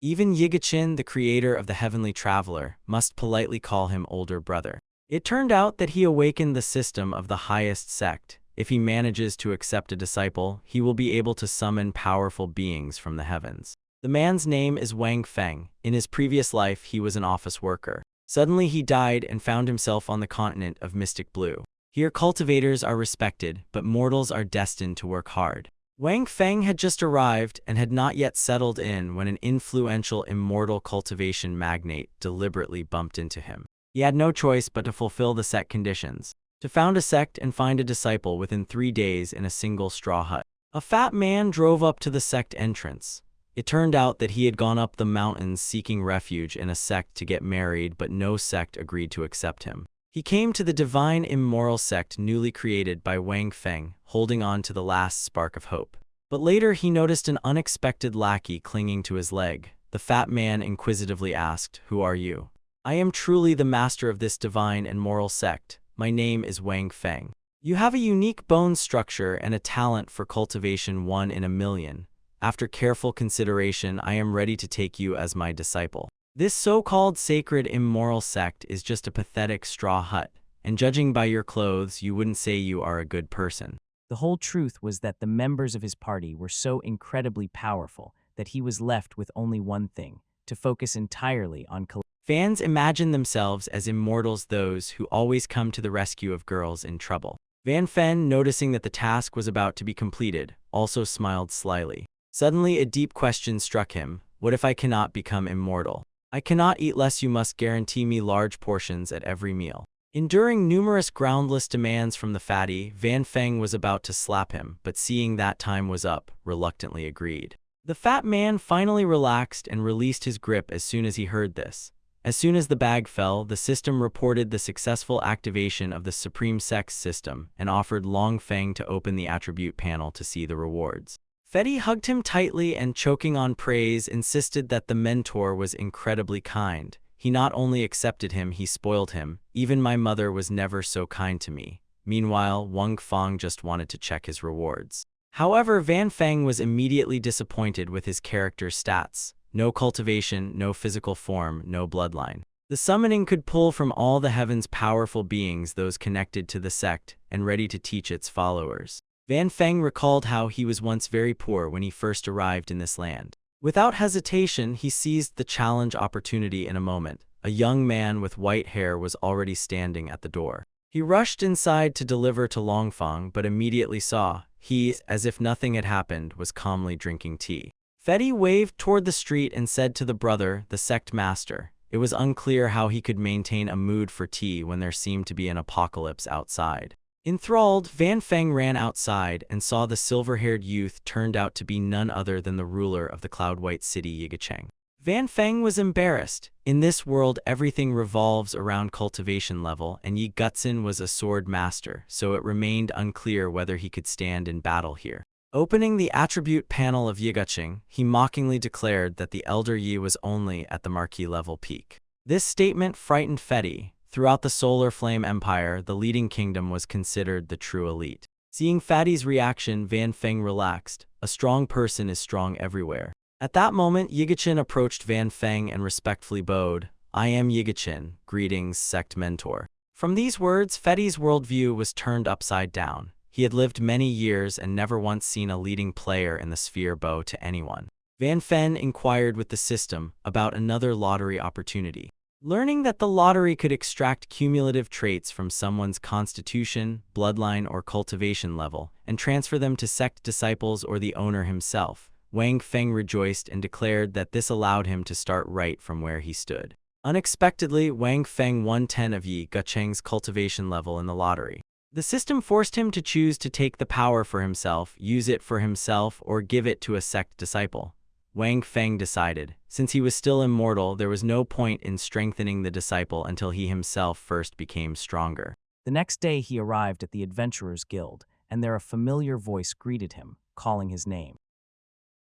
Even Yigachin, the creator of the Heavenly Traveler, must politely call him older brother. It turned out that he awakened the system of the highest sect. If he manages to accept a disciple, he will be able to summon powerful beings from the heavens. The man's name is Wang Feng. In his previous life, he was an office worker. Suddenly he died and found himself on the continent of Mystic Blue. Here cultivators are respected, but mortals are destined to work hard. Wang Feng had just arrived and had not yet settled in when an influential immortal cultivation magnate deliberately bumped into him. He had no choice but to fulfill the sect conditions. To found a sect and find a disciple within 3 days in a single straw hut. A fat man drove up to the sect entrance. It turned out that he had gone up the mountains seeking refuge in a sect to get married, but no sect agreed to accept him. He came to the divine immoral sect newly created by Wang Feng, holding on to the last spark of hope. But later he noticed an unexpected lackey clinging to his leg. The fat man inquisitively asked, "Who are you?" "I am truly the master of this divine and moral sect. My name is Wang Feng. You have a unique bone structure and a talent for cultivation 1 in a million. After careful consideration, I am ready to take you as my disciple. This so-called sacred immoral sect is just a pathetic straw hut, and judging by your clothes, you wouldn't say you are a good person." The whole truth was that the members of his party were so incredibly powerful that he was left with only one thing, to focus entirely on Fans imagine themselves as immortals, those who always come to the rescue of girls in trouble. Van Fen, noticing that the task was about to be completed, also smiled slyly. Suddenly a deep question struck him. What if I cannot become immortal? I cannot eat less. You must guarantee me large portions at every meal. Enduring numerous groundless demands from the fatty, Van Feng was about to slap him, but seeing that time was up, reluctantly agreed. The fat man finally relaxed and released his grip as soon as he heard this. As soon as the bag fell, the system reported the successful activation of the Supreme Sex system and offered Long Feng to open the attribute panel to see the rewards. Fetty hugged him tightly and, choking on praise, insisted that the mentor was incredibly kind. He not only accepted him, he spoiled him. Even my mother was never so kind to me. Meanwhile, Wang Feng just wanted to check his rewards. However, Van Feng was immediately disappointed with his character's stats. No cultivation, no physical form, no bloodline. The summoning could pull from all the heavens powerful beings, those connected to the sect and ready to teach its followers. Van Feng recalled how he was once very poor when he first arrived in this land. Without hesitation, he seized the challenge opportunity in a moment. A young man with white hair was already standing at the door. He rushed inside to deliver to Longfeng, but immediately saw he, as if nothing had happened, was calmly drinking tea. Fetty waved toward the street and said to the brother, the sect master. It was unclear how he could maintain a mood for tea when there seemed to be an apocalypse outside. Enthralled, Van Feng ran outside and saw the silver-haired youth turned out to be none other than the ruler of the cloud-white city Yigacheng. Van Feng was embarrassed. In this world, everything revolves around cultivation level, and Yi Gutsin was a sword master, so it remained unclear whether he could stand in battle here. Opening the attribute panel of Yigacheng, he mockingly declared that the elder Yi was only at the marquee level peak. This statement frightened Fetty. Throughout the Solar Flame Empire, the leading kingdom was considered the true elite. Seeing Fatty's reaction, Van Feng relaxed. A strong person is strong everywhere. At that moment, Yigachin approached Van Feng and respectfully bowed. "I am Yigachin. Greetings, sect mentor." From these words, Fetty's worldview was turned upside down. He had lived many years and never once seen a leading player in the sphere bow to anyone. Van Feng inquired with the system about another lottery opportunity. Learning that the lottery could extract cumulative traits from someone's constitution, bloodline, or cultivation level and transfer them to sect disciples or the owner himself, Wang Feng rejoiced and declared that this allowed him to start right from where he stood. Unexpectedly, Wang Feng won 10 of Yi Gucheng's cultivation level in the lottery. The system forced him to choose to take the power for himself, use it for himself, or give it to a sect disciple. Wang Feng decided, since he was still immortal, there was no point in strengthening the disciple until he himself first became stronger. The next day he arrived at the Adventurers Guild, and there a familiar voice greeted him, calling his name.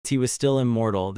He was still immortal,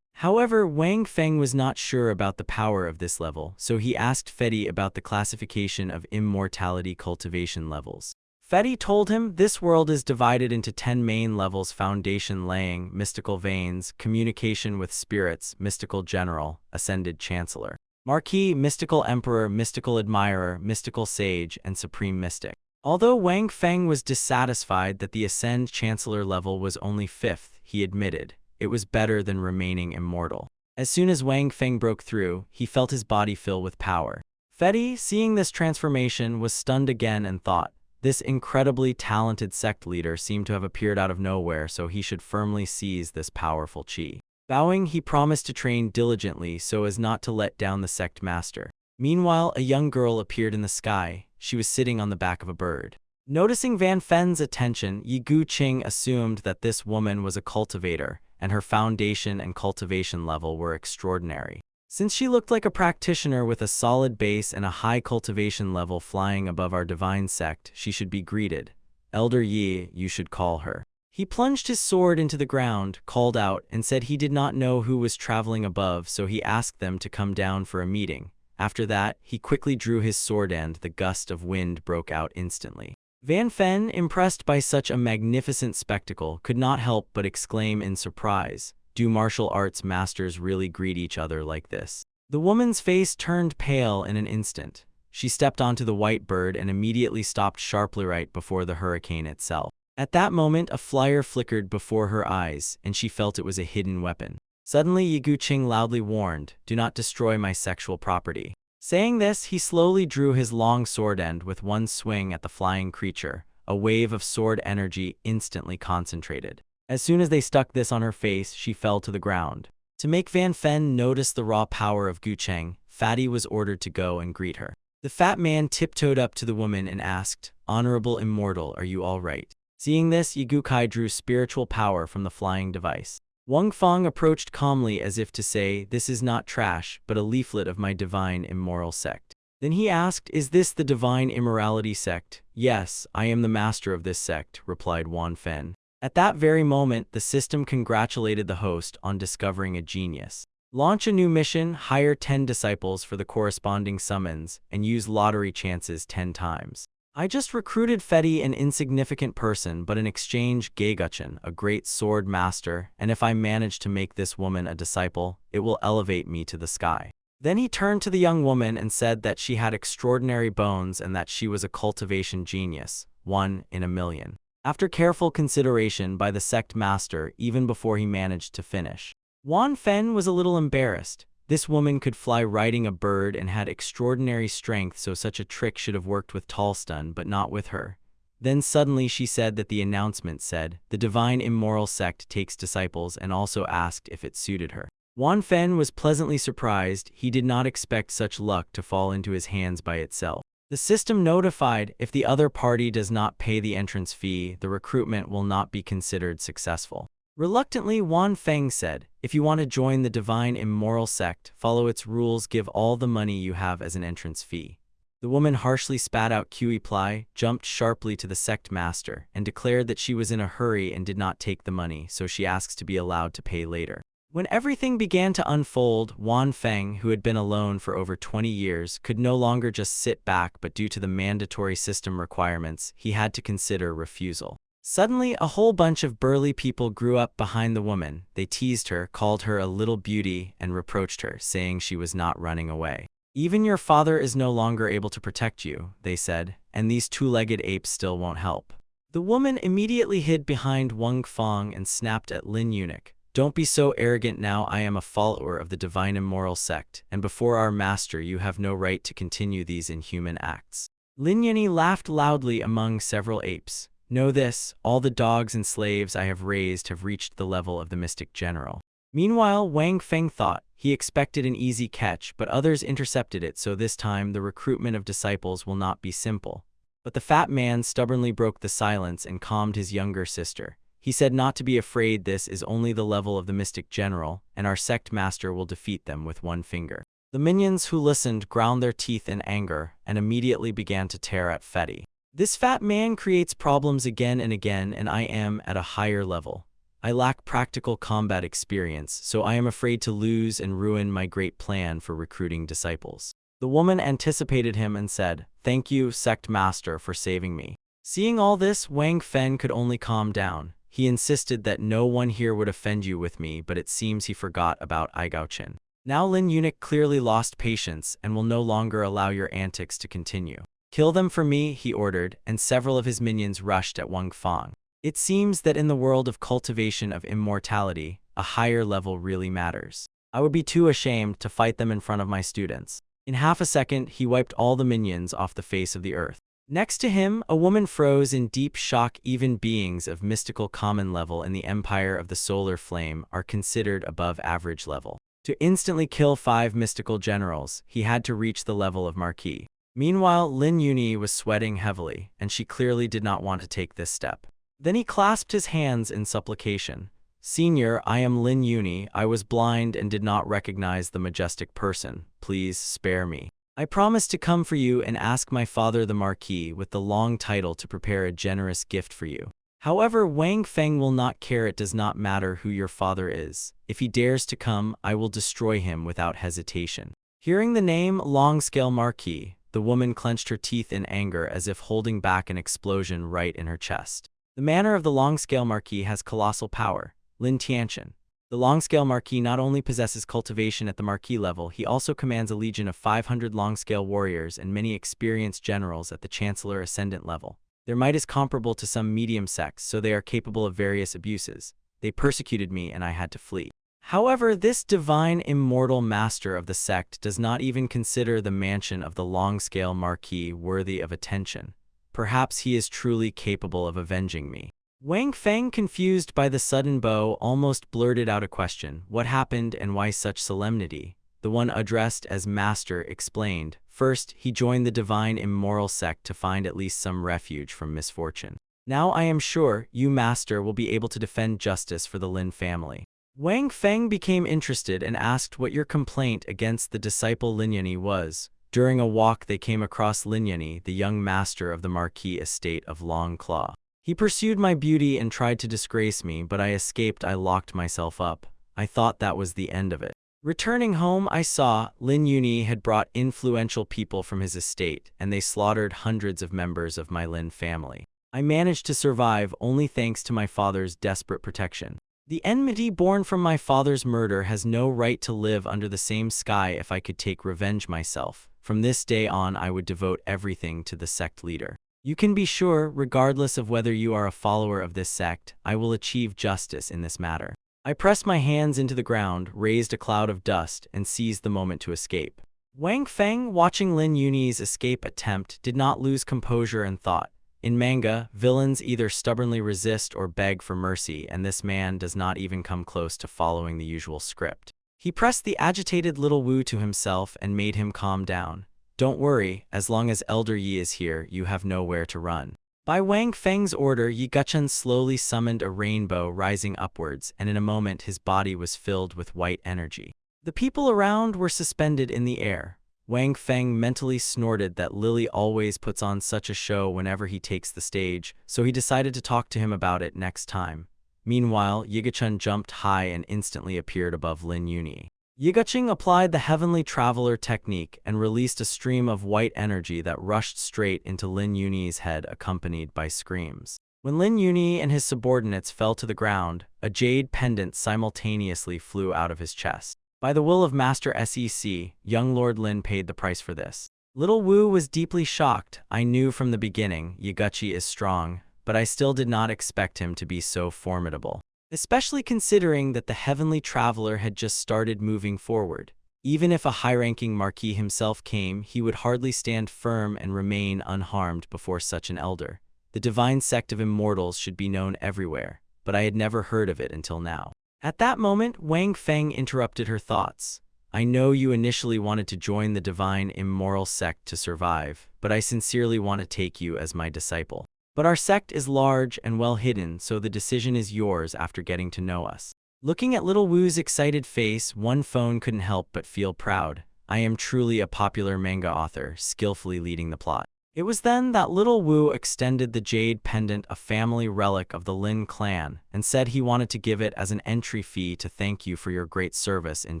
However, Wang Feng was not sure about the power of this level, so he asked Fetty about the classification of immortality cultivation levels. Fetty told him this world is divided into 10 main levels: foundation laying, mystical veins, communication with spirits, mystical general, ascended chancellor, marquis, mystical emperor, mystical admirer, mystical sage, and supreme mystic. Although Wang Feng was dissatisfied that the ascend chancellor level was only 5th, he admitted it was better than remaining immortal. As soon as Wang Feng broke through, he felt his body fill with power. Fetty, seeing this transformation, was stunned again and thought, this incredibly talented sect leader seemed to have appeared out of nowhere, so he should firmly seize this powerful chi. Bowing, he promised to train diligently so as not to let down the sect master. Meanwhile, a young girl appeared in the sky. She was sitting on the back of a bird. Noticing Van Fen's attention, Yi Guqing assumed that this woman was a cultivator, and her foundation and cultivation level were extraordinary. Since she looked like a practitioner with a solid base and a high cultivation level flying above our divine sect, she should be greeted. Elder Yi, you should call her. He plunged his sword into the ground, called out, and said he did not know who was traveling above, so he asked them to come down for a meeting. After that, he quickly drew his sword and the gust of wind broke out instantly. Van Fen, impressed by such a magnificent spectacle, could not help but exclaim in surprise, do martial arts masters really greet each other like this? The woman's face turned pale in an instant. She stepped onto the white bird and immediately stopped sharply right before the hurricane itself. At that moment, a flyer flickered before her eyes, and she felt it was a hidden weapon. Suddenly, Yi Guqing loudly warned, do not destroy my sexual property. Saying this, he slowly drew his long sword end with one swing at the flying creature. A wave of sword energy instantly concentrated. As soon as they stuck this on her face, she fell to the ground. To make Van Fen notice the raw power of Guqing, Fatty was ordered to go and greet her. The fat man tiptoed up to the woman and asked, Honorable Immortal, are you all right? Seeing this, Yi Guqing drew spiritual power from the flying device. Wang Feng approached calmly as if to say, this is not trash, but a leaflet of my divine immoral sect. Then he asked, is this the divine immorality sect? Yes, I am the master of this sect, replied Wan Fen. At that very moment, the system congratulated the host on discovering a genius. Launch a new mission, hire 10 disciples for the corresponding summons, and use lottery chances 10 times. I just recruited Fetty, an insignificant person, but in exchange Gaiguchen, a great sword master, and if I manage to make this woman a disciple, it will elevate me to the sky. Then he turned to the young woman and said that she had extraordinary bones and that she was a cultivation genius, 1 in a million. After careful consideration by the sect master, even before he managed to finish. Wan Fen was a little embarrassed. This woman could fly riding a bird and had extraordinary strength, so such a trick should have worked with Talston, but not with her. Then suddenly she said that the announcement said, the divine immoral sect takes disciples, and also asked if it suited her. Wan Fen was pleasantly surprised. He did not expect such luck to fall into his hands by itself. The system notified, if the other party does not pay the entrance fee, the recruitment will not be considered successful. Reluctantly, Wan Feng said, if you want to join the divine immoral sect, follow its rules, give all the money you have as an entrance fee. The woman harshly spat out Qi Ply, jumped sharply to the sect master, and declared that she was in a hurry and did not take the money, so she asks to be allowed to pay later. When everything began to unfold, Wan Feng, who had been alone for over 20 years, could no longer just sit back, but due to the mandatory system requirements, he had to consider refusal. Suddenly, a whole bunch of burly people grew up behind the woman. They teased her, called her a little beauty, and reproached her, saying she was not running away. Even your father is no longer able to protect you, they said, and these two-legged apes still won't help. The woman immediately hid behind Wang Feng and snapped at Lin Eunuch. Don't be so arrogant now. I am a follower of the divine immoral sect, and before our master you have no right to continue these inhuman acts. Lin Yeni laughed loudly among several apes. Know this, all the dogs and slaves I have raised have reached the level of the mystic general. Meanwhile, Wang Feng thought he expected an easy catch, but others intercepted it, so this time the recruitment of disciples will not be simple. But the fat man stubbornly broke the silence and calmed his younger sister. He said not to be afraid, this is only the level of the mystic general, and our sect master will defeat them with one finger. The minions who listened ground their teeth in anger and immediately began to tear at Fetty. This fat man creates problems again and again, and I am at a higher level. I lack practical combat experience, so I am afraid to lose and ruin my great plan for recruiting disciples. The woman anticipated him and said, thank you, sect master, for saving me. Seeing all this, Wang Feng could only calm down. He insisted that no one here would offend you with me, but it seems he forgot about Aigaochin. Now Lin Eunuch clearly lost patience and will no longer allow your antics to continue. Kill them for me, he ordered, and several of his minions rushed at Wang Feng. It seems that in the world of cultivation of immortality, a higher level really matters. I would be too ashamed to fight them in front of my students. In half a second, he wiped all the minions off the face of the earth. Next to him, a woman froze in deep shock. Even beings of mystical common level in the empire of the solar flame are considered above average level. To instantly kill 5 mystical generals, he had to reach the level of Marquis. Meanwhile, Lin Yuni was sweating heavily, and she clearly did not want to take this step. Then he clasped his hands in supplication. Senior, I am Lin Yuni. I was blind and did not recognize the majestic person. Please spare me. I promise to come for you and ask my father the Marquis with the long title to prepare a generous gift for you. However, Wang Feng will not care. It does not matter who your father is. If he dares to come, I will destroy him without hesitation. Hearing the name Long-Scale Marquis, the woman clenched her teeth in anger as if holding back an explosion right in her chest. The manner of the Long-Scale Marquis has colossal power. Lin Tianchen. The Long-Scale Marquis not only possesses cultivation at the Marquis level, he also commands a legion of 500 Long-Scale warriors and many experienced generals at the Chancellor Ascendant level. Their might is comparable to some medium sects, so they are capable of various abuses. They persecuted me and I had to flee. However, this divine immortal master of the sect does not even consider the mansion of the Long-Scale Marquis worthy of attention. Perhaps he is truly capable of avenging me. Wang Feng, confused by the sudden bow, almost blurted out a question. What happened and why such solemnity? The one addressed as Master explained. First, he joined the divine immoral sect to find at least some refuge from misfortune. Now I am sure you, Master, will be able to defend justice for the Lin family. Wang Feng became interested and asked what your complaint against the disciple Lin Yunyi was. During a walk they came across Lin Yunyi, the young master of the Marquis estate of Long Claw. He pursued my beauty and tried to disgrace me, but I escaped. I locked myself up. I thought that was the end of it. Returning home, I saw Lin Yunyi had brought influential people from his estate, and they slaughtered hundreds of members of my Lin family. I managed to survive only thanks to my father's desperate protection. The enmity born from my father's murder has no right to live under the same sky. If I could take revenge myself, from this day on I would devote everything to the sect leader. You can be sure, regardless of whether you are a follower of this sect, I will achieve justice in this matter. I pressed my hands into the ground, raised a cloud of dust, and seized the moment to escape. Wang Feng, watching Lin Yunyi's escape attempt, did not lose composure and thought. In manga, villains either stubbornly resist or beg for mercy, and this man does not even come close to following the usual script. He pressed the agitated little Wu to himself and made him calm down. Don't worry, as long as Elder Yi is here, you have nowhere to run. By Wang Feng's order, Yi Guchun slowly summoned a rainbow rising upwards, and in a moment his body was filled with white energy. The people around were suspended in the air. Wang Feng mentally snorted that Lily always puts on such a show whenever he takes the stage, so he decided to talk to him about it next time. Meanwhile, Yi Guchun jumped high and instantly appeared above Lin Yunyi. Yi Guchun applied the Heavenly Traveler technique and released a stream of white energy that rushed straight into Lin Yunyi's head, accompanied by screams. When Lin Yunyi and his subordinates fell to the ground, a jade pendant simultaneously flew out of his chest. By the will of Master SEC, young Lord Lin paid the price for this. Little Wu was deeply shocked. I knew from the beginning Yi Guchun is strong, but I still did not expect him to be so formidable. Especially considering that the Heavenly Traveler had just started moving forward. Even if a high-ranking Marquis himself came, he would hardly stand firm and remain unharmed before such an elder. The divine sect of immortals should be known everywhere, but I had never heard of it until now. At that moment, Wang Feng interrupted her thoughts. I know you initially wanted to join the divine immoral sect to survive, but I sincerely want to take you as my disciple. But our sect is large and well hidden, so the decision is yours after getting to know us. Looking at little Wu's excited face, One Phone couldn't help but feel proud. I am truly a popular manga author, skillfully leading the plot. It was then that little Wu extended the jade pendant, a family relic of the Lin clan, and said he wanted to give it as an entry fee to thank you for your great service in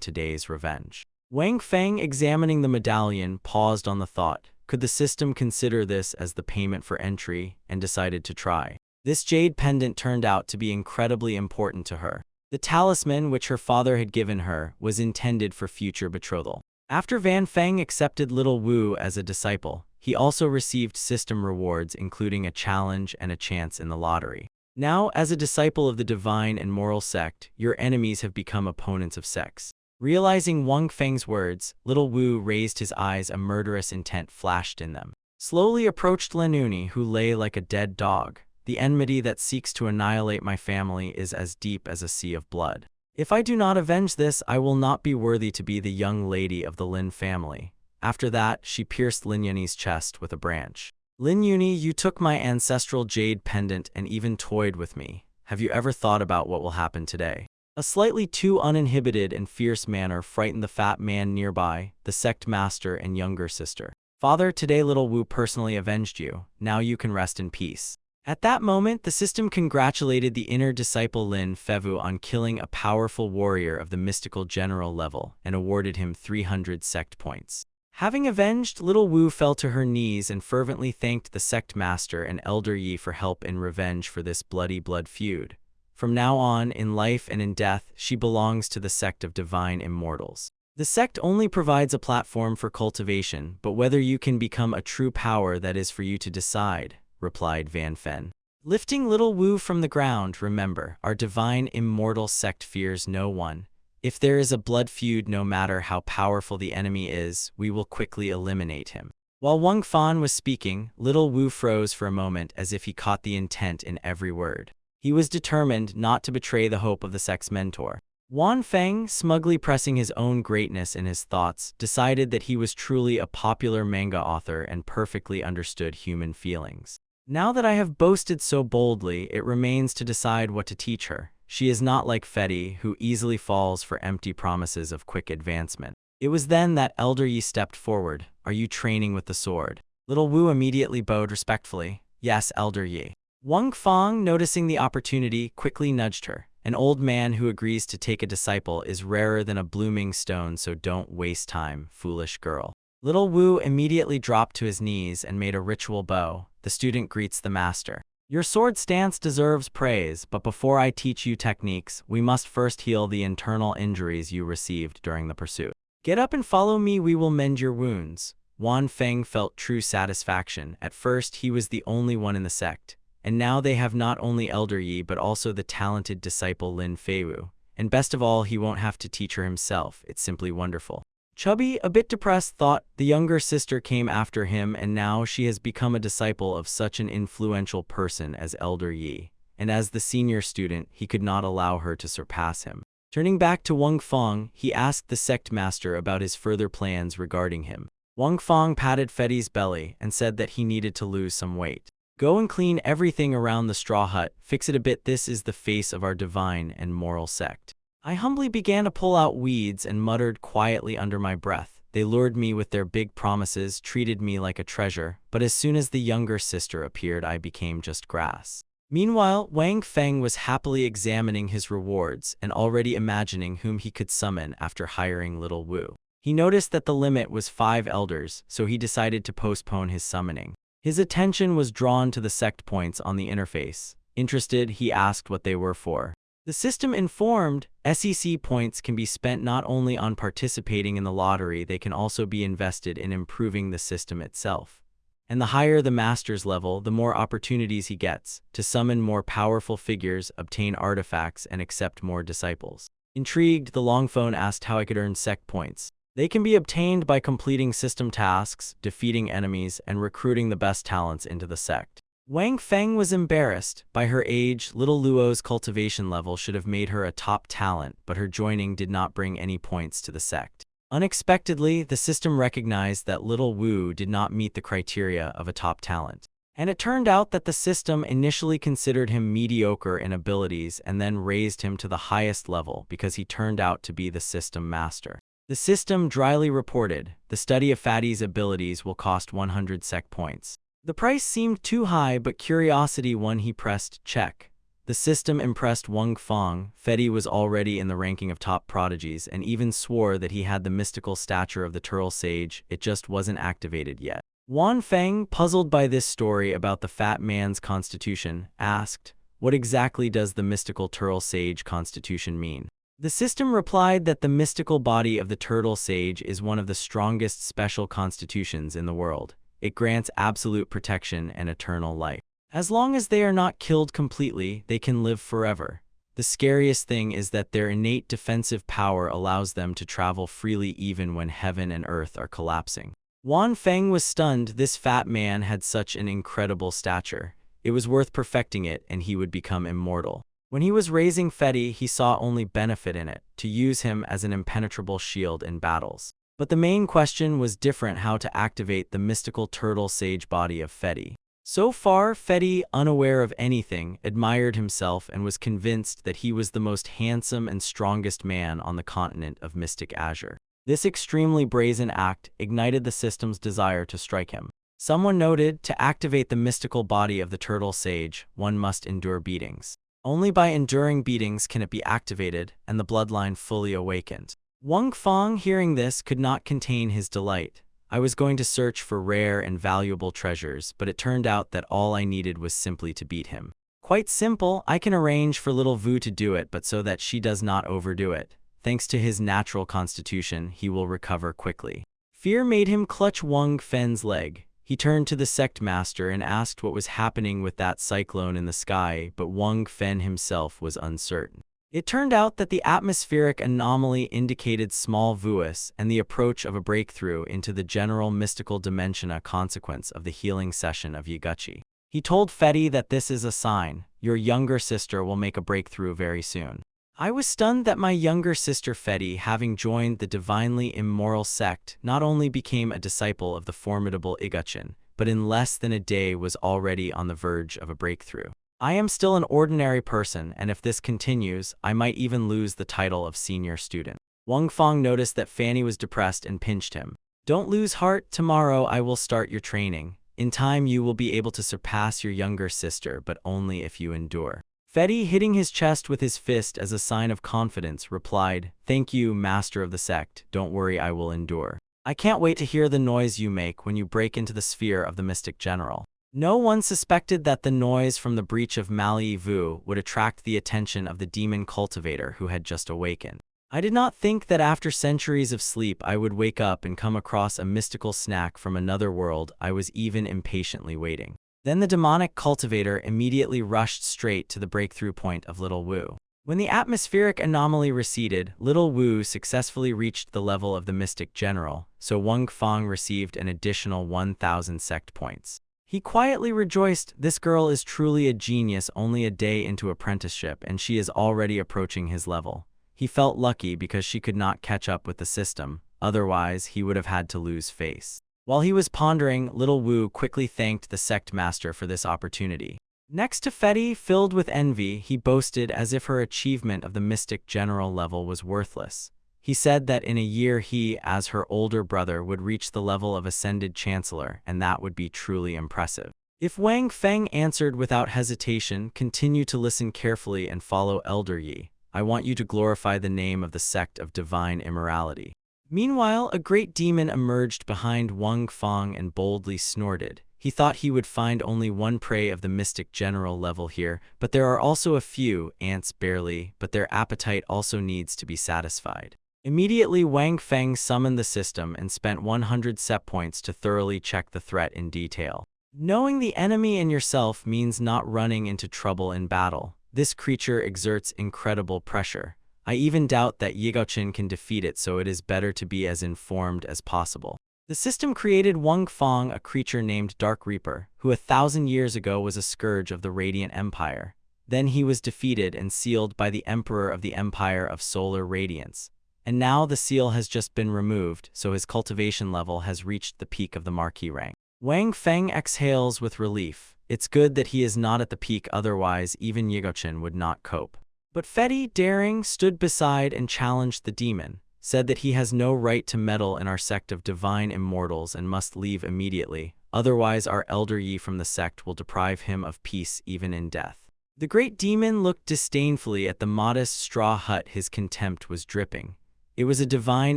today's revenge. Wang Feng, examining the medallion, paused on the thought. Could the system consider this as the payment for entry, and decided to try? This jade pendant turned out to be incredibly important to her. The talisman which her father had given her was intended for future betrothal. After Van Feng accepted little Wu as a disciple, he also received system rewards including a challenge and a chance in the lottery. Now, as a disciple of the divine and moral sect, your enemies have become opponents of sects. Realizing Wang Feng's words, little Wu raised his eyes, a murderous intent flashed in them. Slowly approached Lenuni, who lay like a dead dog. The enmity that seeks to annihilate my family is as deep as a sea of blood. If I do not avenge this, I will not be worthy to be the young lady of the Lin family. After that, she pierced Lin Yunyi's chest with a branch. Lin Yunyi, you took my ancestral jade pendant and even toyed with me. Have you ever thought about what will happen today? A slightly too uninhibited and fierce manner frightened the fat man nearby, the sect master and younger sister. Father, today little Wu personally avenged you. Now you can rest in peace. At that moment, the system congratulated the inner disciple Lin Fevu on killing a powerful warrior of the mystical general level and awarded him 300 sect points. Having avenged, little Wu fell to her knees and fervently thanked the sect master and Elder Yi for help in revenge for this blood feud. From now on, in life and in death, she belongs to the sect of divine immortals. The sect only provides a platform for cultivation, but whether you can become a true power, that is for you to decide, replied Van Fen. Lifting little Wu from the ground, remember, our divine immortal sect fears no one. If there is a blood feud, no matter how powerful the enemy is, we will quickly eliminate him. While Wang Fan was speaking, little Wu froze for a moment as if he caught the intent in every word. He was determined not to betray the hope of the sect's mentor. Wan Feng, smugly pressing his own greatness in his thoughts, decided that he was truly a popular manga author and perfectly understood human feelings. Now that I have boasted so boldly, it remains to decide what to teach her. She is not like Fetty, who easily falls for empty promises of quick advancement. It was then that Elder Yi stepped forward. Are you training with the sword? Little Wu immediately bowed respectfully. Yes, Elder Yi. Wang Feng, noticing the opportunity, quickly nudged her. An old man who agrees to take a disciple is rarer than a blooming stone, so don't waste time, foolish girl. Little Wu immediately dropped to his knees and made a ritual bow. The student greets the master. Your sword stance deserves praise, but before I teach you techniques, we must first heal the internal injuries you received during the pursuit. Get up and follow me, we will mend your wounds. Wan Feng felt true satisfaction. At first, he was the only one in the sect. And now they have not only Elder Yi but also the talented disciple Lin Feiwu. And best of all, he won't have to teach her himself. It's simply wonderful. Chubby, a bit depressed, thought. The younger sister came after him, and now she has become a disciple of such an influential person as Elder Yi. And as the senior student, he could not allow her to surpass him. Turning back to Wang Feng, he asked the sect master about his further plans regarding him. Wang Feng patted Fetty's belly and said that he needed to lose some weight. Go and clean everything around the straw hut, fix it a bit. This is the face of our divine and moral sect. I humbly began to pull out weeds and muttered quietly under my breath. They lured me with their big promises, treated me like a treasure, but as soon as the younger sister appeared, I became just grass. Meanwhile, Wang Feng was happily examining his rewards and already imagining whom he could summon after hiring little Wu. He noticed that the limit was 5 elders, so he decided to postpone his summoning. His attention was drawn to the sect points on the interface. Interested, he asked what they were for. The system informed, SEC points can be spent not only on participating in the lottery, they can also be invested in improving the system itself. And the higher the master's level, the more opportunities he gets to summon more powerful figures, obtain artifacts, and accept more disciples. Intrigued, the Longphone asked how I could earn sect points. They can be obtained by completing system tasks, defeating enemies, and recruiting the best talents into the sect. Wang Feng was embarrassed. By her age, little Luo's cultivation level should have made her a top talent, but her joining did not bring any points to the sect. Unexpectedly, the system recognized that little Wu did not meet the criteria of a top talent. And it turned out that the system initially considered him mediocre in abilities and then raised him to the highest level because he turned out to be the system master. The system dryly reported, the study of Fatty's abilities will cost 100 sec points. The price seemed too high, but curiosity won. He pressed check. The system impressed Wang Feng. Fetty was already in the ranking of top prodigies and even swore that he had the mystical stature of the Turtle Sage. It just wasn't activated yet. Wan Feng, puzzled by this story about the fat man's constitution, asked, "What exactly does the mystical turtle sage constitution mean?" The system replied that the mystical body of the turtle sage is one of the strongest special constitutions in the world. It grants absolute protection and eternal life. As long as they are not killed completely, they can live forever. The scariest thing is that their innate defensive power allows them to travel freely even when heaven and earth are collapsing. Wan Feng was stunned. This fat man had such an incredible stature. It was worth perfecting it, and he would become immortal. When he was raising Fetty, he saw only benefit in it, to use him as an impenetrable shield in battles. But the main question was different: how to activate the mystical turtle sage body of Fetty. So far, Fetty, unaware of anything, admired himself and was convinced that he was the most handsome and strongest man on the continent of Mystic Azure. This extremely brazen act ignited the system's desire to strike him. Someone noted, to activate the mystical body of the turtle sage, one must endure beatings. Only by enduring beatings can it be activated and the bloodline fully awakened. Wang Feng, hearing this, could not contain his delight. I was going to search for rare and valuable treasures, but it turned out that all I needed was simply to beat him. Quite simple. I can arrange for little Vu to do it, but so that she does not overdo it. Thanks to his natural constitution, he will recover quickly. Fear made him clutch Wang Feng's leg. He turned to the sect master and asked what was happening with that cyclone in the sky, but Wang Feng himself was uncertain. It turned out that the atmospheric anomaly indicated small Vuus and the approach of a breakthrough into the general mystical dimension, a consequence of the healing session of Yaguchi. He told Fetty that this is a sign. Your younger sister will make a breakthrough very soon. I was stunned that my younger sister Fetty, having joined the divinely immoral sect, not only became a disciple of the formidable Iguchin, but in less than a day was already on the verge of a breakthrough. I am still an ordinary person, and if this continues, I might even lose the title of senior student. Wang Feng noticed that Fanny was depressed and pinched him. Don't lose heart. Tomorrow I will start your training. In time you will be able to surpass your younger sister, but only if you endure. Fetty, hitting his chest with his fist as a sign of confidence, replied, "Thank you, master of the sect. Don't worry, I will endure. I can't wait to hear the noise you make when you break into the sphere of the mystic general." No one suspected that the noise from the breach of Mali Vu would attract the attention of the demon cultivator who had just awakened. I did not think that after centuries of sleep I would wake up and come across a mystical snack from another world. I was even impatiently waiting. Then the demonic cultivator immediately rushed straight to the breakthrough point of Little Wu. When the atmospheric anomaly receded, Little Wu successfully reached the level of the mystic general, so Wang Feng received an additional 1,000 sect points. He quietly rejoiced. This girl is truly a genius, only a day into apprenticeship, and she is already approaching his level. He felt lucky because she could not catch up with the system, otherwise he would have had to lose face. While he was pondering, Little Wu quickly thanked the sect master for this opportunity. Next to Fetty, filled with envy, he boasted as if her achievement of the mystic general level was worthless. He said that in a year he, as her older brother, would reach the level of ascended chancellor, and that would be truly impressive. If Wang Feng answered without hesitation, "Continue to listen carefully and follow Elder Yi. I want you to glorify the name of the sect of divine immorality." Meanwhile, a great demon emerged behind Wang Feng and boldly snorted. He thought he would find only one prey of the mystic general level here, but there are also a few ants, barely, but their appetite also needs to be satisfied. Immediately, Wang Feng summoned the system and spent 100 SECT points to thoroughly check the threat in detail. Knowing the enemy and yourself means not running into trouble in battle. This creature exerts incredible pressure. I even doubt that Yigochin can defeat it, so it is better to be as informed as possible. The system created Wang Feng, a creature named Dark Reaper, who 1,000 years ago was a scourge of the Radiant Empire. Then he was defeated and sealed by the Emperor of the Empire of Solar Radiance. And now the seal has just been removed, so his cultivation level has reached the peak of the Marquis rank. Wang Feng exhales with relief. It's good that he is not at the peak, otherwise even Yigochin would not cope. But Fetty, daring, stood beside and challenged the demon, said that he has no right to meddle in our sect of divine immortals and must leave immediately, otherwise our Elder Yi from the sect will deprive him of peace even in death. The great demon looked disdainfully at the modest straw hut. His contempt was dripping. It was a divine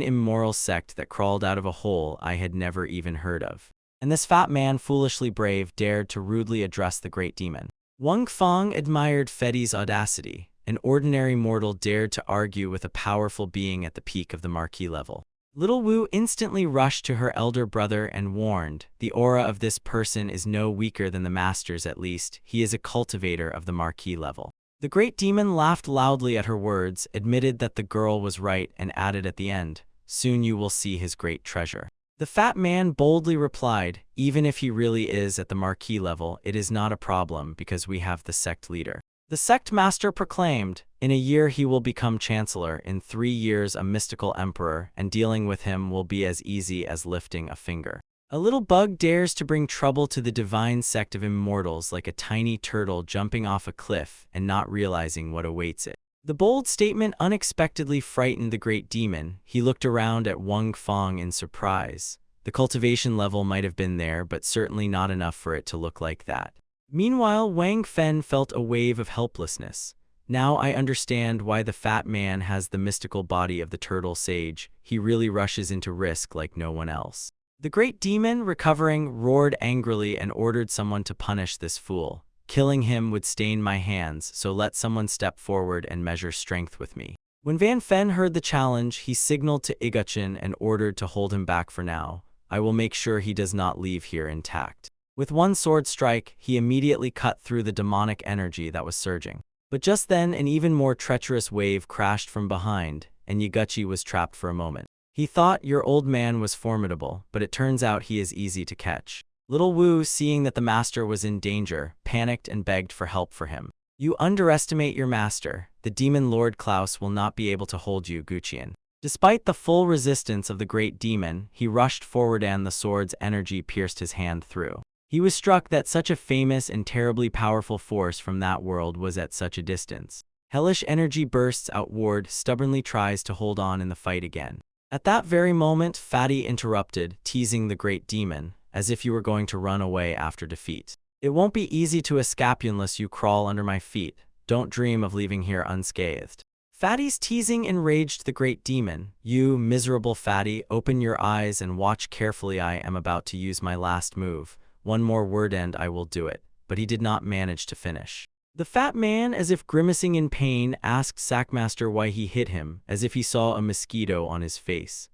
immoral sect that crawled out of a hole I had never even heard of. and this fat man, foolishly brave, dared to rudely address the great demon. Wang Feng admired Fei's audacity. An ordinary mortal dared to argue with a powerful being at the peak of the marquis level. Little Wu instantly rushed to her elder brother and warned, "The aura of this person is no weaker than the master's, at least. He is a cultivator of the marquis level." The great demon laughed loudly at her words, admitted that the girl was right, and added at the end, "Soon you will see his great treasure." The fat man boldly replied, "Even if he really is at the marquis level, it is not a problem because we have the sect leader." The sect master proclaimed, "In a year he will become chancellor, in 3 years a mystical emperor, and dealing with him will be as easy as lifting a finger." A little bug dares to bring trouble to the divine sect of immortals, like a tiny turtle jumping off a cliff and not realizing what awaits it. The bold statement unexpectedly frightened the great demon. He looked around at Wang Feng in surprise. The cultivation level might have been there, but certainly not enough for it to look like that. Meanwhile, Wang Fen felt a wave of helplessness. Now I understand why the fat man has the mystical body of the turtle sage. He really rushes into risk like no one else. The great demon, recovering, roared angrily and ordered someone to punish this fool. "Killing him would stain my hands, so let someone step forward and measure strength with me." When Van Fen heard the challenge, he signaled to Igachin and ordered to hold him back for now. "I will make sure he does not leave here intact." With one sword strike, he immediately cut through the demonic energy that was surging. But just then, an even more treacherous wave crashed from behind, and Yaguchi was trapped for a moment. He thought your old man was formidable, but it turns out he is easy to catch. Little Wu, seeing that the master was in danger, panicked and begged for help for him. "You underestimate your master. The demon Lord Klaus will not be able to hold you, Guqian." Despite the full resistance of the great demon, he rushed forward and the sword's energy pierced his hand through. He was struck that such a famous and terribly powerful force from that world was at such a distance. Hellish energy bursts outward, stubbornly tries to hold on in the fight again. At that very moment, Fatty interrupted, teasing the great demon, "As if you were going to run away after defeat. It won't be easy to escape unless you crawl under my feet. Don't dream of leaving here unscathed." Fatty's teasing enraged the great demon. "You miserable Fatty, open your eyes and watch carefully. I am about to use my last move. One more word and I will do it." But he did not manage to finish. The fat man, as if grimacing in pain, asked Sackmaster why he hit him, as if he saw a mosquito on his face.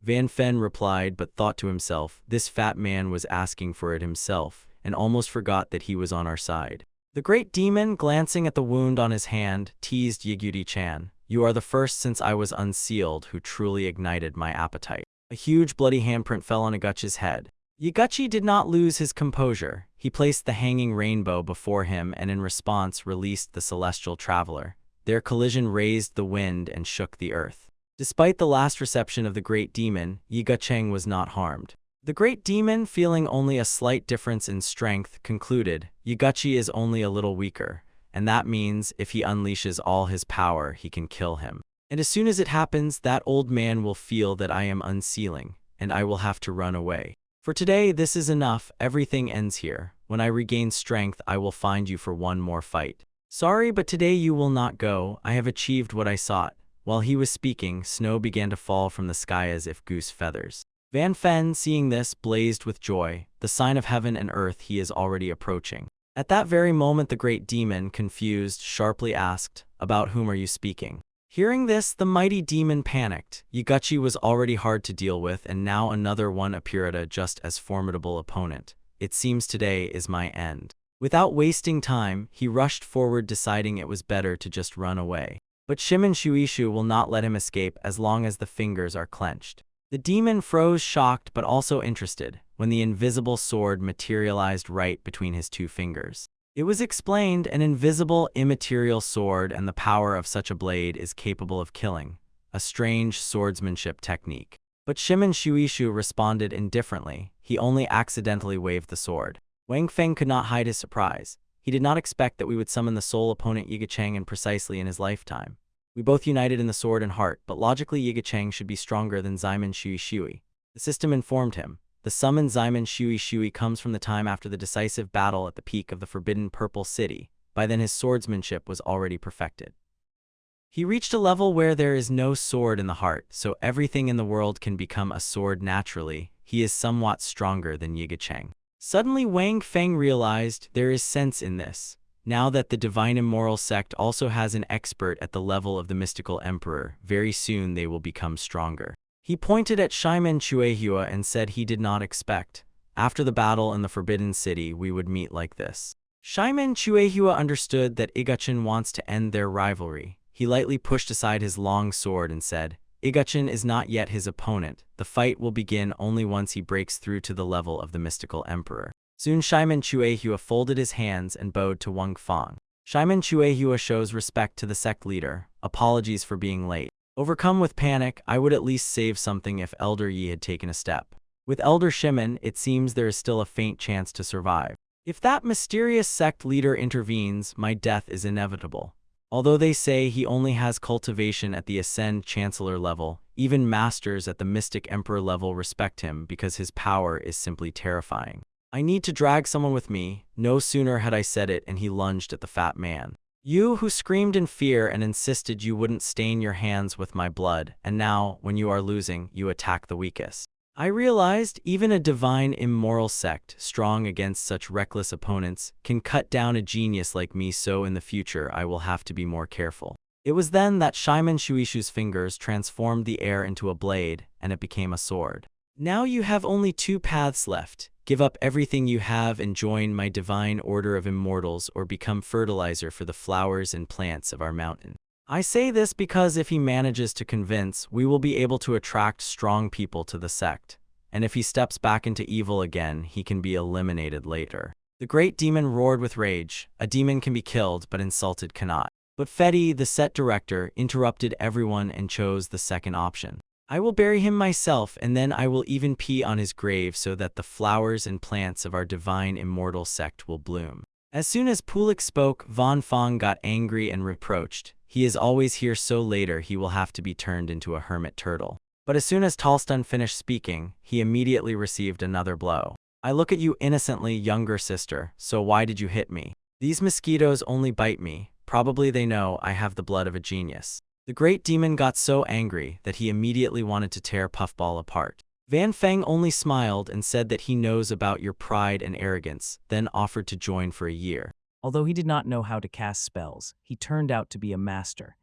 Van Fen replied, but thought to himself, this fat man was asking for it himself, and almost forgot that he was on our side. The great demon, glancing at the wound on his hand, teased Yaguri-chan. "You are the first since I was unsealed who truly ignited my appetite." A huge bloody handprint fell on Yaguchi's head. Yaguchi did not lose his composure. He placed the hanging rainbow before him and in response released the celestial traveler. Their collision raised the wind and shook the earth. Despite the last reception of the great demon, Yaguchi was not harmed. The great demon, feeling only a slight difference in strength, concluded, "Yaguchi is only a little weaker, and that means if he unleashes all his power, he can kill him. And as soon as it happens, that old man will feel that I am unsealing, and I will have to run away. For today, this is enough. Everything ends here. When I regain strength, I will find you for one more fight. Sorry, but today you will not go. I have achieved what I sought." While he was speaking, snow began to fall from the sky as if goose feathers. Van Fen, seeing this, blazed with joy. The sign of heaven and earth he is already approaching. At that very moment, the great demon, confused, sharply asked, "About whom are you speaking?" Hearing this, the mighty demon panicked. Yaguchi was already hard to deal with, and now another one appeared, a just as formidable opponent. "It seems today is my end." Without wasting time, he rushed forward, deciding it was better to just run away. But Shimon Shuishu will not let him escape as long as the fingers are clenched. The demon froze, shocked but also interested, when the invisible sword materialized right between his two fingers. It was explained, an invisible, immaterial sword, and the power of such a blade is capable of killing. A strange swordsmanship technique. But Shimon Shuishu responded indifferently. He only accidentally waved the sword. Wang Feng could not hide his surprise. He did not expect that we would summon the sole opponent Yiga-chang precisely in his lifetime. We both united in the sword and heart, but logically Yiga-chang should be stronger than Ximon Shui. The system informed him. The summoned Ximon Shui comes from the time after the decisive battle at the peak of the Forbidden Purple City. By then his swordsmanship was already perfected. He reached a level where there is no sword in the heart, so everything in the world can become a sword naturally. he is somewhat stronger than Yigacheng. Suddenly Wang Feng realized there is sense in this. Now that the Divine Immoral Sect also has an expert at the level of the Mystical Emperor, very soon they will become stronger. He pointed at Shaimen Chuehua and said he did not expect. After the battle in the Forbidden City, we would meet like this. Shaimen Chuehua understood that Igachin wants to end their rivalry. He lightly pushed aside his long sword and said, Igachin is not yet his opponent. The fight will begin only once he breaks through to the level of the Mystical Emperor. Soon Shaimen Chuehua folded his hands and bowed to Wang Feng. Shaimen Chuehua shows respect to the sect leader. Apologies for being late. Overcome with panic, I would at least save something if Elder Yi had taken a step. With Elder Shimon, it seems there is still a faint chance to survive. If that mysterious sect leader intervenes, my death is inevitable. Although they say he only has cultivation at the Ascend Chancellor level, even masters at the Mystic Emperor level respect him because his power is simply terrifying. I need to drag someone with me. No sooner had I said it and he lunged at the fat man. You who screamed in fear and insisted you wouldn't stain your hands with my blood, and now, when you are losing, you attack the weakest. I realized even a divine immoral sect, strong against such reckless opponents, can cut down a genius like me, so in the future I will have to be more careful. It was then that Shaimen Shuishu's fingers transformed the air into a blade, and it became a sword. Now you have only two paths left. Give up everything you have and join my divine order of immortals, or become fertilizer for the flowers and plants of our mountain. I say this because if he manages to convince, we will be able to attract strong people to the sect. And if he steps back into evil again, he can be eliminated later. The great demon roared with rage. A demon can be killed, but insulted cannot. But Fetty, the set director, interrupted everyone and chose the second option. I will bury him myself, and then I will even pee on his grave so that the flowers and plants of our divine immortal sect will bloom. As soon as Pulik spoke, Van Fong got angry and reproached. He is always here, so later he will have to be turned into a hermit turtle. But as soon as Talston finished speaking, he immediately received another blow. I look at you innocently, younger sister, so why did you hit me? These mosquitoes only bite me. Probably they know I have the blood of a genius. The great demon got so angry that he immediately wanted to tear Puffball apart. Van Feng only smiled and said that he knows about your pride and arrogance, then offered to join for a year. Although he did not know how to cast spells, he turned out to be a master.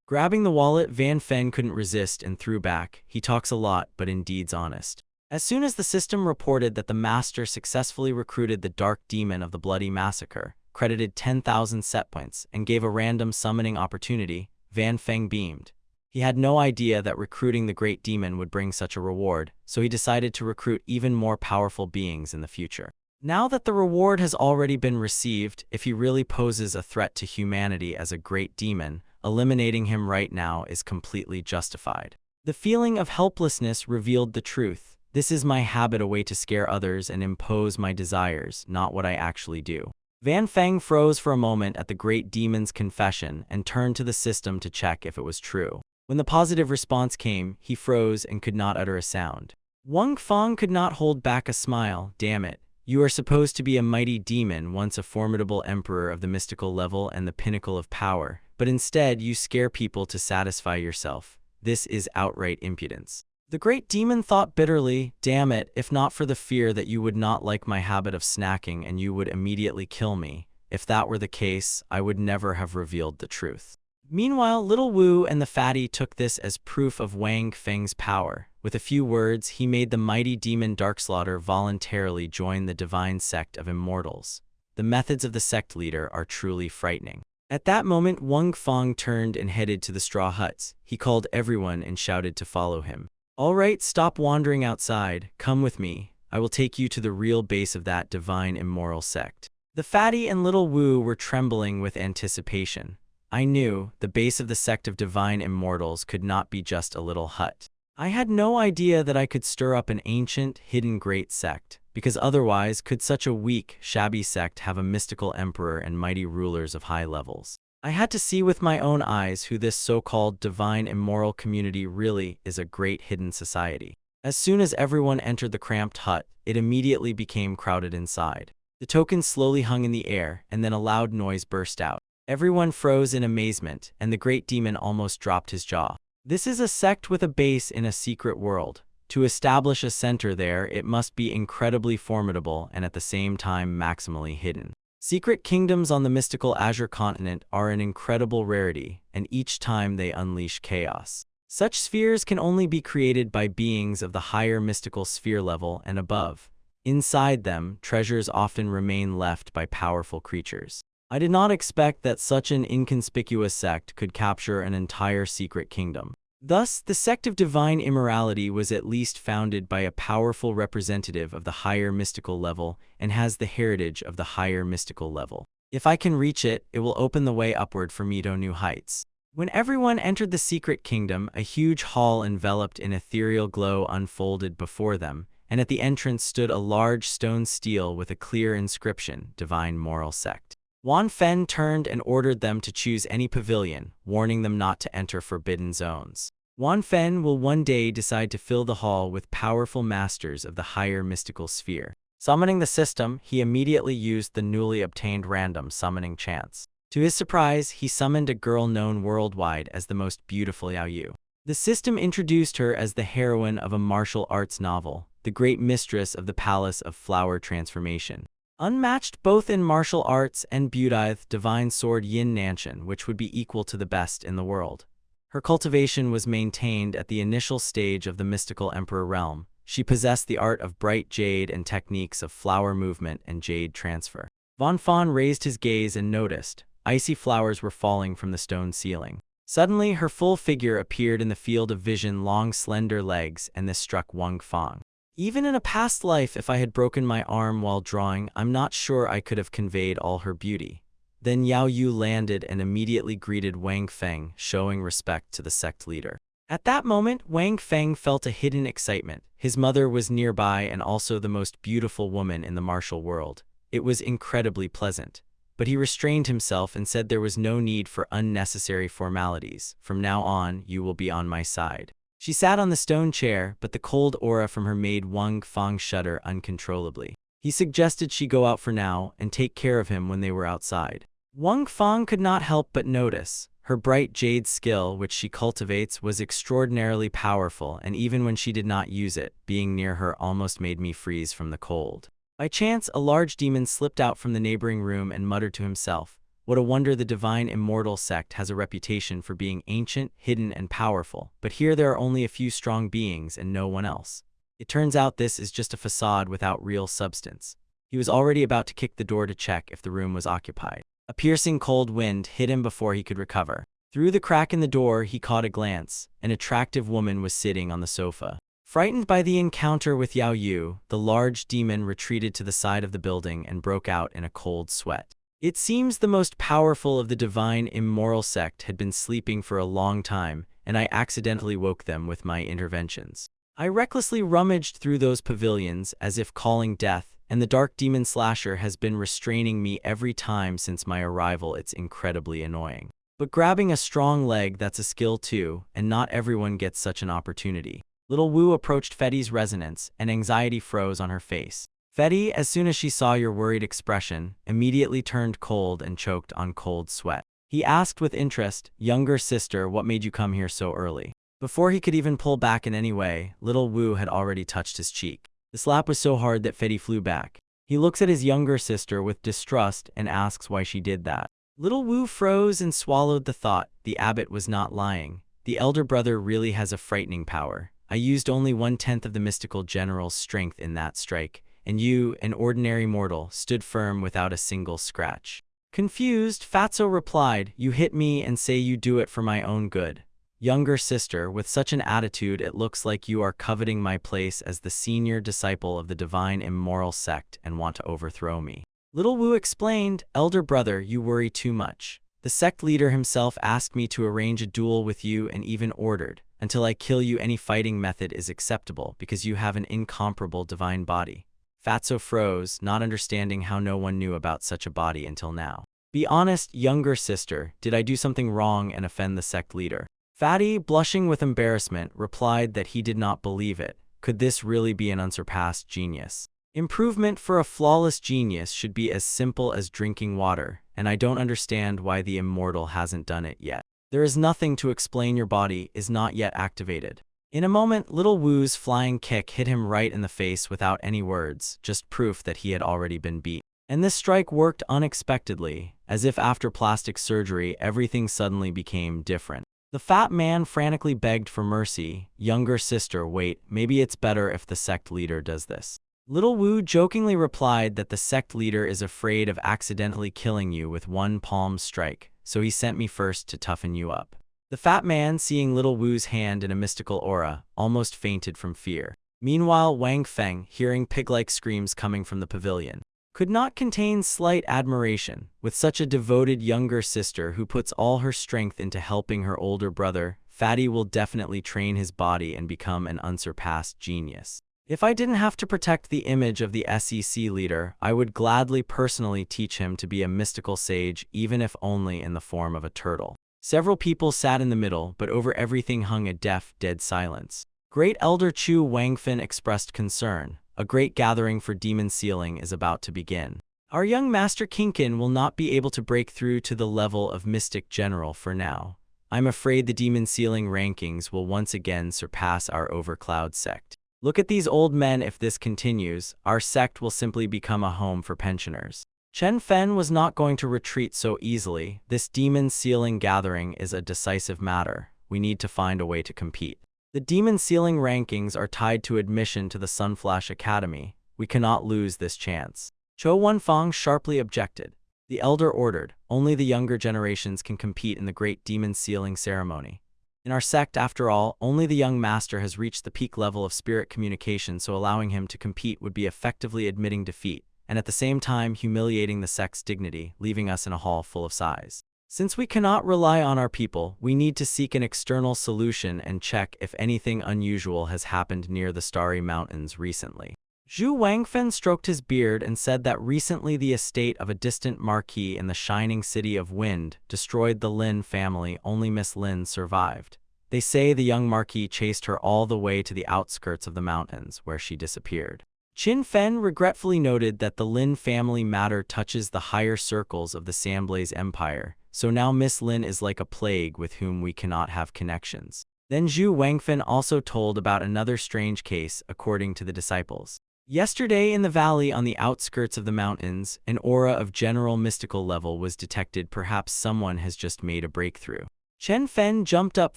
Grabbing the wallet, Van Feng couldn't resist and threw back. He talks a lot, but in deeds honest. As soon as the system reported that the master successfully recruited the dark demon of the bloody massacre, credited 10,000 set points, and gave a random summoning opportunity, Van Feng beamed. He had no idea that recruiting the great demon would bring such a reward, so he decided to recruit even more powerful beings in the future. Now that the reward has already been received, if he really poses a threat to humanity as a great demon, eliminating him right now is completely justified. The feeling of helplessness revealed the truth. This is my habit, a way to scare others and impose my desires, not what I actually do. Van Feng froze for a moment at the great demon's confession and turned to the system to check if it was true. When the positive response came, he froze and could not utter a sound. Wang Feng could not hold back a smile. Damn it. You are supposed to be a mighty demon, once a formidable emperor of the mystical level and the pinnacle of power, but instead you scare people to satisfy yourself. This is outright impudence. The great demon thought bitterly, damn it, if not for the fear that you would not like my habit of snacking and you would immediately kill me. If that were the case, I would never have revealed the truth. Meanwhile, Little Wu and the fatty took this as proof of Wang Feng's power. With a few words, he made the mighty demon Darkslaughter voluntarily join the divine sect of immortals. The methods of the sect leader are truly frightening. At that moment, Wang Feng turned and headed to the straw huts. He called everyone and shouted to follow him. All right, stop wandering outside. Come with me. I will take you to the real base of that divine immoral sect. The fatty and Little Wu were trembling with anticipation. I knew the base of the sect of divine immortals could not be just a little hut. I had no idea that I could stir up an ancient, hidden great sect, because otherwise could such a weak, shabby sect have a mystical emperor and mighty rulers of high levels. I had to see with my own eyes who this so-called divine immoral community really is, a great hidden society. As soon as everyone entered the cramped hut, it immediately became crowded inside. The tokens slowly hung in the air, and then a loud noise burst out. Everyone froze in amazement, and the great demon almost dropped his jaw. This is a sect with a base in a secret world. To establish a center there, it must be incredibly formidable and at the same time maximally hidden. Secret kingdoms on the mystical Azure continent are an incredible rarity, and each time they unleash chaos. Such spheres can only be created by beings of the higher mystical sphere level and above. Inside them, treasures often remain left by powerful creatures. I did not expect that such an inconspicuous sect could capture an entire secret kingdom. Thus, the sect of divine immorality was at least founded by a powerful representative of the higher mystical level and has the heritage of the higher mystical level. If I can reach it, it will open the way upward for me to new heights. When everyone entered the secret kingdom, a huge hall enveloped in ethereal glow unfolded before them, and at the entrance stood a large stone stele with a clear inscription, Divine Moral Sect. Wan Fen turned and ordered them to choose any pavilion, warning them not to enter forbidden zones. Wan Fen will one day decide to fill the hall with powerful masters of the higher mystical sphere. Summoning the system, he immediately used the newly obtained random summoning chance. To his surprise, he summoned a girl known worldwide as the most beautiful Yao Yu. The system introduced her as the heroine of a martial arts novel, the great mistress of the Palace of Flower Transformation. Unmatched both in martial arts and beauty, divine sword Yin Nanshan, which would be equal to the best in the world. Her cultivation was maintained at the initial stage of the mystical emperor realm. She possessed the art of bright jade and techniques of flower movement and jade transfer. Van Fan raised his gaze and noticed icy flowers were falling from the stone ceiling. Suddenly, her full figure appeared in the field of vision, long, slender legs, and this struck Wang Fang. Even in a past life, if I had broken my arm while drawing, I'm not sure I could have conveyed all her beauty. Then Yao Yu landed and immediately greeted Wang Feng, showing respect to the sect leader. At that moment, Wang Feng felt a hidden excitement. His mother was nearby and also the most beautiful woman in the martial world. It was incredibly pleasant. But he restrained himself and said there was no need for unnecessary formalities. From now on, you will be on my side. She sat on the stone chair, but the cold aura from her made Wang Fang shudder uncontrollably. He suggested she go out for now and take care of him when they were outside. Wang Fang could not help but notice. Her bright jade skill, which she cultivates, was extraordinarily powerful, and even when she did not use it, being near her almost made me freeze from the cold. By chance, a large demon slipped out from the neighboring room and muttered to himself, "What a wonder the divine immortal sect has a reputation for being ancient, hidden, and powerful, but here there are only a few strong beings and no one else. It turns out this is just a facade without real substance." He was already about to kick the door to check if the room was occupied. A piercing cold wind hit him before he could recover. Through the crack in the door, he caught a glance. An attractive woman was sitting on the sofa. Frightened by the encounter with Yao Yu, the large demon retreated to the side of the building and broke out in a cold sweat. It seems the most powerful of the divine immoral sect had been sleeping for a long time, and I accidentally woke them with my interventions. I recklessly rummaged through those pavilions as if calling death, and the dark demon slasher has been restraining me every time since my arrival. It's incredibly annoying. But grabbing a strong leg, that's a skill too, and not everyone gets such an opportunity. Little Wu approached Fetty's resonance, and anxiety froze on her face. Fetty, as soon as she saw your worried expression, immediately turned cold and choked on cold sweat. He asked with interest, "Younger sister, what made you come here so early?" Before he could even pull back in any way, little Wu had already touched his cheek. The slap was so hard that Fetty flew back. He looks at his younger sister with distrust and asks why she did that. Little Wu froze and swallowed the thought. The abbot was not lying. The elder brother really has a frightening power. I used only 1/10 of the mystical general's strength in that strike, and you, an ordinary mortal, stood firm without a single scratch. Confused, Fatso replied, "You hit me and say you do it for my own good. Younger sister, with such an attitude it looks like you are coveting my place as the senior disciple of the divine immoral sect and want to overthrow me." Little Wu explained, "Elder brother, you worry too much. The sect leader himself asked me to arrange a duel with you and even ordered, until I kill you any fighting method is acceptable because you have an incomparable divine body." Fatso froze, not understanding how no one knew about such a body until now. "Be honest, younger sister, did I do something wrong and offend the sect leader?" Fatty, blushing with embarrassment, replied that he did not believe it. Could this really be an unsurpassed genius? Improvement for a flawless genius should be as simple as drinking water, and I don't understand why the immortal hasn't done it yet. There is nothing to explain. Your body is not yet activated. In a moment, little Wu's flying kick hit him right in the face without any words, just proof that he had already been beat. And this strike worked unexpectedly, as if after plastic surgery everything suddenly became different. The fat man frantically begged for mercy. Younger sister, wait, maybe it's better if the sect leader does this. Little Wu jokingly replied that the sect leader is afraid of accidentally killing you with one palm strike, so he sent me first to toughen you up. The fat man, seeing Little Wu's hand in a mystical aura, almost fainted from fear. Meanwhile, Wang Feng, hearing pig-like screams coming from the pavilion, could not contain slight admiration. With such a devoted younger sister who puts all her strength into helping her older brother, Fatty will definitely train his body and become an unsurpassed genius. If I didn't have to protect the image of the SEC leader, I would gladly personally teach him to be a mystical sage, even if only in the form of a turtle. Several people sat in the middle, but over everything hung a deaf, dead silence. Great Elder Chu Wangfen expressed concern. A great gathering for demon sealing is about to begin. Our young Master Kinkin will not be able to break through to the level of Mystic General for now. I'm afraid the demon sealing rankings will once again surpass our overcloud sect. Look at these old men. If this continues, our sect will simply become a home for pensioners. Chen Fen was not going to retreat so easily. This demon sealing gathering is a decisive matter. We need to find a way to compete. The demon sealing rankings are tied to admission to the Sunflash Academy. We cannot lose this chance. Chou Wenfang sharply objected. The elder ordered, only the younger generations can compete in the great demon sealing ceremony. In our sect, after all, only the young master has reached the peak level of spirit communication, so allowing him to compete would be effectively admitting defeat, and at the same time humiliating the sect's dignity, leaving us in a hall full of sighs. Since we cannot rely on our people, we need to seek an external solution and check if anything unusual has happened near the Starry Mountains recently. Zhu Wangfen stroked his beard and said that recently the estate of a distant marquis in the shining city of Wind destroyed the Lin family. Only Miss Lin survived. They say the young marquis chased her all the way to the outskirts of the mountains, where she disappeared. Qin Fen regretfully noted that the Lin family matter touches the higher circles of the Samblaze Empire, so now Miss Lin is like a plague with whom we cannot have connections. Then Zhu Wangfen also told about another strange case, according to the disciples. Yesterday in the valley on the outskirts of the mountains, an aura of general mystical level was detected. Perhaps someone has just made a breakthrough. Chen Fen jumped up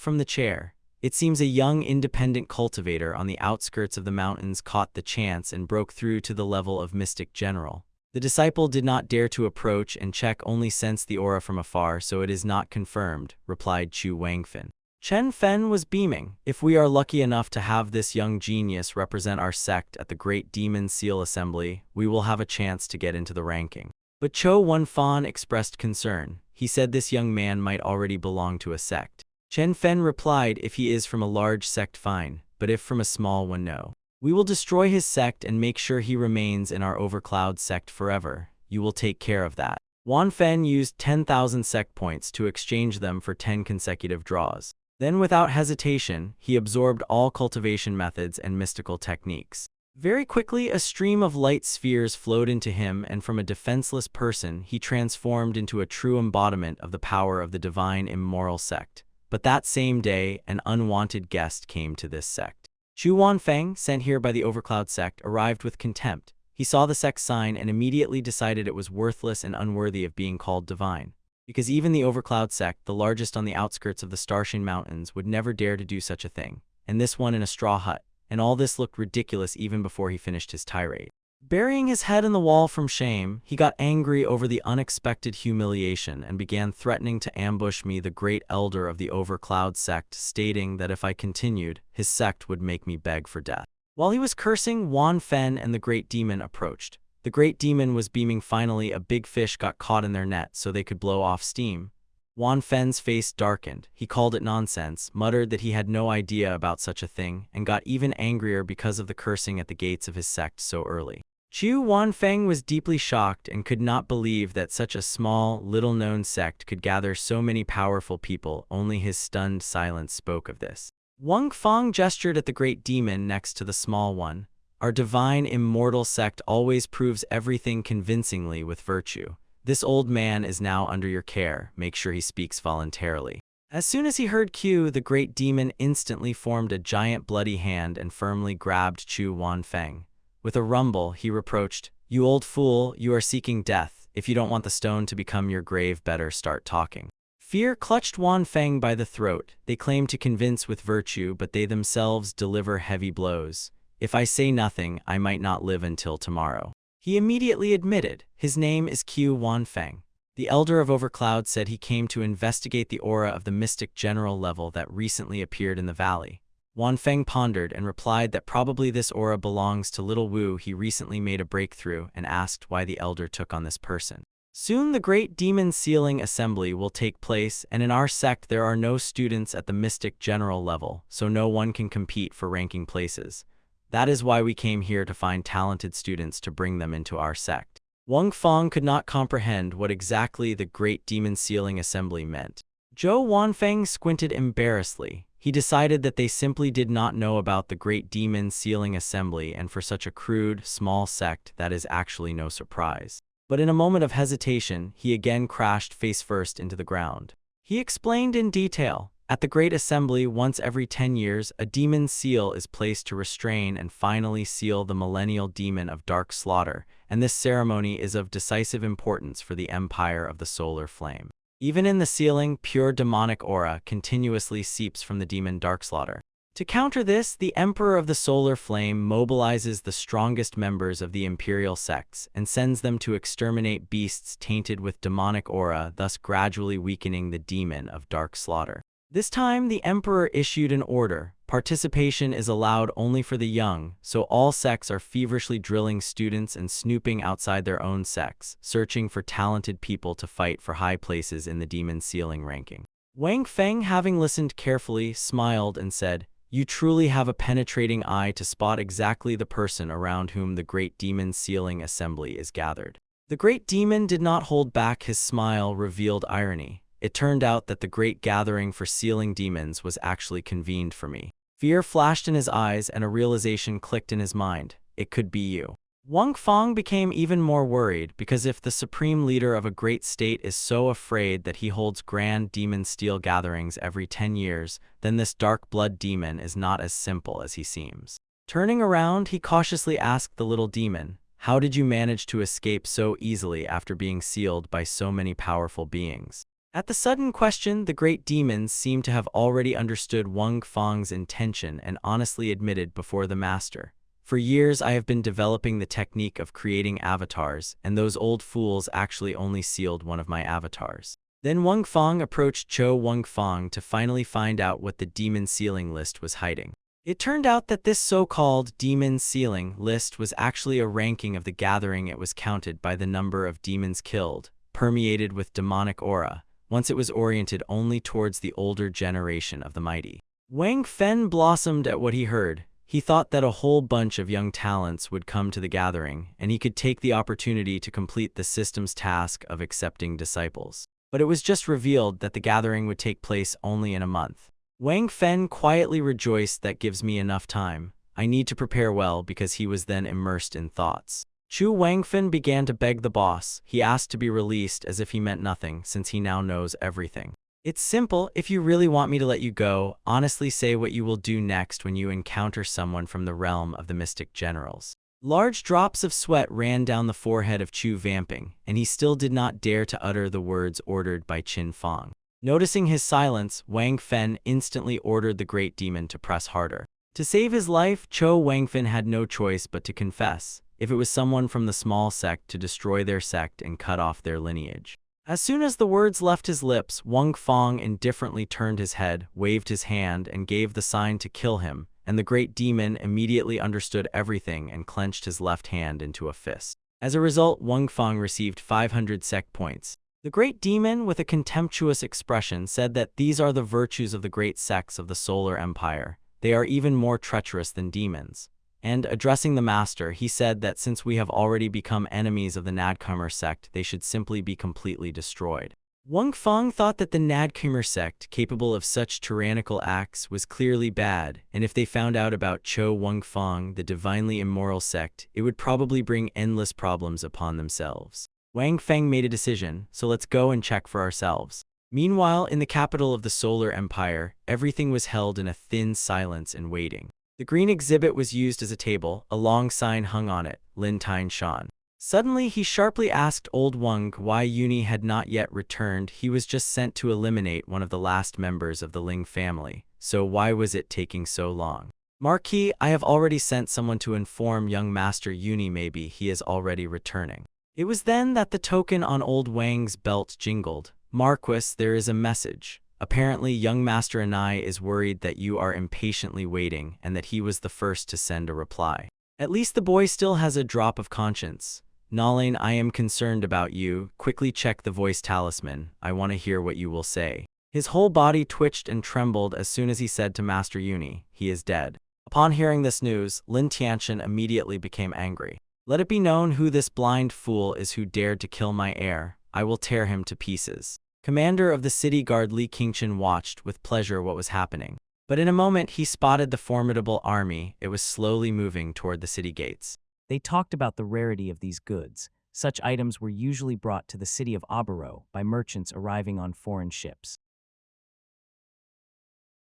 from the chair. It seems a young independent cultivator on the outskirts of the mountains caught the chance and broke through to the level of Mystic General. The disciple did not dare to approach and check, only sensed the aura from afar, so it is not confirmed, replied Chu Wangfen. Chen Fen was beaming. If we are lucky enough to have this young genius represent our sect at the Great Demon Seal Assembly, we will have a chance to get into the ranking. But Chou Wenfan expressed concern. He said this young man might already belong to a sect. Chen Fen replied, if he is from a large sect, fine, but if from a small one, no. We will destroy his sect and make sure he remains in our overcloud sect forever. You will take care of that. Wan Fen used 10,000 sect points to exchange them for 10 consecutive draws. Then without hesitation, he absorbed all cultivation methods and mystical techniques. Very quickly, a stream of light spheres flowed into him, and from a defenseless person, he transformed into a true embodiment of the power of the divine immoral sect. But that same day, an unwanted guest came to this sect. Chu Wanfeng, sent here by the Overcloud sect, arrived with contempt. He saw the sect's sign and immediately decided it was worthless and unworthy of being called divine. Because even the Overcloud sect, the largest on the outskirts of the Starshin Mountains, would never dare to do such a thing. And this one in a straw hut. And all this looked ridiculous even before he finished his tirade. Burying his head in the wall from shame, he got angry over the unexpected humiliation and began threatening to ambush me, the great elder of the Overcloud sect, stating that if I continued, his sect would make me beg for death. While he was cursing, Wan Fen and the great demon approached. The great demon was beaming. Finally, a big fish got caught in their net so they could blow off steam. Wan Fen's face darkened. He called it nonsense, muttered that he had no idea about such a thing, and got even angrier because of the cursing at the gates of his sect so early. Chu Wanfeng was deeply shocked and could not believe that such a small, little-known sect could gather so many powerful people. Only his stunned silence spoke of this. Wang Fang gestured at the great demon next to the small one. Our divine immortal sect always proves everything convincingly with virtue. This old man is now under your care. Make sure he speaks voluntarily. As soon as he heard Q, the great demon instantly formed a giant bloody hand and firmly grabbed Chu Wanfeng. With a rumble, he reproached, "You old fool, you are seeking death. If you don't want the stone to become your grave, better start talking." Fear clutched Wanfeng by the throat. They claim to convince with virtue, but they themselves deliver heavy blows. "If I say nothing, I might not live until tomorrow." He immediately admitted, his name is Q Wanfeng. The Elder of Overcloud said he came to investigate the aura of the mystic general level that recently appeared in the valley. Wanfeng pondered and replied that probably this aura belongs to Little Wu. He recently made a breakthrough and asked why the Elder took on this person. Soon the Great Demon Sealing Assembly will take place, and in our sect there are no students at the mystic general level, so no one can compete for ranking places. That is why we came here to find talented students to bring them into our sect. Wang Feng could not comprehend what exactly the Great Demon Sealing Assembly meant. Zhou Wanfeng squinted embarrassedly. He decided that they simply did not know about the Great Demon Sealing Assembly, and for such a crude, small sect, that is actually no surprise. But in a moment of hesitation, he again crashed face-first into the ground. He explained in detail. At the Great Assembly, once every 10 years, a demon's seal is placed to restrain and finally seal the millennial demon of dark slaughter, and this ceremony is of decisive importance for the empire of the solar flame. Even in the sealing, pure demonic aura continuously seeps from the demon Darkslaughter. To counter this, the Emperor of the Solar Flame mobilizes the strongest members of the imperial sects and sends them to exterminate beasts tainted with demonic aura, thus gradually weakening the demon of dark slaughter. This time, the Emperor issued an order. Participation is allowed only for the young, so all sects are feverishly drilling students and snooping outside their own sects, searching for talented people to fight for high places in the demon sealing ranking. Wang Feng, having listened carefully, smiled and said, "You truly have a penetrating eye to spot exactly the person around whom the Great Demon Sealing Assembly is gathered." The Great Demon did not hold back. His smile revealed irony. It turned out that the great gathering for sealing demons was actually convened for me. Fear flashed in his eyes and a realization clicked in his mind. It could be you. Wang Feng became even more worried, because if the supreme leader of a great state is so afraid that he holds grand demon steel gatherings every 10 years, then this dark blood demon is not as simple as he seems. Turning around, he cautiously asked the little demon, "How did you manage to escape so easily after being sealed by so many powerful beings?" At the sudden question, the great demons seemed to have already understood Wang Feng's intention and honestly admitted before the master, "For years I have been developing the technique of creating avatars, and those old fools actually only sealed one of my avatars." Then Wang Feng approached Zhou Wanfeng to finally find out what the demon sealing list was hiding. It turned out that this so-called demon sealing list was actually a ranking of the gathering. It was counted by the number of demons killed, permeated with demonic aura. Once it was oriented only towards the older generation of the mighty. Wang Feng blossomed at what he heard. He thought that a whole bunch of young talents would come to the gathering, and he could take the opportunity to complete the system's task of accepting disciples. But it was just revealed that the gathering would take place only in a month. Wang Feng quietly rejoiced. That gives me enough time. I need to prepare well, because he was then immersed in thoughts. Chu Wangfen began to beg the boss. He asked to be released as if he meant nothing, since he now knows everything. "It's simple. If you really want me to let you go, honestly say what you will do next when you encounter someone from the realm of the mystic generals." Large drops of sweat ran down the forehead of Chu Vamping, and he still did not dare to utter the words ordered by Qin Fang. Noticing his silence, Wang Feng instantly ordered the great demon to press harder. To save his life, Zhou Wanfeng had no choice but to confess. If it was someone from the small sect, to destroy their sect and cut off their lineage. As soon as the words left his lips, Wang Feng indifferently turned his head, waved his hand, and gave the sign to kill him, and the great demon immediately understood everything and clenched his left hand into a fist. As a result, Wang Feng received 500 SECT points. The great demon, with a contemptuous expression, said that these are the virtues of the great sects of the Solar Empire. They are even more treacherous than demons. And, addressing the master, he said that since we have already become enemies of the Nadcomer sect, they should simply be completely destroyed. Wang Feng thought that the Nadcomer sect, capable of such tyrannical acts, was clearly bad, and if they found out about Zhou Wanfeng, the divinely immoral sect, it would probably bring endless problems upon themselves. Wang Feng made a decision, so let's go and check for ourselves. Meanwhile, in the capital of the Solar Empire, everything was held in a thin silence and waiting. The green exhibit was used as a table, a long sign hung on it, Lin Tine Shan. Suddenly, he sharply asked Old Wang why Yuni had not yet returned. He was just sent to eliminate one of the last members of the Ling family, so why was it taking so long? Marquis, I have already sent someone to inform young Master Yuni, maybe he is already returning. It was then that the token on Old Wang's belt jingled. Marquis, there is a message. Apparently, young Master Anai is worried that you are impatiently waiting and that he was the first to send a reply. At least the boy still has a drop of conscience. Nalin, I am concerned about you. Quickly check the voice talisman. I want to hear what you will say. His whole body twitched and trembled as soon as he said to Master Yuni, he is dead. Upon hearing this news, Lin Tianchen immediately became angry. Let it be known who this blind fool is who dared to kill my heir. I will tear him to pieces. Commander of the city guard Li Qingchen watched with pleasure what was happening. But in a moment he spotted the formidable army. It was slowly moving toward the city gates. They talked about the rarity of these goods. Such items were usually brought to the city of Obero by merchants arriving on foreign ships.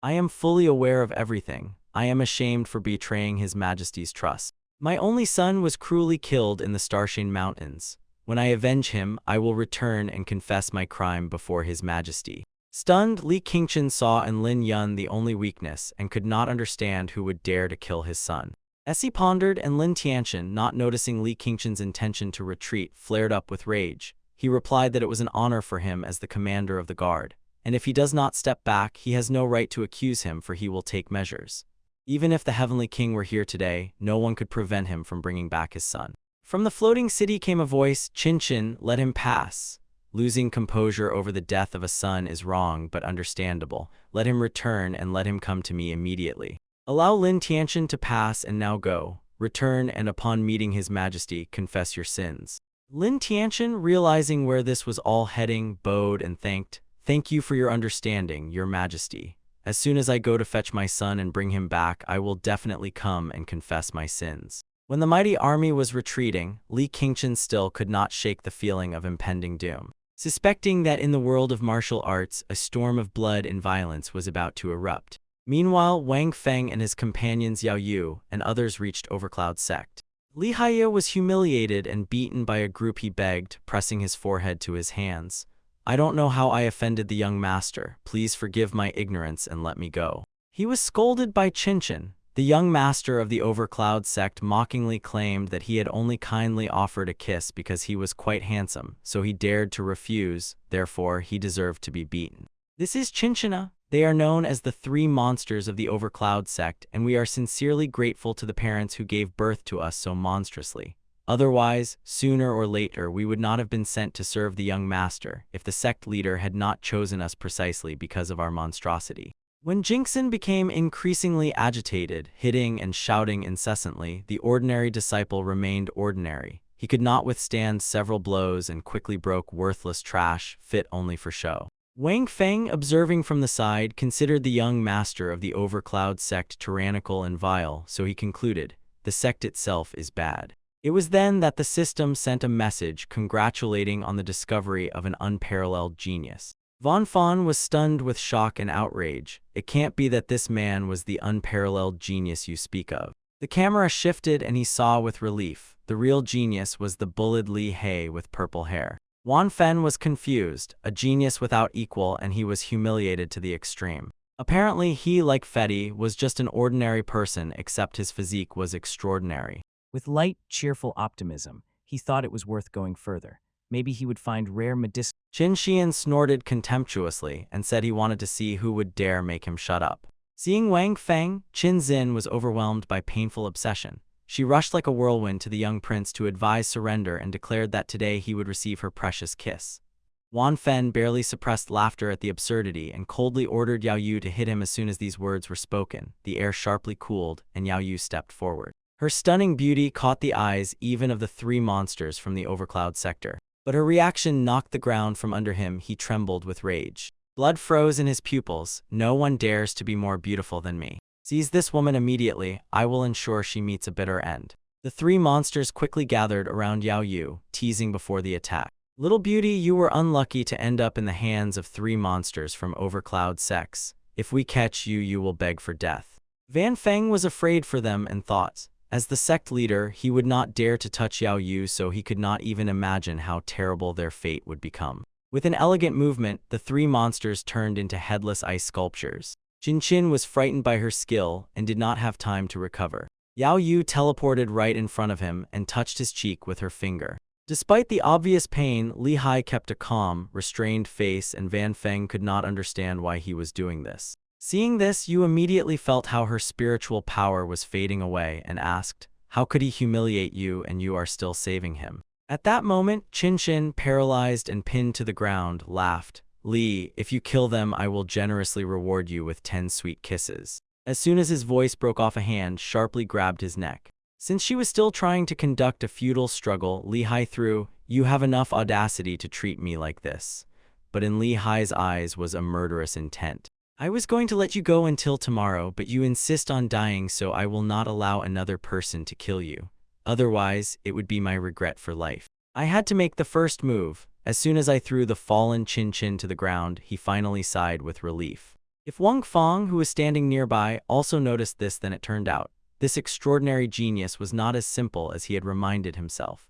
I am fully aware of everything. I am ashamed for betraying His Majesty's trust. My only son was cruelly killed in the Starshin Mountains. When I avenge him, I will return and confess my crime before His Majesty. Stunned, Li Qingchen saw in Lin Yun the only weakness and could not understand who would dare to kill his son. As he pondered, and Lin Tianchen, not noticing Li Qingchen's intention to retreat, flared up with rage. He replied that it was an honor for him as the commander of the guard, and if he does not step back, he has no right to accuse him, for he will take measures. Even if the Heavenly King were here today, no one could prevent him from bringing back his son. From the floating city came a voice, Qin, let him pass. Losing composure over the death of a son is wrong but understandable. Let him return and let him come to me immediately. Allow Lin Tianchen to pass and now go. Return and upon meeting His Majesty, confess your sins. Lin Tianchen, realizing where this was all heading, bowed and thanked. Thank you for your understanding, Your Majesty. As soon as I go to fetch my son and bring him back, I will definitely come and confess my sins. When the mighty army was retreating, Li Qingchen still could not shake the feeling of impending doom. Suspecting that in the world of martial arts, a storm of blood and violence was about to erupt. Meanwhile, Wang Feng and his companions Yao Yu and others reached Overcloud Sect. Li Haiya was humiliated and beaten by a group. He begged, pressing his forehead to his hands. I don't know how I offended the young master. Please forgive my ignorance and let me go. He was scolded by Qin. The young master of the Overcloud Sect mockingly claimed that he had only kindly offered a kiss because he was quite handsome, so he dared to refuse, therefore he deserved to be beaten. This is Qinchina. They are known as the three monsters of the Overcloud Sect, and we are sincerely grateful to the parents who gave birth to us so monstrously. Otherwise, sooner or later we would not have been sent to serve the young master if the sect leader had not chosen us precisely because of our monstrosity. When Jingxin became increasingly agitated, hitting and shouting incessantly, the ordinary disciple remained ordinary. He could not withstand several blows and quickly broke worthless trash, fit only for show. Wang Feng, observing from the side, considered the young master of the Overcloud Sect tyrannical and vile, so he concluded, the sect itself is bad. It was then that the system sent a message congratulating on the discovery of an unparalleled genius. Von Fan was stunned with shock and outrage. It can't be that this man was the unparalleled genius you speak of. The camera shifted and he saw with relief. The real genius was the bullied Li He with purple hair. Wan Fen was confused, a genius without equal, and he was humiliated to the extreme. Apparently he, like Fetty, was just an ordinary person, except his physique was extraordinary. With light, cheerful optimism, he thought it was worth going further. Maybe he would find rare medicinal. Qin Xian snorted contemptuously and said he wanted to see who would dare make him shut up. Seeing Wang Feng, Qin Xin was overwhelmed by painful obsession. She rushed like a whirlwind to the young prince to advise surrender and declared that today he would receive her precious kiss. Wan Fen barely suppressed laughter at the absurdity and coldly ordered Yao Yu to hit him as soon as these words were spoken. The air sharply cooled, and Yao Yu stepped forward. Her stunning beauty caught the eyes even of the three monsters from the Overcloud sector. But her reaction knocked the ground from under him. He trembled with rage. Blood froze in his pupils. No one dares to be more beautiful than me. Seize this woman immediately. I will ensure she meets a bitter end. The three monsters quickly gathered around Yao Yu, teasing before the attack. Little beauty, you were unlucky to end up in the hands of 3 monsters from overpowered SECTs. If we catch you, you will beg for death. Van Feng was afraid for them and thought, as the sect leader, he would not dare to touch Yao Yu, so he could not even imagine how terrible their fate would become. With an elegant movement, the 3 monsters turned into headless ice sculptures. Qin Qin was frightened by her skill and did not have time to recover. Yao Yu teleported right in front of him and touched his cheek with her finger. Despite the obvious pain, Li Hai kept a calm, restrained face, and Van Feng could not understand why he was doing this. Seeing this, Yu immediately felt how her spiritual power was fading away and asked, how could he humiliate you and you are still saving him? At that moment, Qin Qin, paralyzed and pinned to the ground, laughed. Li, if you kill them, I will generously reward you with 10 sweet kisses. As soon as his voice broke off, a hand sharply grabbed his neck. Since she was still trying to conduct a futile struggle, Li Hai threw, you have enough audacity to treat me like this. But in Li Hai's eyes was a murderous intent. I was going to let you go until tomorrow, but you insist on dying, so I will not allow another person to kill you. Otherwise, it would be my regret for life. I had to make the first move. As soon as I threw the fallen Qin Qin to the ground, he finally sighed with relief. If Wang Feng, who was standing nearby, also noticed this, then it turned out this extraordinary genius was not as simple as he had reminded himself.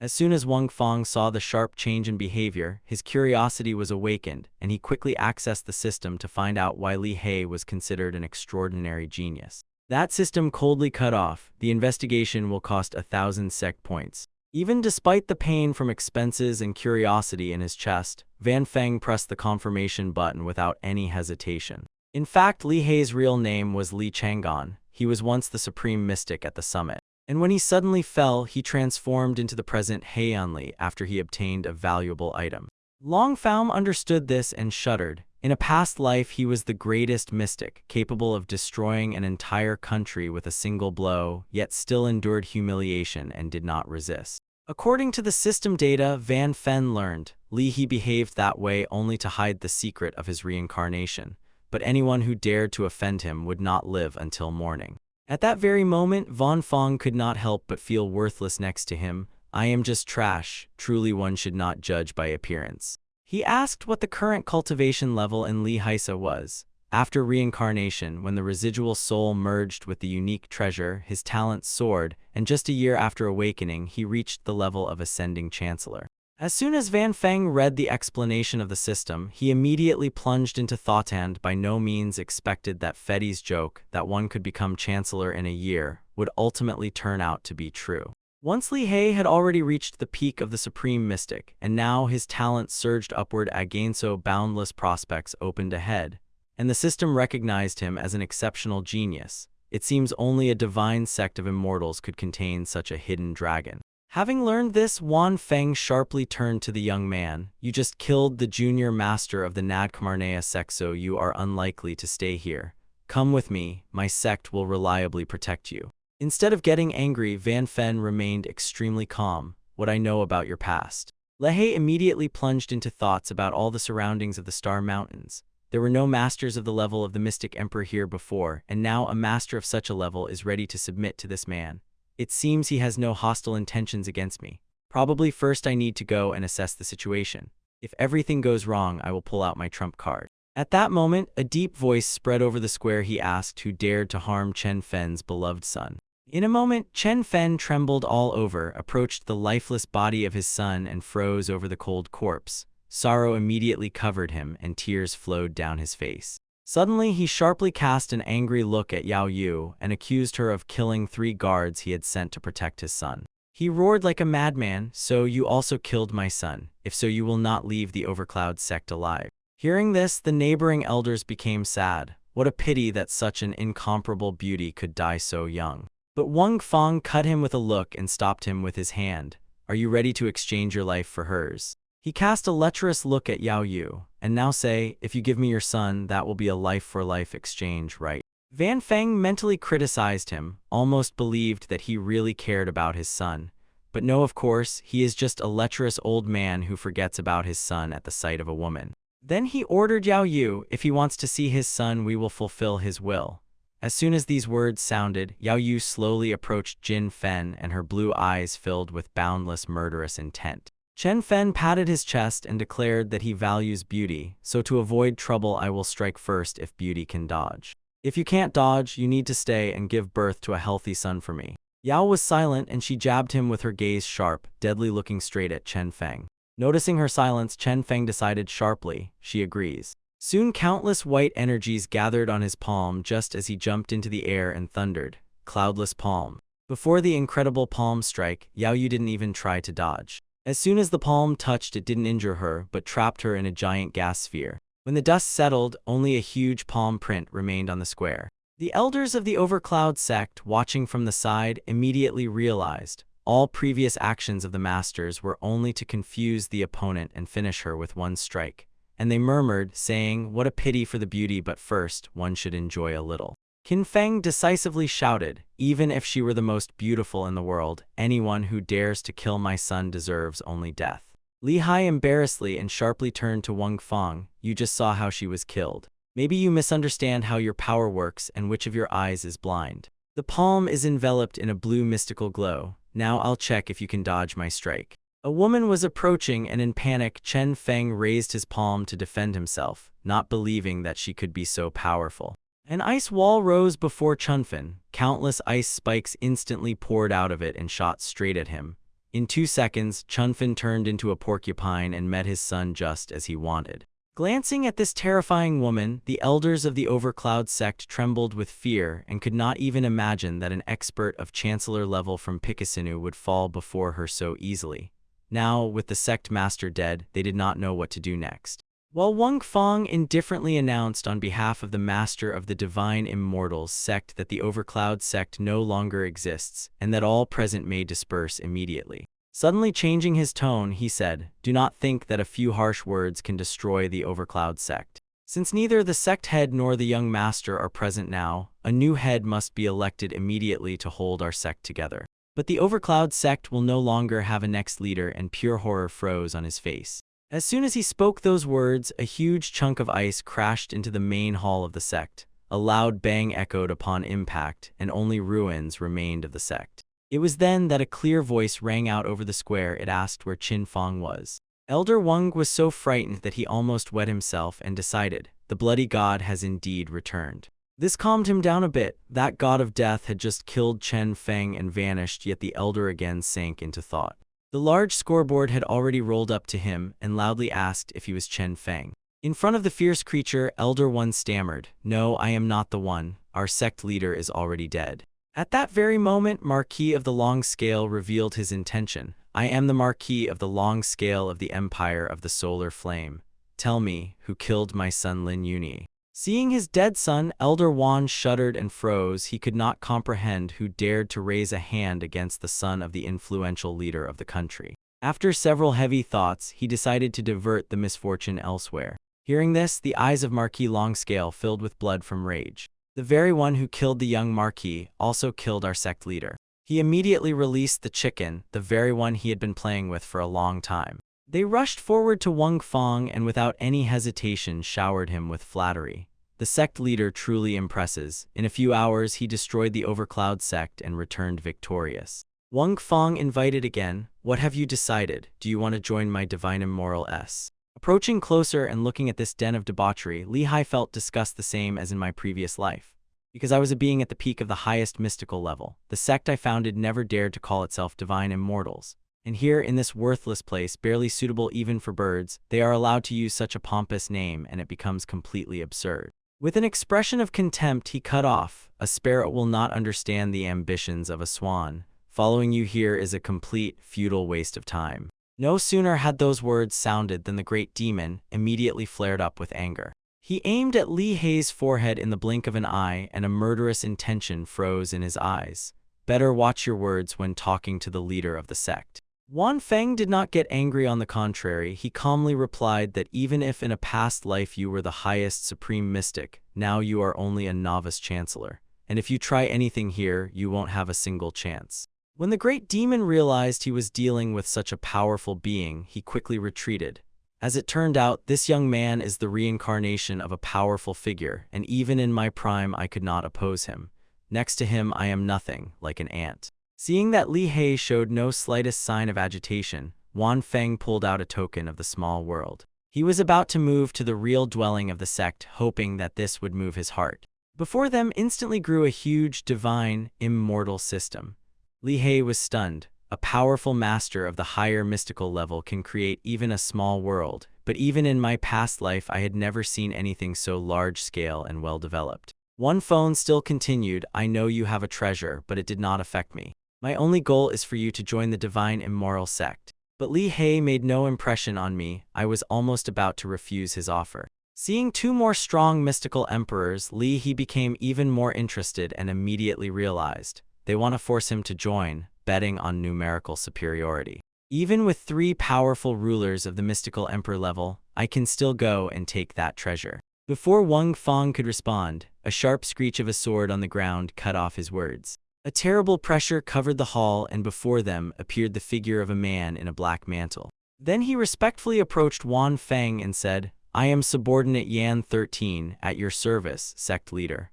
As soon as Wang Feng saw the sharp change in behavior, his curiosity was awakened, and he quickly accessed the system to find out why Li Hai was considered an extraordinary genius. That system coldly cut off. The investigation will cost 1,000 SECT points. Even despite the pain from expenses and curiosity in his chest, Van Feng pressed the confirmation button without any hesitation. In fact, Li Hai's real name was Li Chang'an. He was once the supreme mystic at the summit. And when he suddenly fell, he transformed into the present Heianli after he obtained a valuable item. Long Pham understood this and shuddered. In a past life, he was the greatest mystic, capable of destroying an entire country with a single blow, yet still endured humiliation and did not resist. According to the system data Van Feng learned, Li He behaved that way only to hide the secret of his reincarnation, but anyone who dared to offend him would not live until morning. At that very moment, Van Feng could not help but feel worthless next to him. I am just trash. Truly, one should not judge by appearance. He asked what the current cultivation level in Li Haisa was. After reincarnation, when the residual soul merged with the unique treasure, his talent soared, and just a year after awakening, he reached the level of Ascending Chancellor. As soon as Van Feng read the explanation of the system, he immediately plunged into thought and by no means expected that Fetty's joke, that one could become Chancellor in a year, would ultimately turn out to be true. Once Li Hai had already reached the peak of the Supreme Mystic, and now his talent surged upward again, so boundless prospects opened ahead, and the system recognized him as an exceptional genius. It seems only a divine sect of immortals could contain such a hidden dragon. Having learned this, Wan Feng sharply turned to the young man. You just killed the junior master of the Nadkamarnea sect, so you are unlikely to stay here. Come with me, my sect will reliably protect you. Instead of getting angry, Van Feng remained extremely calm. What I know about your past. Lehei immediately plunged into thoughts about all the surroundings of the Star Mountains. There were no masters of the level of the Mystic Emperor here before, and now a master of such a level is ready to submit to this man. It seems he has no hostile intentions against me. Probably first I need to go and assess the situation. If everything goes wrong, I will pull out my trump card. At that moment, a deep voice spread over the square. He asked who dared to harm Chen Fen's beloved son. In a moment, Chen Fen trembled all over, approached the lifeless body of his son and froze over the cold corpse. Sorrow immediately covered him and tears flowed down his face. Suddenly, he sharply cast an angry look at Yao Yu and accused her of killing 3 guards he had sent to protect his son. He roared like a madman, so you also killed my son. If so, you will not leave the overpowered sect alive. Hearing this, the neighboring elders became sad. What a pity that such an incomparable beauty could die so young. But Wang Feng cut him with a look and stopped him with his hand. Are you ready to exchange your life for hers? He cast a lecherous look at Yao Yu, and now say, if you give me your son, that will be a life-for-life exchange, right? Van Feng mentally criticized him, almost believed that he really cared about his son. But no, of course, he is just a lecherous old man who forgets about his son at the sight of a woman. Then he ordered Yao Yu, if he wants to see his son, we will fulfill his will. As soon as these words sounded, Yao Yu slowly approached Jin Fen and her blue eyes filled with boundless murderous intent. Chen Fen patted his chest and declared that he values beauty, so to avoid trouble I will strike first if beauty can dodge. If you can't dodge, you need to stay and give birth to a healthy son for me. Yao was silent and she jabbed him with her gaze sharp, deadly looking straight at Chen Feng. Noticing her silence, Chen Feng decided sharply, she agrees. Soon countless white energies gathered on his palm just as he jumped into the air and thundered, "Cloudless palm." Before the incredible palm strike, Yao Yu didn't even try to dodge. As soon as the palm touched, it didn't injure her, but trapped her in a giant gas sphere. When the dust settled, only a huge palm print remained on the square. The elders of the Overcloud sect, watching from the side, immediately realized all previous actions of the masters were only to confuse the opponent and finish her with one strike. And they murmured, saying, "What a pity for the beauty, but first, one should enjoy a little." Qin Feng decisively shouted, "Even if she were the most beautiful in the world, anyone who dares to kill my son deserves only death." Li Hai embarrassedly and sharply turned to Wang Feng, "You just saw how she was killed. Maybe you misunderstand how your power works and which of your eyes is blind. The palm is enveloped in a blue mystical glow. Now I'll check if you can dodge my strike." A woman was approaching and in panic Chen Feng raised his palm to defend himself, not believing that she could be so powerful. An ice wall rose before Chunfen. Countless ice spikes instantly poured out of it and shot straight at him. In 2 seconds, Chunfen turned into a porcupine and met his son just as he wanted. Glancing at this terrifying woman, the elders of the Overcloud sect trembled with fear and could not even imagine that an expert of chancellor level from Pikasinu would fall before her so easily. Now, with the sect master dead, they did not know what to do next. While Wang Feng indifferently announced on behalf of the master of the Divine Immortals sect that the Overcloud sect no longer exists and that all present may disperse immediately. Suddenly changing his tone, he said, "Do not think that a few harsh words can destroy the Overcloud sect. Since neither the sect head nor the young master are present now, a new head must be elected immediately to hold our sect together." But the Overcloud sect will no longer have a next leader, and pure horror froze on his face. As soon as he spoke those words, a huge chunk of ice crashed into the main hall of the sect. A loud bang echoed upon impact, and only ruins remained of the sect. It was then that a clear voice rang out over the square. It asked where Qin Feng was. Elder Wang was so frightened that he almost wet himself and decided, the bloody god has indeed returned. This calmed him down a bit. That god of death had just killed Chen Feng and vanished, yet the elder again sank into thought. The large scoreboard had already rolled up to him and loudly asked if he was Chen Feng. In front of the fierce creature, Elder One stammered, "No, I am not the one. Our sect leader is already dead." At that very moment, Marquis of the Long Scale revealed his intention. "I am the Marquis of the Long Scale of the Empire of the Solar Flame. Tell me, who killed my son Lin Yuni?" Seeing his dead son, Elder Wan shuddered and froze. He could not comprehend who dared to raise a hand against the son of the influential leader of the country. After several heavy thoughts, he decided to divert the misfortune elsewhere. Hearing this, the eyes of Marquis Longscale filled with blood from rage. The very one who killed the young Marquis also killed our sect leader. He immediately released the chicken, the very one he had been playing with for a long time. They rushed forward to Wang Feng and without any hesitation showered him with flattery. The sect leader truly impresses. In a few hours he destroyed the Overcloud sect and returned victorious. Wang Feng invited again, "What have you decided? Do you want to join my Divine Immoral S?" Approaching closer and looking at this den of debauchery, Li Hai felt disgust the same as in my previous life. Because I was a being at the peak of the highest mystical level, the sect I founded never dared to call itself Divine Immortals. And here, in this worthless place, barely suitable even for birds, they are allowed to use such a pompous name, and it becomes completely absurd. With an expression of contempt, he cut off, "A sparrow will not understand the ambitions of a swan. Following you here is a complete, futile waste of time." No sooner had those words sounded than the great demon immediately flared up with anger. He aimed at Li Hei's forehead in the blink of an eye, and a murderous intention froze in his eyes. "Better watch your words when talking to the leader of the sect." Wan Feng did not get angry. On the contrary, he calmly replied that even if in a past life you were the highest supreme mystic, now you are only a novice chancellor. And if you try anything here, you won't have a single chance. When the great demon realized he was dealing with such a powerful being, he quickly retreated. As it turned out, this young man is the reincarnation of a powerful figure, and even in my prime I could not oppose him. Next to him I am nothing, like an ant. Seeing that Li Hei showed no slightest sign of agitation, Wan Feng pulled out a token of the small world. He was about to move to the real dwelling of the sect, hoping that this would move his heart. Before them instantly grew a huge, divine, immortal system. Li He was stunned. A powerful master of the higher mystical level can create even a small world, but even in my past life I had never seen anything so large-scale and well-developed. One phone still continued, I know you have a treasure, but it did not affect me. My only goal is for you to join the divine immoral sect. But Li He made no impression on me. I was almost about to refuse his offer. Seeing two more strong mystical emperors, Li He became even more interested and immediately realized they want to force him to join, betting on numerical superiority. Even with 3 powerful rulers of the mystical emperor level, I can still go and take that treasure. Before Wang Feng could respond, a sharp screech of a sword on the ground cut off his words. A terrible pressure covered the hall, and before them appeared the figure of a man in a black mantle. Then he respectfully approached Wan Feng and said, I am subordinate Yan 13, at your service, sect leader.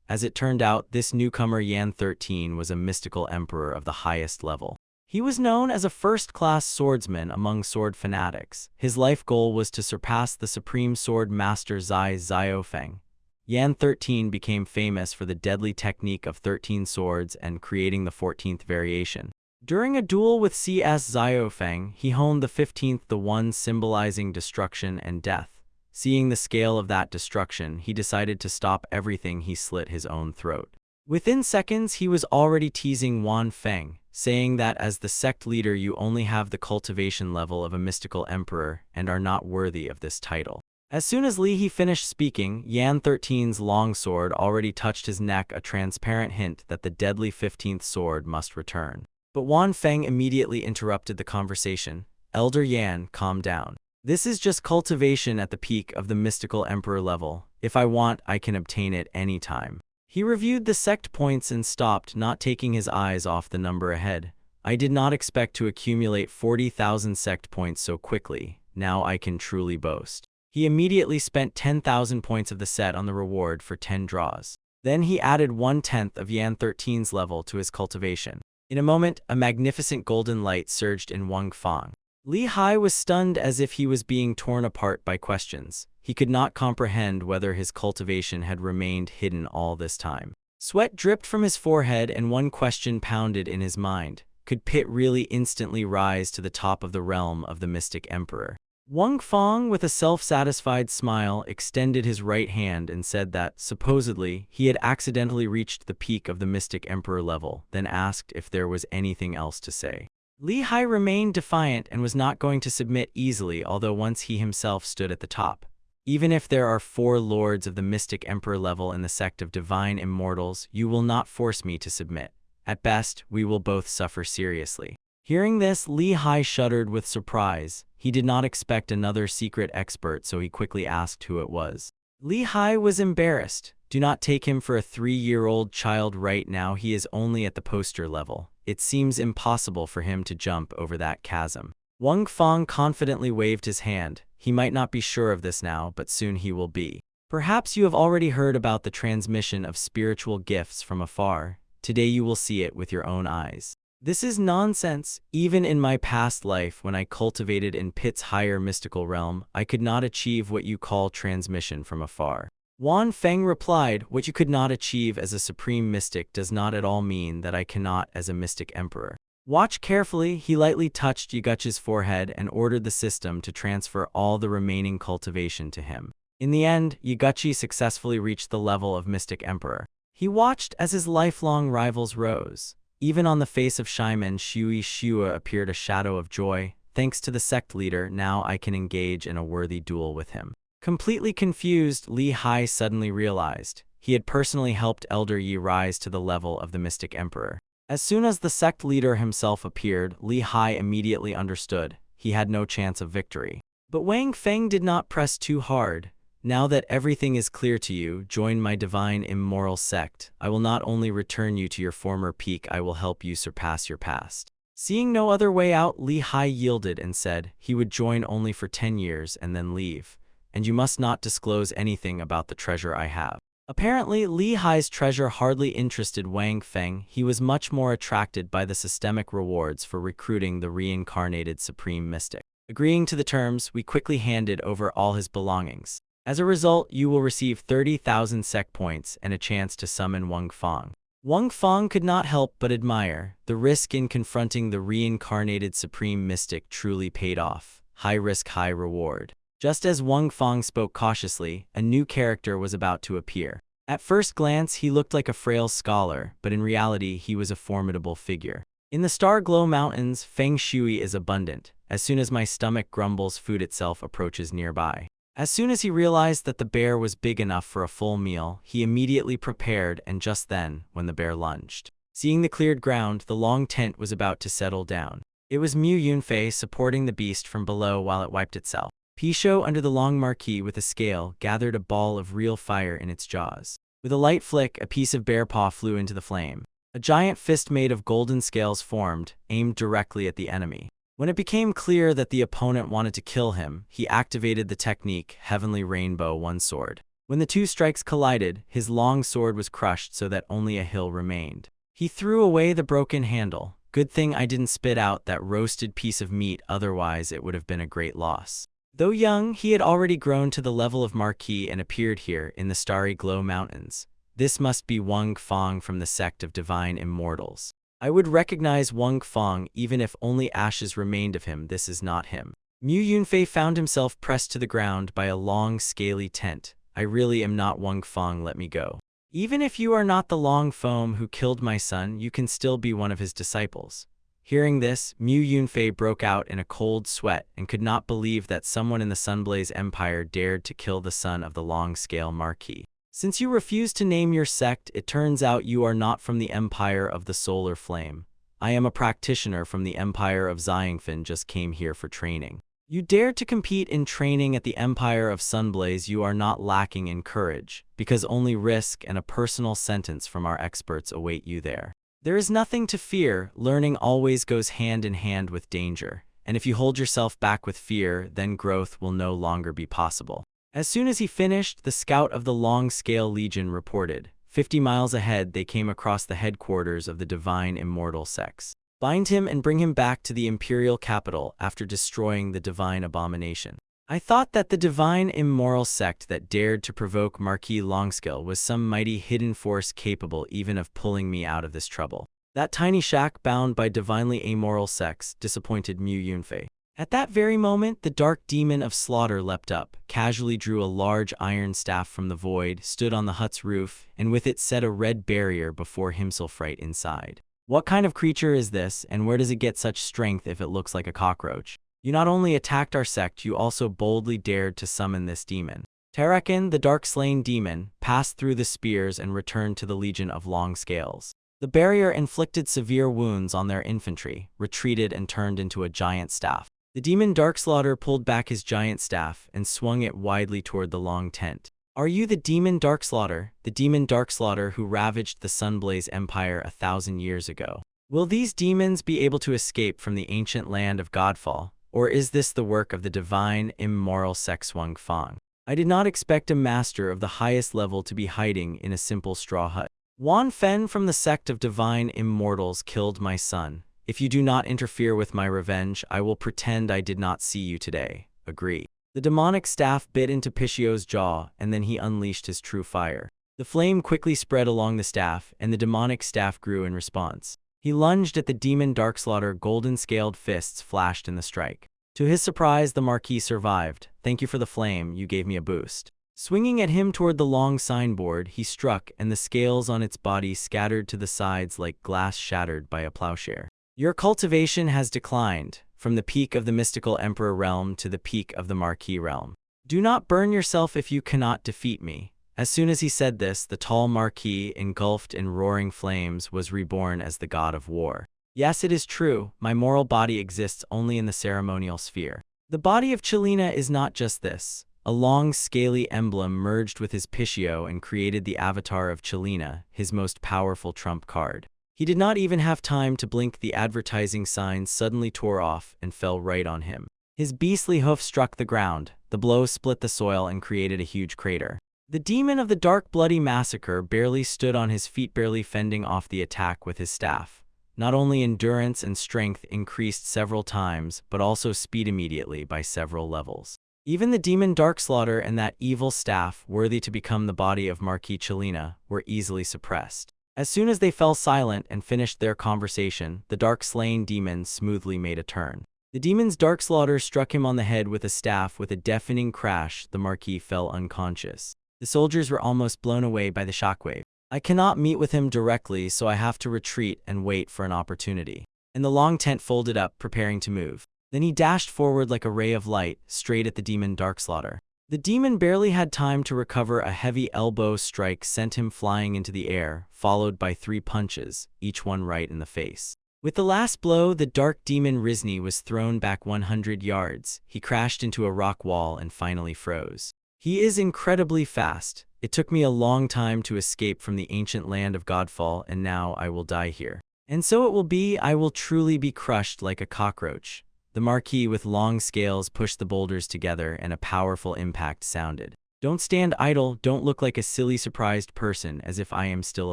As it turned out, this newcomer Yan 13 was a mystical emperor of the highest level. He was known as a first-class swordsman among sword fanatics. His life goal was to surpass the supreme sword master Zai Xiaofeng. Yan 13 became famous for the deadly technique of 13 swords and creating the 14th variation. During a duel with CS Xiaofeng, he honed the 15th, the one symbolizing destruction and death. Seeing the scale of that destruction, he decided to stop everything. He slit his own throat. Within seconds, he was already teasing Wan Feng, saying that as the sect leader you only have the cultivation level of a mystical emperor and are not worthy of this title. As soon as Li He finished speaking, Yan 13's long sword already touched his neck, a transparent hint that the deadly 15th sword must return. But Wan Feng immediately interrupted the conversation. Elder Yan, calm down. This is just cultivation at the peak of the mystical emperor level. If I want, I can obtain it anytime. He reviewed the sect points and stopped, not taking his eyes off the number ahead. I did not expect to accumulate 40,000 sect points so quickly. Now I can truly boast. He immediately spent 10,000 points of the set on the reward for 10 draws. Then he added 1/10 of Yan 13's level to his cultivation. In a moment, a magnificent golden light surged in Wang Feng. Li He was stunned as if he was being torn apart by questions. He could not comprehend whether his cultivation had remained hidden all this time. Sweat dripped from his forehead and one question pounded in his mind. Could Pit really instantly rise to the top of the realm of the mystic emperor? Wang Feng, with a self-satisfied smile, extended his right hand and said that, supposedly, he had accidentally reached the peak of the mystic emperor level, then asked if there was anything else to say. Li He remained defiant and was not going to submit easily, although once he himself stood at the top. Even if there are 4 lords of the mystic emperor level in the sect of divine immortals, you will not force me to submit. At best, we will both suffer seriously. Hearing this, Li He shuddered with surprise. He did not expect another secret expert, so he quickly asked who it was. Li He was embarrassed. Do not take him for a 3-year-old child right now. He is only at the poster level. It seems impossible for him to jump over that chasm. Wang Feng confidently waved his hand. He might not be sure of this now, but soon he will be. Perhaps you have already heard about the transmission of spiritual gifts from afar. Today you will see it with your own eyes. This is nonsense. Even in my past life, when I cultivated in Pit's higher mystical realm, I could not achieve what you call transmission from afar. Wan Feng replied, what you could not achieve as a supreme mystic does not at all mean that I cannot as a mystic emperor. Watch carefully. He lightly touched Yaguchi's forehead and ordered the system to transfer all the remaining cultivation to him. In the end, Yaguchi successfully reached the level of mystic emperor. He watched as his lifelong rivals rose. Even on the face of Shaiman Shui Shua appeared a shadow of joy. Thanks to the sect leader, now I can engage in a worthy duel with him. Completely confused, Li He suddenly realized he had personally helped Elder Yi rise to the level of the mystic emperor. As soon as the sect leader himself appeared, Li He immediately understood he had no chance of victory. But Wang Feng did not press too hard. Now that everything is clear to you, join my divine immoral sect. I will not only return you to your former peak, I will help you surpass your past. Seeing no other way out, Li He yielded and said he would join only for 10 years and then leave. And you must not disclose anything about the treasure I have. Apparently, Li Hai's treasure hardly interested Wang Feng. He was much more attracted by the systemic rewards for recruiting the reincarnated supreme mystic. Agreeing to the terms, we quickly handed over all his belongings. As a result, you will receive 30,000 SECT points and a chance to summon Wang Feng. Wang Feng could not help but admire. The risk in confronting the reincarnated supreme mystic truly paid off. High risk, high reward. Just as Wang Feng spoke cautiously, a new character was about to appear. At first glance, he looked like a frail scholar, but in reality, he was a formidable figure. In the Star-Glow Mountains, feng shui is abundant. As soon as my stomach grumbles, food itself approaches nearby. As soon as he realized that the bear was big enough for a full meal, he immediately prepared, and just then, when the bear lunged. Seeing the cleared ground, the long tent was about to settle down. It was Mu Yunfei supporting the beast from below while it wiped itself. Pisho, under the long marquee with a scale, gathered a ball of real fire in its jaws. With a light flick, a piece of bear paw flew into the flame. A giant fist made of golden scales formed, aimed directly at the enemy. When it became clear that the opponent wanted to kill him, he activated the technique Heavenly Rainbow One Sword. When the two strikes collided, his long sword was crushed so that only a hill remained. He threw away the broken handle. Good thing I didn't spit out that roasted piece of meat, otherwise it would have been a great loss. Though young, he had already grown to the level of Marquis and appeared here in the Starry Glow Mountains. This must be Wang Feng from the sect of Divine Immortals. I would recognize Wang Feng even if only ashes remained of him. This is not him. Mu Yunfei found himself pressed to the ground by a long, scaly tent. I really am not Wang Feng, let me go. Even if you are not the Long Foam who killed my son, you can still be one of his disciples. Hearing this, Mu Yunfei broke out in a cold sweat and could not believe that someone in the Sunblaze Empire dared to kill the son of the Long-Scale Marquis. Since you refuse to name your sect, it turns out you are not from the Empire of the Solar Flame. I am a practitioner from the Empire of Xiangfen, just came here for training. You dare to compete in training at the Empire of Sunblaze. You are not lacking in courage, because only risk and a personal sentence from our experts await you there. There is nothing to fear. Learning always goes hand in hand with danger, and if you hold yourself back with fear, then growth will no longer be possible. As soon as he finished, the scout of the Long-Scale Legion reported. 50 miles ahead, they came across the headquarters of the Divine Immortal sects. Bind him and bring him back to the Imperial capital after destroying the Divine Abomination. I thought that the Divine Immoral sect that dared to provoke Marquis Longscale was some mighty hidden force capable even of pulling me out of this trouble. That tiny shack bound by divinely amoral sects disappointed Mu Yunfei. At that very moment, the dark demon of slaughter leapt up, casually drew a large iron staff from the void, stood on the hut's roof, and with it set a red barrier before himself right inside. What kind of creature is this, and where does it get such strength if it looks like a cockroach? You not only attacked our sect, you also boldly dared to summon this demon. Tarakan, the dark-slain demon, passed through the spears and returned to the Legion of Long Scales. The barrier inflicted severe wounds on their infantry, retreated and turned into a giant staff. The demon Darkslaughter pulled back his giant staff and swung it widely toward the long tent. Are you the demon Darkslaughter, who ravaged the Sunblaze Empire 1,000 years ago? Will these demons be able to escape from the ancient land of Godfall, or is this the work of the Divine Immoral Sect Wang Feng? I did not expect a master of the highest level to be hiding in a simple straw hut. Wan Fen from the sect of Divine Immortals killed my son. If you do not interfere with my revenge, I will pretend I did not see you today. Agree. The demonic staff bit into Pishio's jaw, and then he unleashed his true fire. The flame quickly spread along the staff, and the demonic staff grew in response. He lunged at the demon Darkslaughter. Golden-scaled fists flashed in the strike. To his surprise, the Marquis survived. Thank you for the flame, you gave me a boost. Swinging at him toward the long signboard, he struck, and the scales on its body scattered to the sides like glass shattered by a plowshare. Your cultivation has declined, from the peak of the mystical Emperor realm to the peak of the Marquis realm. Do not burn yourself if you cannot defeat me. As soon as he said this, the tall Marquis, engulfed in roaring flames, was reborn as the god of war. Yes, it is true, my moral body exists only in the ceremonial sphere. The body of Chelina is not just this. A long, scaly emblem merged with his Pishio and created the avatar of Chelina, his most powerful trump card. He did not even have time to blink. The advertising sign suddenly tore off and fell right on him. His beastly hoof struck the ground. The blow split the soil and created a huge crater. The demon of the dark bloody massacre barely stood on his feet, barely fending off the attack with his staff. Not only endurance and strength increased several times, but also speed immediately by several levels. Even the demon Darkslaughter and that evil staff, worthy to become the body of Marquis Chelina, were easily suppressed. As soon as they fell silent and finished their conversation, the dark-slain demon smoothly made a turn. The demon's Darkslaughter struck him on the head with a staff. With a deafening crash, the Marquis fell unconscious. The soldiers were almost blown away by the shockwave. I cannot meet with him directly, so I have to retreat and wait for an opportunity. And the long tent folded up, preparing to move. Then he dashed forward like a ray of light, straight at the demon Darkslaughter. The demon barely had time to recover. A heavy elbow strike sent him flying into the air, followed by 3 punches, each one right in the face. With the last blow, the dark demon Rizni was thrown back 100 yards. He crashed into a rock wall and finally froze. He is incredibly fast. It took me a long time to escape from the ancient land of Godfall, and now I will die here. And so it will be. I will truly be crushed like a cockroach. The Marquis with long scales pushed the boulders together, and a powerful impact sounded. Don't stand idle, don't look like a silly surprised person, as if I am still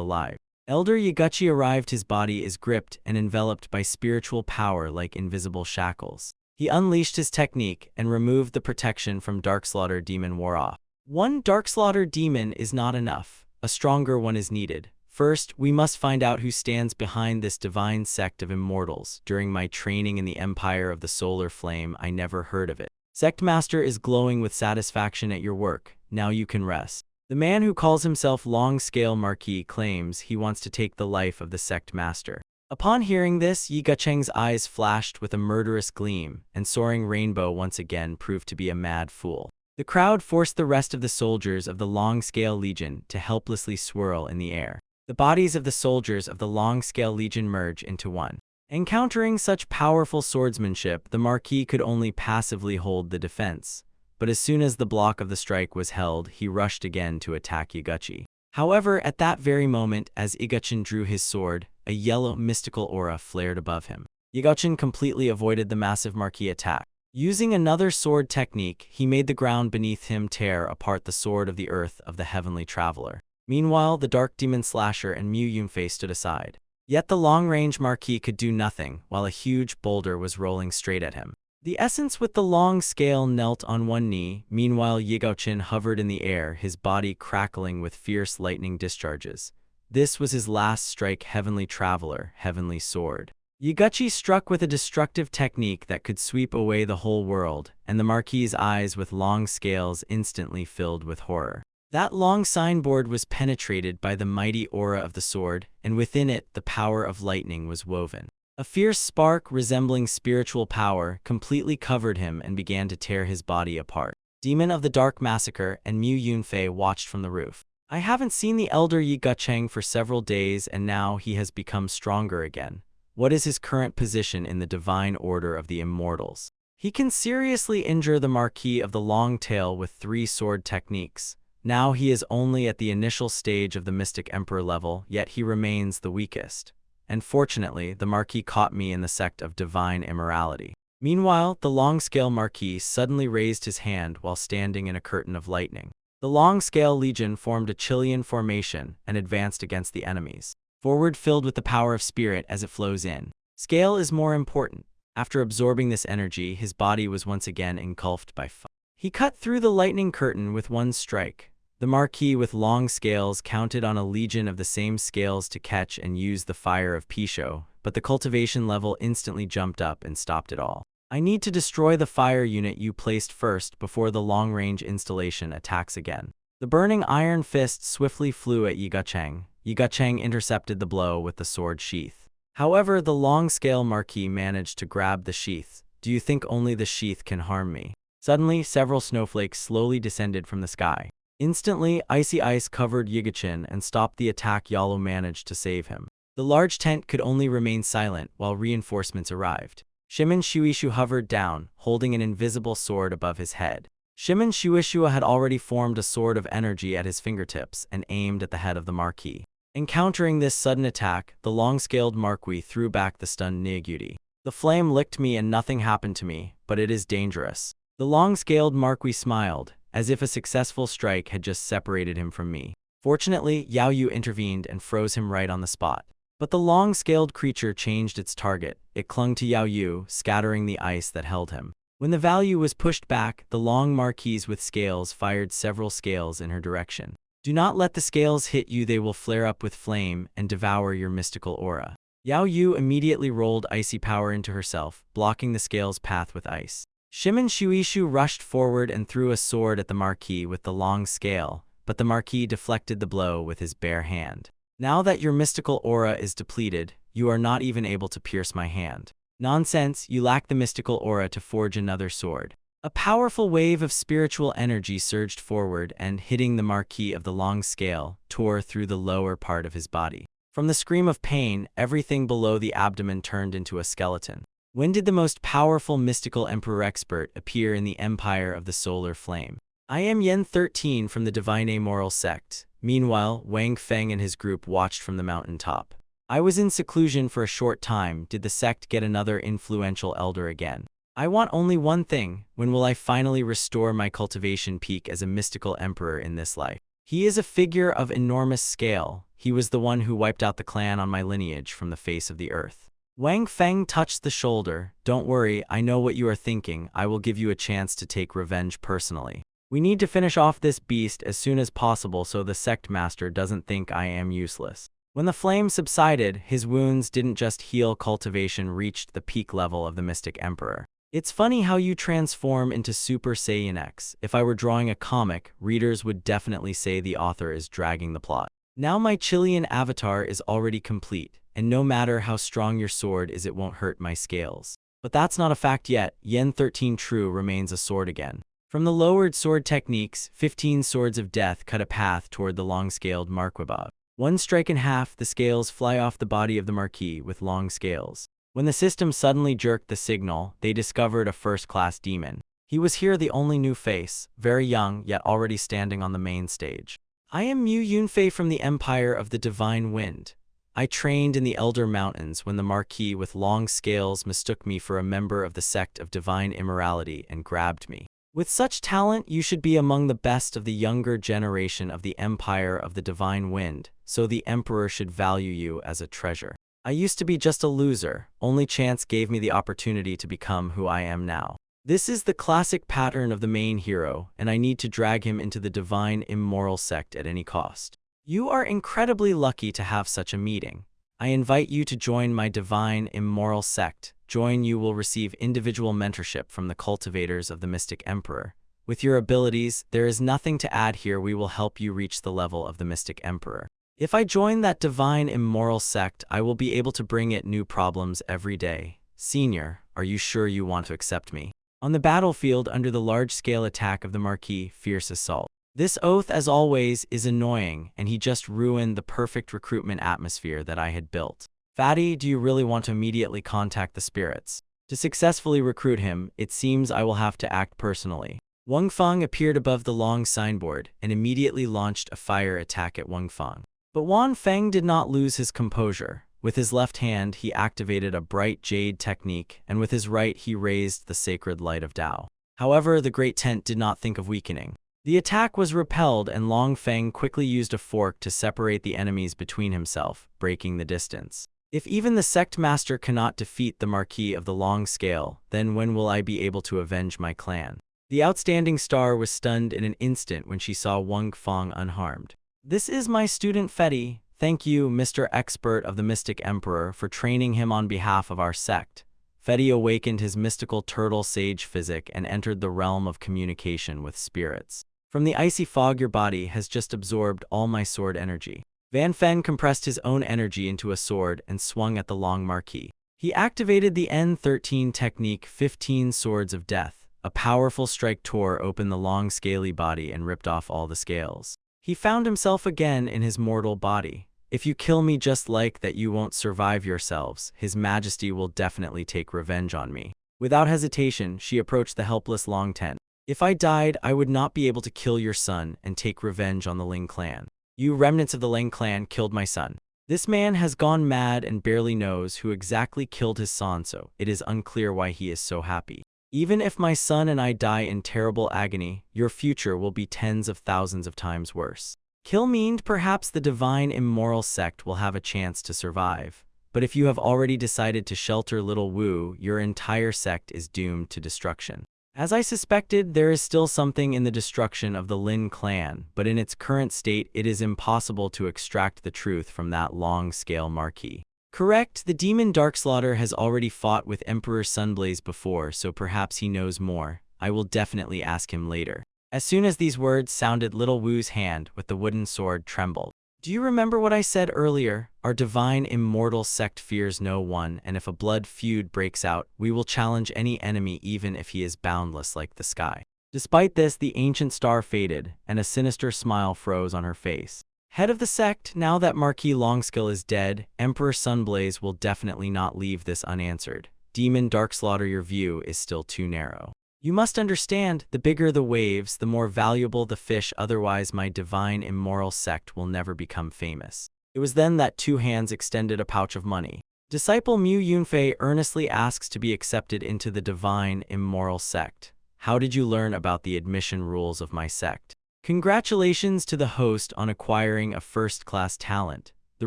alive. Elder Yaguchi arrived. His body is gripped and enveloped by spiritual power like invisible shackles. He unleashed his technique and removed the protection from Darkslaughter. Demon wore off. One Darkslaughter demon is not enough. A stronger one is needed. First, we must find out who stands behind this divine sect of immortals. During my training in the Empire of the Solar Flame, I never heard of it. Sect Master is glowing with satisfaction at your work. Now you can rest. The man who calls himself Long Scale Marquis claims he wants to take the life of the Sect Master. Upon hearing this, Yi Gucheng's eyes flashed with a murderous gleam, and Soaring Rainbow once again proved to be a mad fool. The crowd forced the rest of the soldiers of the Long Scale Legion to helplessly swirl in the air. The bodies of the soldiers of the Long Scale Legion merge into one. Encountering such powerful swordsmanship, the Marquis could only passively hold the defense. But as soon as the block of the strike was held, he rushed again to attack Yaguchi. However, at that very moment, as Yaguchi drew his sword, a yellow mystical aura flared above him. Yaguchi completely avoided the massive Marquis attack. Using another sword technique, he made the ground beneath him tear apart. The sword of the earth of the heavenly traveler. Meanwhile, the dark demon Slasher and Mu Yunfei stood aside. Yet the long-range Marquis could do nothing, while a huge boulder was rolling straight at him. The essence with the long scale knelt on one knee. Meanwhile, Yaguchi hovered in the air, his body crackling with fierce lightning discharges. This was his last strike. Heavenly Traveler, Heavenly Sword. Yaguchi struck with a destructive technique that could sweep away the whole world, and the Marquis's eyes with long scales instantly filled with horror. That long signboard was penetrated by the mighty aura of the sword, and within it the power of lightning was woven. A fierce spark resembling spiritual power completely covered him and began to tear his body apart. Demon of the Dark Massacre and Mu Yunfei watched from the roof. I haven't seen the elder Yi Gucheng for several days, and now he has become stronger again. What is his current position in the divine order of the immortals? He can seriously injure the Marquis of the Long Tail with 3 sword techniques. Now he is only at the initial stage of the Mystic Emperor level, yet he remains the weakest. And fortunately, the Marquis caught me in the sect of divine immorality. Meanwhile, the long-scale Marquis suddenly raised his hand while standing in a curtain of lightning. The long-scale legion formed a Chilean formation and advanced against the enemies. Forward filled with the power of spirit as it flows in. Scale is more important. After absorbing this energy, his body was once again engulfed by fire. He cut through the lightning curtain with one strike. The Marquis with long scales counted on a legion of the same scales to catch and use the fire of Pisho, but the cultivation level instantly jumped up and stopped it all. I need to destroy the fire unit you placed first before the long-range installation attacks again. The burning iron fist swiftly flew at Yi Gucheng. Yi Gucheng intercepted the blow with the sword sheath. However, the long-scale Marquis managed to grab the sheath. Do you think only the sheath can harm me? Suddenly, several snowflakes slowly descended from the sky. Instantly, icy ice covered Yaguchi and stopped the attack. Yalo managed to save him. The large tent could only remain silent while reinforcements arrived. Shimon Shuishu hovered down, holding an invisible sword above his head. Shimon Shuishu had already formed a sword of energy at his fingertips and aimed at the head of the Marquis. Encountering this sudden attack, the long-scaled Marquis threw back the stunned Nyaguchi. The flame licked me and nothing happened to me, but it is dangerous. The long-scaled Marquis smiled. as if a successful strike had just separated him from me. Fortunately, Yao Yu intervened and froze him right on the spot. But the long-scaled creature changed its target. It clung to Yao Yu, scattering the ice that held him. When the value was pushed back, the long marquise with scales fired several scales in her direction. Do not let the scales hit you, they will flare up with flame and devour your mystical aura. Yao Yu immediately rolled icy power into herself, blocking the scales' path with ice. Shimin Shuishu rushed forward and threw a sword at the marquis with the long scale, but the marquis deflected the blow with his bare hand. Now that your mystical aura is depleted, you are not even able to pierce my hand. Nonsense, you lack the mystical aura to forge another sword. A powerful wave of spiritual energy surged forward and, hitting the marquis of the long scale, tore through the lower part of his body. From the scream of pain, everything below the abdomen turned into a skeleton. When did the most powerful mystical emperor expert appear in the empire of the solar flame? I am Yen 13 from the Divine Amoral Sect. Meanwhile, Wang Feng and his group watched from the mountaintop. I was in seclusion for a short time. Did the sect get another influential elder again? I want only one thing. When will I finally restore my cultivation peak as a mystical emperor in this life? He is a figure of enormous scale. He was the one who wiped out the clan on my lineage from the face of the earth. Wang Feng touched the shoulder. Don't worry, I know what you are thinking. I will give you a chance to take revenge personally. We need to finish off this beast as soon as possible so the sect master doesn't think I am useless. When the flame subsided, his wounds didn't just heal, cultivation reached the peak level of the Mystic Emperor. It's funny how you transform into Super Saiyan X. If I were drawing a comic, readers would definitely say the author is dragging the plot. Now my Chilean avatar is already complete, and no matter how strong your sword is, it won't hurt my scales. But that's not a fact yet. Yen 13 True remains a sword again. From the lowered sword techniques, 15 swords of death cut a path toward the long-scaled Marquis. One strike in half, the scales fly off the body of the Marquis with long scales. When the system suddenly jerked the signal, they discovered a first-class demon. He was here the only new face, very young, yet already standing on the main stage. I am Mu Yunfei from the Empire of the Divine Wind. I trained in the Elder Mountains when the Marquis with long scales mistook me for a member of the sect of divine immorality and grabbed me. With such talent, you should be among the best of the younger generation of the Empire of the Divine Wind, so the Emperor should value you as a treasure. I used to be just a loser, only chance gave me the opportunity to become who I am now. This is the classic pattern of the main hero, and I need to drag him into the Divine Immoral Sect at any cost. You are incredibly lucky to have such a meeting. I invite you to join my Divine Immoral Sect. Join, you will receive individual mentorship from the cultivators of the Mystic Emperor. With your abilities, there is nothing to add here. We will help you reach the level of the Mystic Emperor. If I join that Divine Immoral Sect, I will be able to bring it new problems every day. Senior, are you sure you want to accept me? On the battlefield under the large-scale attack of the Marquis, fierce assault. This oath, as always, is annoying, and he just ruined the perfect recruitment atmosphere that I had built. Fatty, do you really want to immediately contact the spirits? To successfully recruit him, it seems I will have to act personally. Wang Feng appeared above the long signboard and immediately launched a fire attack at Wang Feng. But Wan Feng did not lose his composure. With his left hand, he activated a bright jade technique, and with his right, he raised the sacred light of Tao. However, the Great Tent did not think of weakening. The attack was repelled, and Long Feng quickly used a fork to separate the enemies between himself, breaking the distance. If even the sect master cannot defeat the Marquis of the Long Scale, then when will I be able to avenge my clan? The outstanding star was stunned in an instant when she saw Wang Feng unharmed. This is my student Fetty. Thank you, Mr. Expert of the Mystic Emperor, for training him on behalf of our sect. Fetty awakened his mystical turtle sage physic and entered the realm of communication with spirits. From the icy fog, your body has just absorbed all my sword energy. Van Fen compressed his own energy into a sword and swung at the long Marquis. He activated the N13 technique, 15 Swords of Death. A powerful strike tore open the long scaly body and ripped off all the scales. He found himself again in his mortal body. If you kill me just like that, you won't survive yourselves. His Majesty will definitely take revenge on me. Without hesitation, she approached the helpless Long Ten. If I died, I would not be able to kill your son and take revenge on the Ling clan. You remnants of the Ling clan killed my son. This man has gone mad and barely knows who exactly killed his son, so it is unclear why he is so happy. Even if my son and I die in terrible agony, your future will be tens of thousands of times worse. Kill means perhaps the divine immoral sect will have a chance to survive. But if you have already decided to shelter little Wu, your entire sect is doomed to destruction. As I suspected, there is still something in the destruction of the Lin clan, but in its current state it is impossible to extract the truth from that long-scale marquee. Correct, the demon Darkslaughter has already fought with Emperor Sunblaze before, so perhaps he knows more. I will definitely ask him later. As soon as these words sounded, little Wu's hand with the wooden sword trembled. Do you remember what I said earlier? Our divine immortal sect fears no one, and if a blood feud breaks out, we will challenge any enemy even if he is boundless like the sky. Despite this, the ancient star faded, and a sinister smile froze on her face. Head of the sect, now that Marquis Longskill is dead, Emperor Sunblaze will definitely not leave this unanswered. Demon Darkslaughter, your view is still too narrow. You must understand, the bigger the waves, the more valuable the fish, otherwise my divine immoral sect will never become famous. It was then that two hands extended a pouch of money. Disciple Mu Yunfei earnestly asks to be accepted into the divine immoral sect. How did you learn about the admission rules of my sect? Congratulations to the host on acquiring a first-class talent. The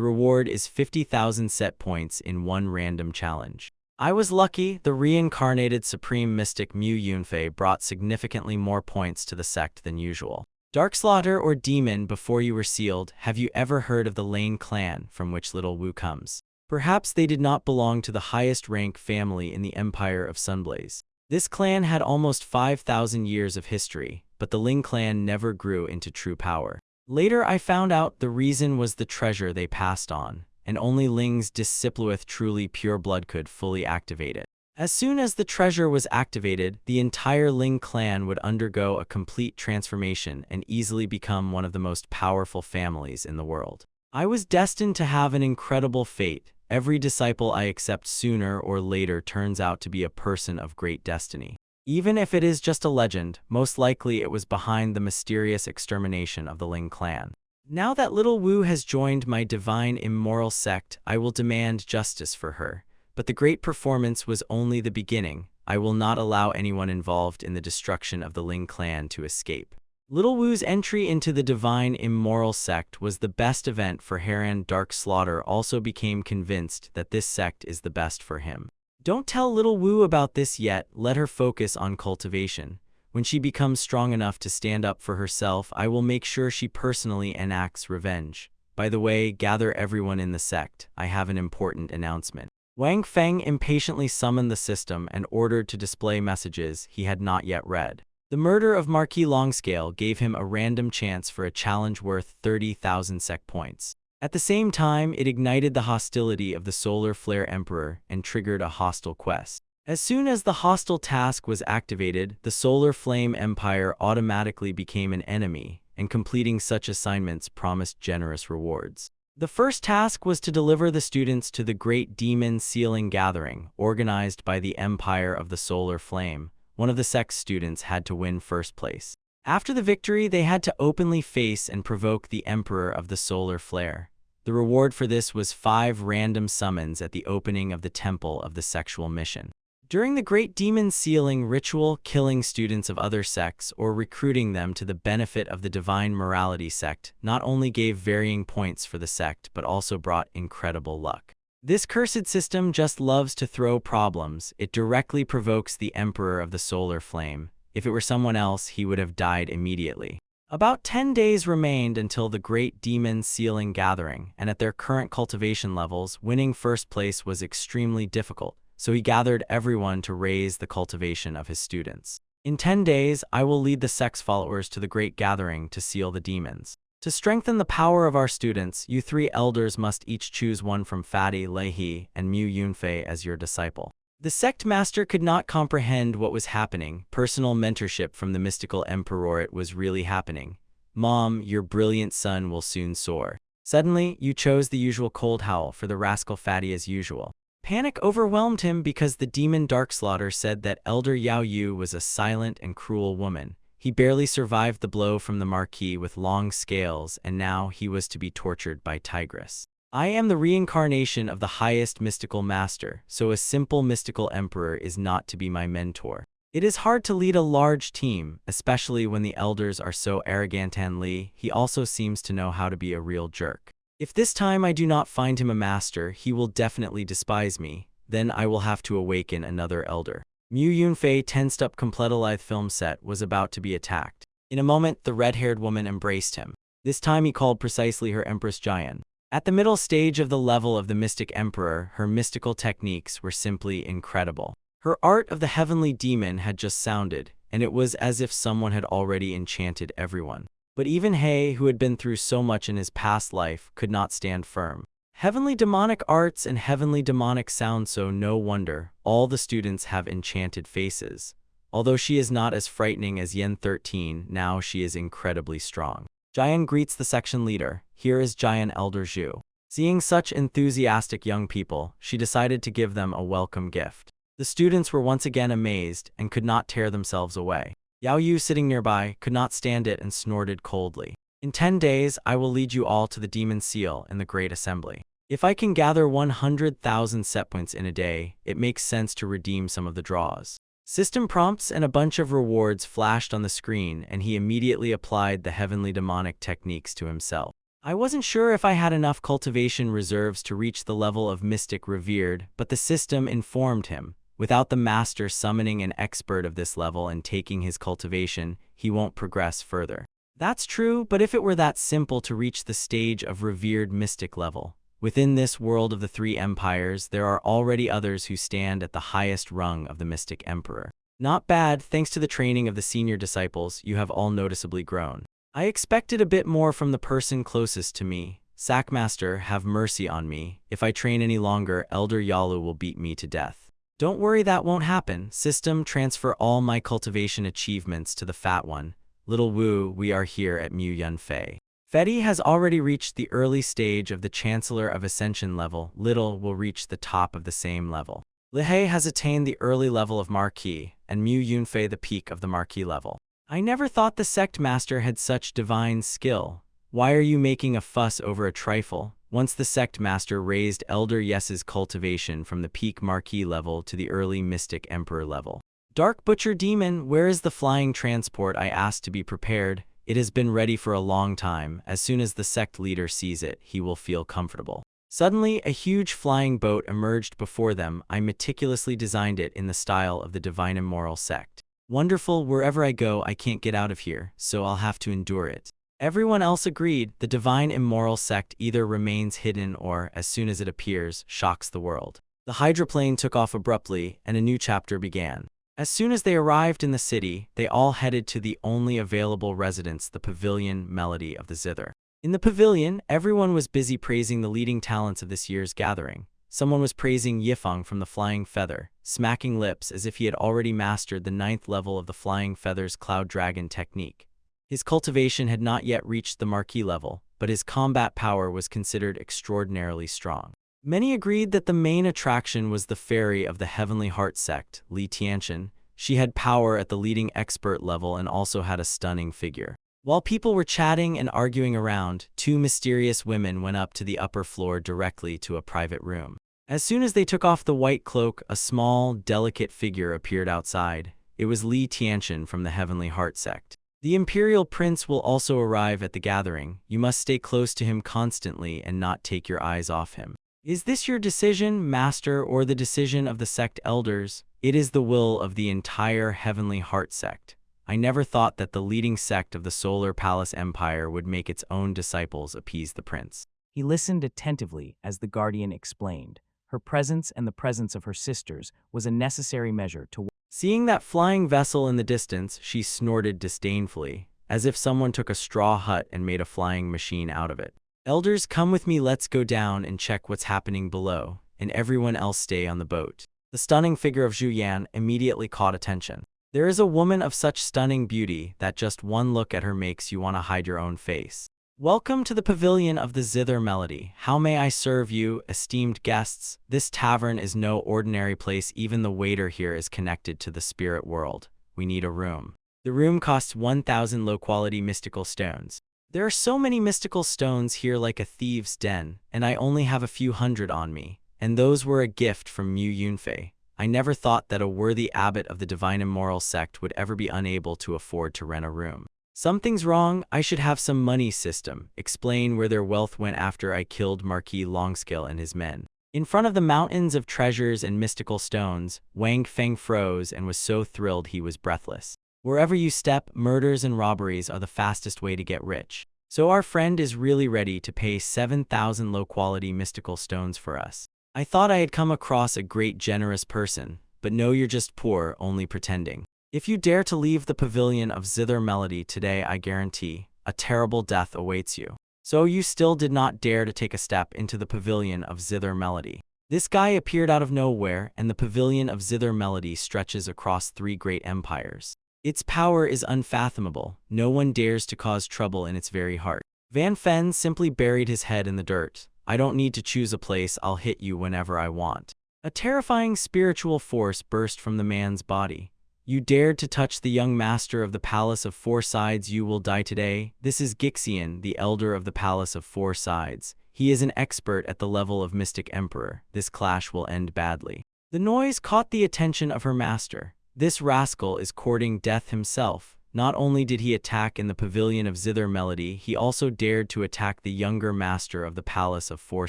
reward is 50,000 set points in one random challenge. I was lucky. The reincarnated supreme mystic Mu Yunfei brought significantly more points to the sect than usual. Darkslaughter or demon, before you were sealed, have you ever heard of the Lane clan from which little Wu comes? Perhaps they did not belong to the highest rank family in the Empire of Sunblaze. This clan had almost 5,000 years of history, but the Ling clan never grew into true power. Later I found out the reason was the treasure they passed on, and only Ling's disciple with truly pure blood could fully activate it. As soon as the treasure was activated, the entire Ling clan would undergo a complete transformation and easily become one of the most powerful families in the world. I was destined to have an incredible fate. Every disciple I accept sooner or later turns out to be a person of great destiny. Even if it is just a legend, most likely it was behind the mysterious extermination of the Ling clan. Now that little Wu has joined my divine immoral sect, I will demand justice for her. But the great performance was only the beginning. I will not allow anyone involved in the destruction of the Ling clan to escape. Little Wu's entry into the divine immoral sect was the best event for Haran. Darkslaughter also became convinced that this sect is the best for him. Don't tell little Wu about this yet. Let her focus on cultivation. When she becomes strong enough to stand up for herself, I will make sure she personally enacts revenge. By the way, gather everyone in the sect. I have an important announcement. Wang Feng impatiently summoned the system and ordered to display messages he had not yet read. The murder of Marquis Longscale gave him a random chance for a challenge worth 30,000 SEC points. At the same time, it ignited the hostility of the Solar Flare Emperor and triggered a hostile quest. As soon as the hostile task was activated, the Solar Flame Empire automatically became an enemy, and completing such assignments promised generous rewards. The first task was to deliver the students to the Great Demon Sealing Gathering, organized by the Empire of the Solar Flame. One of the sect's students had to win first place. After the victory, they had to openly face and provoke the Emperor of the Solar Flare. The reward for this was 5 random summons at the opening of the Temple of the Sexual Mission. During the Great Demon Sealing ritual, killing students of other sects or recruiting them to the benefit of the Divine Morality sect not only gave varying points for the sect but also brought incredible luck. This cursed system just loves to throw problems. It directly provokes the Emperor of the Solar Flame. If it were someone else, he would have died immediately. About 10 days remained until the Great Demon Sealing Gathering, and at their current cultivation levels, winning first place was extremely difficult. So he gathered everyone to raise the cultivation of his students. In 10 days, I will lead the sect's followers to the Great Gathering to seal the demons. To strengthen the power of our students, you 3 elders must each choose one from Fatty, Leahy, and Mu Yunfei as your disciple. The sect master could not comprehend what was happening. Personal mentorship from the mystical emperorate was really happening. Mom, your brilliant son will soon soar. Suddenly, you chose the usual cold howl for the rascal Fatty as usual. Panic overwhelmed him because the demon Darkslaughter said that Elder Yao Yu was a silent and cruel woman. He barely survived the blow from the Marquis with long scales, and now he was to be tortured by Tigress. I am the reincarnation of the highest mystical master, so a simple mystical emperor is not to be my mentor. It is hard to lead a large team, especially when the elders are so arrogant, and Lee, he also seems to know how to be a real jerk. If this time I do not find him a master, he will definitely despise me. Then I will have to awaken another elder. Mu Yunfei tensed up. Completely film set was about to be attacked. In a moment, the red-haired woman embraced him. This time he called precisely her Empress Jian. At the middle stage of the level of the Mystic Emperor, her mystical techniques were simply incredible. Her art of the heavenly demon had just sounded, and it was as if someone had already enchanted everyone. But even He, who had been through so much in his past life, could not stand firm. Heavenly demonic arts and heavenly demonic sound, so no wonder all the students have enchanted faces. Although she is not as frightening as Yen 13, now she is incredibly strong. Jian greets the section leader. Here is Jian Elder Zhu. Seeing such enthusiastic young people, she decided to give them a welcome gift. The students were once again amazed and could not tear themselves away. Yao Yu, sitting nearby, could not stand it and snorted coldly. In 10 days, I will lead you all to the Demon Seal in the Great Assembly. If I can gather 100,000 set points in a day, it makes sense to redeem some of the draws. System prompts and a bunch of rewards flashed on the screen, and he immediately applied the heavenly demonic techniques to himself. I wasn't sure if I had enough cultivation reserves to reach the level of Mystic Revered, but the system informed him. Without the master summoning an expert of this level and taking his cultivation, he won't progress further. That's true, but if it were that simple to reach the stage of revered mystic level, within this world of the three empires, there are already others who stand at the highest rung of the Mystic Emperor. Not bad, thanks to the training of the senior disciples, you have all noticeably grown. I expected a bit more from the person closest to me. Sackmaster, have mercy on me. If I train any longer, Elder Yalu will beat me to death. Don't worry, that won't happen. System, transfer all my cultivation achievements to the fat one. Little Wu, we are here at Mu Yunfei. Fetty has already reached the early stage of the Chancellor of Ascension level. Little will reach the top of the same level. Lihei has attained the early level of Marquis, and Mu Yunfei the peak of the Marquis level. I never thought the Sect Master had such divine skill. Why are you making a fuss over a trifle? Once the Sect Master raised Elder Yes's cultivation from the peak Marquis level to the early Mystic Emperor level. Dark Butcher Demon, where is the flying transport I asked to be prepared? It has been ready for a long time. As soon as the sect leader sees it, he will feel comfortable. Suddenly, a huge flying boat emerged before them. I meticulously designed it in the style of the Divine Immoral Sect. Wonderful, wherever I go, I can't get out of here, so I'll have to endure it. Everyone else agreed. The Divine Immoral Sect either remains hidden or, as soon as it appears, shocks the world. The hydroplane took off abruptly, and a new chapter began. As soon as they arrived in the city, they all headed to the only available residence, the Pavilion Melody of the Zither. In the pavilion, everyone was busy praising the leading talents of this year's gathering. Someone was praising Yifeng from the Flying Feather, smacking lips as if he had already mastered the 9th level of the Flying Feather's Cloud Dragon technique. His cultivation had not yet reached the Marquis level, but his combat power was considered extraordinarily strong. Many agreed that the main attraction was the fairy of the Heavenly Heart sect, Li Tianchen. She had power at the leading expert level and also had a stunning figure. While people were chatting and arguing around, 2 mysterious women went up to the upper floor directly to a private room. As soon as they took off the white cloak, a small, delicate figure appeared outside. It was Li Tianchen from the Heavenly Heart sect. The Imperial Prince will also arrive at the gathering. You must stay close to him constantly and not take your eyes off him. Is this your decision, Master, or the decision of the sect elders? It is the will of the entire Heavenly Heart sect. I never thought that the leading sect of the Solar Palace Empire would make its own disciples appease the prince. He listened attentively as the guardian explained. Her presence and the presence of her sisters was a necessary measure to. Seeing that flying vessel in the distance, she snorted disdainfully, as if someone took a straw hut and made a flying machine out of it. Elders, come with me, let's go down and check what's happening below, and everyone else stay on the boat. The stunning figure of Zhu Yan immediately caught attention. There is a woman of such stunning beauty that just one look at her makes you want to hide your own face. Welcome to the Pavilion of the Zither Melody. How may I serve you, esteemed guests? This tavern is no ordinary place. Even the waiter here is connected to the spirit world. We need a room. The room costs 1,000 low-quality mystical stones. There are so many mystical stones here, like a thieves' den, and I only have a few hundred on me. And those were a gift from Mu Yunfei. I never thought that a worthy abbot of the divine immoral sect would ever be unable to afford to rent a room. Something's wrong. I should have some money system. Explain where their wealth went after I killed Marquis Longscale and his men. In front of the mountains of treasures and mystical stones, Wang Feng froze and was so thrilled he was breathless. Wherever you step, murders and robberies are the fastest way to get rich. So our friend is really ready to pay 7,000 low-quality mystical stones for us. I thought I had come across a great generous person, but no, you're just poor, only pretending. If you dare to leave the pavilion of Zither Melody today, I guarantee a terrible death awaits you. So you still did not dare to take a step into the pavilion of Zither Melody. This guy appeared out of nowhere, and the pavilion of Zither Melody stretches across 3 great empires. Its power is unfathomable. No one dares to cause trouble in its very heart. Van Fen simply buried his head in the dirt. I don't need to choose a place, I'll hit you whenever I want. A terrifying spiritual force burst from the man's body. You dared to touch the young master of the Palace of Four Sides, you will die today. This is Gixian, the elder of the Palace of Four Sides. He is an expert at the level of Mystic Emperor. This clash will end badly. The noise caught the attention of her master. This rascal is courting death himself. Not only did he attack in the pavilion of Zither Melody, he also dared to attack the younger master of the Palace of Four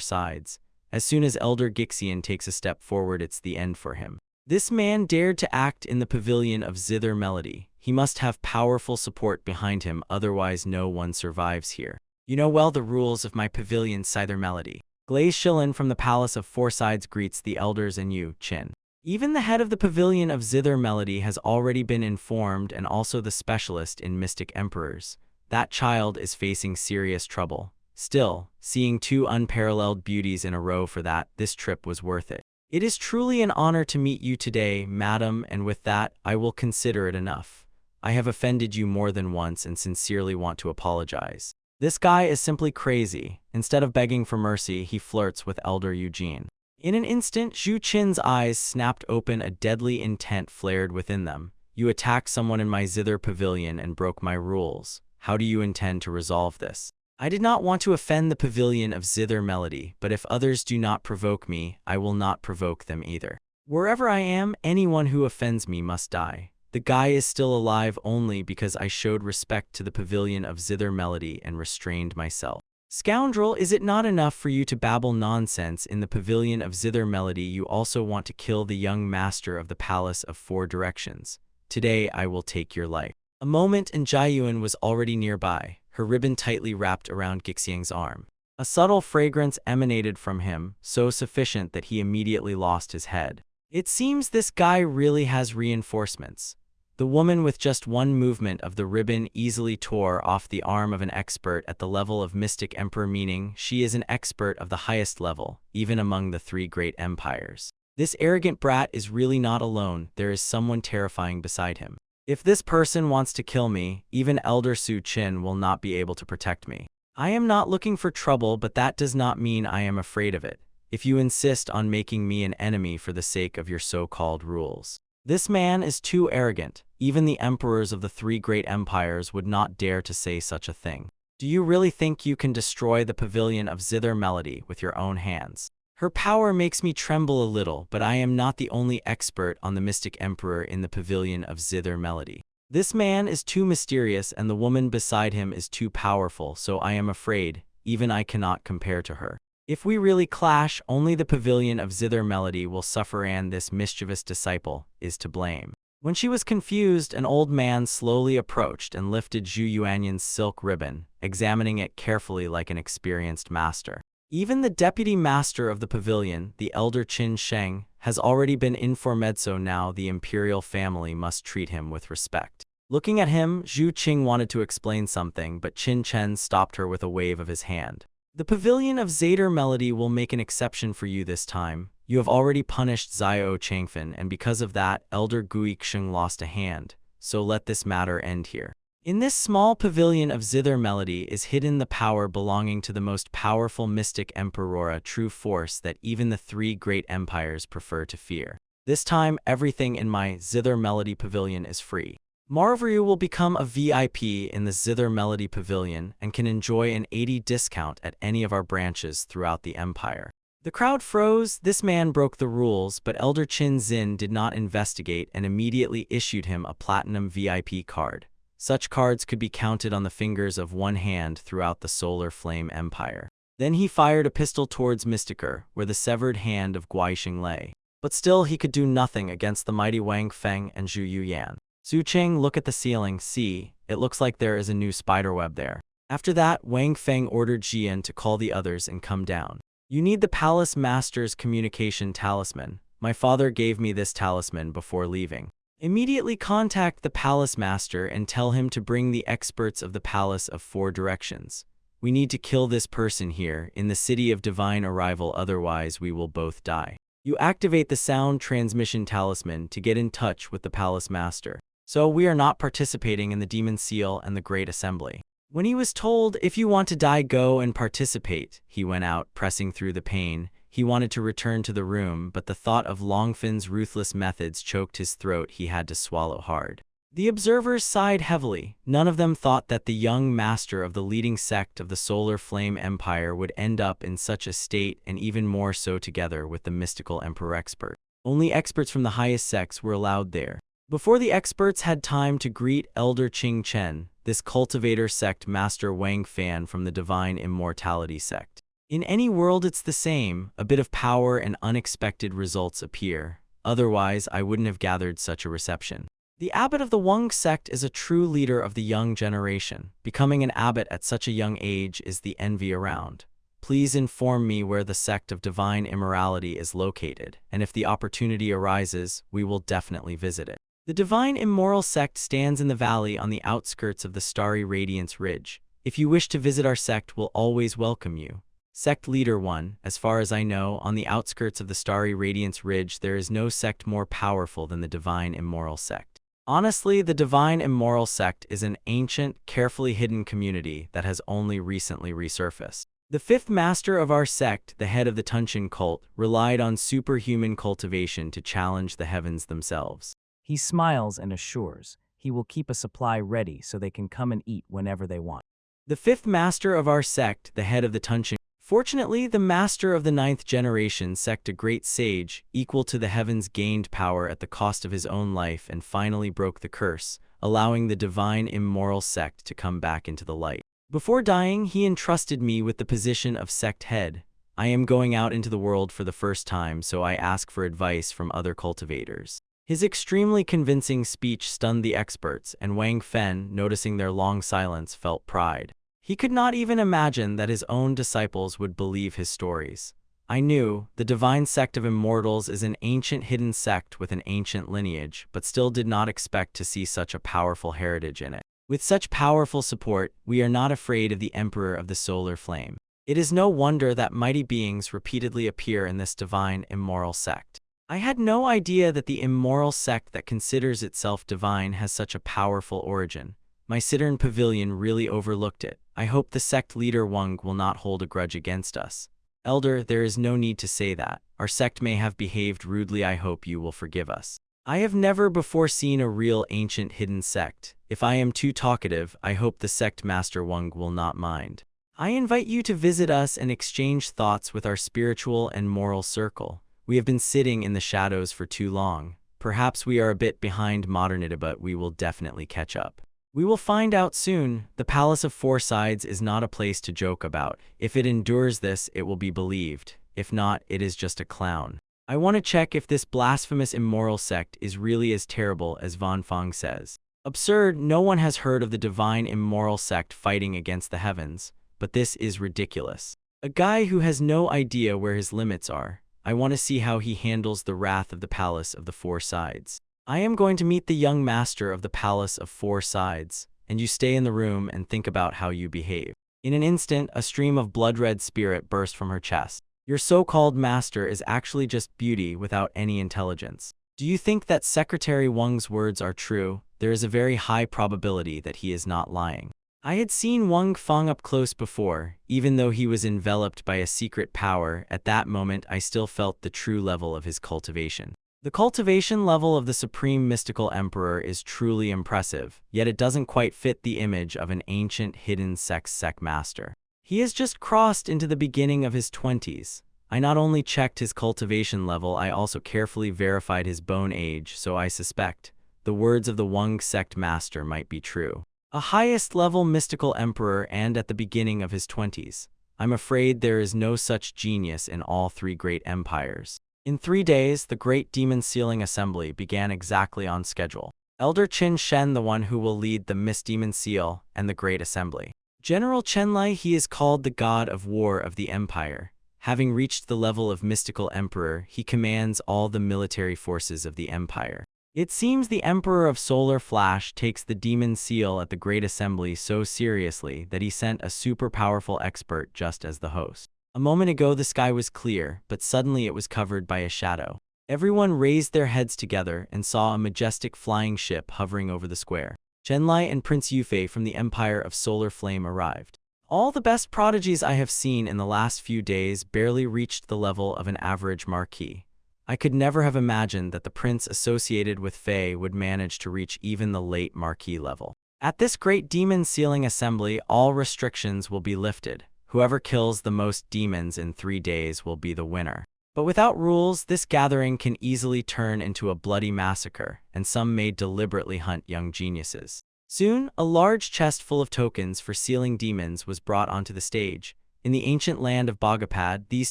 Sides. As soon as Elder Gixian takes a step forward, it's the end for him. This man dared to act in the pavilion of Zither Melody. He must have powerful support behind him, otherwise no one survives here. You know well the rules of my pavilion, Zither Melody. Glaze Shilin from the Palace of Four Sides greets the elders and you, Chin. Even the head of the pavilion of Zither Melody has already been informed, and also the specialist in Mystic Emperors. That child is facing serious trouble. Still, seeing 2 unparalleled beauties in a row, for that, this trip was worth it. It is truly an honor to meet you today, madam, and with that, I will consider it enough. I have offended you more than once and sincerely want to apologize. This guy is simply crazy. Instead of begging for mercy, he flirts with Elder Eugene. In an instant, Zhu Qin's eyes snapped open, a deadly intent flared within them. You attacked someone in my Zither pavilion and broke my rules. How do you intend to resolve this? I did not want to offend the pavilion of Zither Melody, but if others do not provoke me, I will not provoke them either. Wherever I am, anyone who offends me must die. The guy is still alive only because I showed respect to the pavilion of Zither Melody and restrained myself. Scoundrel, is it not enough for you to babble nonsense in the pavilion of Zither Melody? You also want to kill the young master of the Palace of Four Directions. Today I will take your life. A moment and Jiayuan was already nearby, her ribbon tightly wrapped around Gixiang's arm. A subtle fragrance emanated from him, so sufficient that he immediately lost his head. It seems this guy really has reinforcements. The woman with just one movement of the ribbon easily tore off the arm of an expert at the level of Mystic Emperor, meaning she is an expert of the highest level, even among the 3 great empires. This arrogant brat is really not alone, there is someone terrifying beside him. If this person wants to kill me, even Elder Su Qin will not be able to protect me. I am not looking for trouble, but that does not mean I am afraid of it, if you insist on making me an enemy for the sake of your so-called rules. This man is too arrogant. Even the emperors of the 3 great empires would not dare to say such a thing. Do you really think you can destroy the pavilion of Zither Melody with your own hands? Her power makes me tremble a little, but I am not the only expert on the Mystic Emperor in the pavilion of Zither Melody. This man is too mysterious and the woman beside him is too powerful, so I am afraid, even I cannot compare to her. If we really clash, only the pavilion of Zither Melody will suffer, and this mischievous disciple is to blame. When she was confused, an old man slowly approached and lifted Zhu Yuanyan's silk ribbon, examining it carefully like an experienced master. Even the deputy master of the pavilion, the elder Qin Sheng, has already been informed, so now the imperial family must treat him with respect. Looking at him, Zhu Qing wanted to explain something, but Qin Chen stopped her with a wave of his hand. The pavilion of Zither Melody will make an exception for you this time. You have already punished Xiao Changfen, and because of that, Elder Gui Xing lost a hand, so let this matter end here. In this small pavilion of Zither Melody is hidden the power belonging to the most powerful Mystic Emperor, a true force that even the 3 great empires prefer to fear. This time, everything in my Zither Melody pavilion is free. Moreover, you will become a VIP in the Zither Melody pavilion and can enjoy an 80% discount at any of our branches throughout the empire. The crowd froze. This man broke the rules, but Elder Qin Xin did not investigate and immediately issued him a platinum VIP card. Such cards could be counted on the fingers of one hand throughout the Solar Flame Empire. Then he fired a pistol towards Mystiker, where the severed hand of Guaixing lay. But still he could do nothing against the mighty Wang Feng and Zhu Yuyan. Zhu Cheng, look at the ceiling, see, it looks like there is a new spiderweb there. After that, Wang Feng ordered Jian to call the others and come down. You need the Palace Master's communication talisman. My father gave me this talisman before leaving. Immediately contact the Palace Master and tell him to bring the experts of the Palace of Four Directions. We need to kill this person here, in the City of Divine Arrival, otherwise we will both die. You activate the sound transmission talisman to get in touch with the Palace Master. So we are not participating in the Demon Seal and the Great Assembly. When he was told, if you want to die, go and participate, he went out, pressing through the pain. He wanted to return to the room, but the thought of Longfin's ruthless methods choked his throat. He had to swallow hard. The observers sighed heavily. None of them thought that the young master of the leading sect of the Solar Flame Empire would end up in such a state, and even more so together with the mystical emperor expert. Only experts from the highest sects were allowed there. Before the experts had time to greet Elder Qing Chen, this cultivator sect master Wang Fan from the Divine Immortality sect. In any world it's the same, a bit of power and unexpected results appear. Otherwise, I wouldn't have gathered such a reception. The abbot of the Wang sect is a true leader of the young generation. Becoming an abbot at such a young age is the envy around. Please inform me where the sect of Divine Immorality is located, and if the opportunity arises, we will definitely visit it. The Divine Immoral sect stands in the valley on the outskirts of the Starry Radiance Ridge. If you wish to visit our sect, we'll always welcome you. Sect Leader 1, as far as I know, on the outskirts of the Starry Radiance Ridge, there is no sect more powerful than the Divine Immoral sect. Honestly, the Divine Immoral sect is an ancient, carefully hidden community that has only recently resurfaced. The fifth master of our sect, the head of the Tunshin cult, relied on superhuman cultivation to challenge the heavens themselves. He smiles and assures he will keep a supply ready so they can come and eat whenever they want. The fifth master of our sect, the head of the Tunshin. Fortunately, the master of the ninth generation sect, a great sage, equal to the heavens, gained power at the cost of his own life and finally broke the curse, allowing the Divine Immoral sect to come back into the light. Before dying, he entrusted me with the position of sect head. I am going out into the world for the first time, so I ask for advice from other cultivators. His extremely convincing speech stunned the experts, and Wang Fen, noticing their long silence, felt pride. He could not even imagine that his own disciples would believe his stories. I knew the divine sect of immortals is an ancient hidden sect with an ancient lineage, but still did not expect to see such a powerful heritage in it. With such powerful support, we are not afraid of the Emperor of the Solar Flame. It is no wonder that mighty beings repeatedly appear in this divine immoral sect. I had no idea that the immoral sect that considers itself divine has such a powerful origin. My Citern Pavilion really overlooked it. I hope the sect leader Wang will not hold a grudge against us. Elder, there is no need to say that. Our sect may have behaved rudely. I hope you will forgive us. I have never before seen a real ancient hidden sect. If I am too talkative, I hope the sect master Wang will not mind. I invite you to visit us and exchange thoughts with our spiritual and moral circle. We have been sitting in the shadows for too long. Perhaps we are a bit behind modernity, but we will definitely catch up. We will find out soon. The Palace of Four Sides is not a place to joke about. If it endures this, it will be believed. If not, it is just a clown. I want to check if this blasphemous immoral sect is really as terrible as Van Fang says. Absurd, no one has heard of the divine immoral sect fighting against the heavens, but this is ridiculous. A guy who has no idea where his limits are. I want to see how he handles the wrath of the Palace of the Four Sides. I am going to meet the young master of the Palace of Four Sides, and you stay in the room and think about how you behave. In an instant, a stream of blood-red spirit burst from her chest. Your so-called master is actually just beauty without any intelligence. Do you think that Secretary Wang's words are true? There is a very high probability that he is not lying. I had seen Wang Feng up close before. Even though he was enveloped by a secret power, at that moment I still felt the true level of his cultivation. The cultivation level of the Supreme Mystical Emperor is truly impressive, yet it doesn't quite fit the image of an ancient hidden sect master. He has just crossed into the beginning of his 20s. I not only checked his cultivation level, I also carefully verified his bone age, so I suspect the words of the Wang sect master might be true. A highest-level mystical emperor and at the beginning of his 20s. I'm afraid there is no such genius in all three great empires. In 3 days, the Great Demon Sealing Assembly began exactly on schedule. Elder Qin Shen, the one who will lead the Mist Demon Seal and the Great Assembly. General Chenlai, he is called the God of War of the Empire. Having reached the level of mystical emperor, he commands all the military forces of the empire. It seems the Emperor of Solar Flash takes the Demon Seal at the Great Assembly so seriously that he sent a super powerful expert just as the host. A moment ago the sky was clear, but suddenly it was covered by a shadow. Everyone raised their heads together and saw a majestic flying ship hovering over the square. Chenlai and Prince Yufei from the Empire of Solar Flame arrived. All the best prodigies I have seen in the last few days barely reached the level of an average marquis. I could never have imagined that the prince associated with Fei would manage to reach even the late marquis level. At this Great Demon Sealing Assembly, all restrictions will be lifted. Whoever kills the most demons in 3 days will be the winner. But without rules, this gathering can easily turn into a bloody massacre, and some may deliberately hunt young geniuses. Soon, a large chest full of tokens for sealing demons was brought onto the stage. In the ancient land of Bogapad, these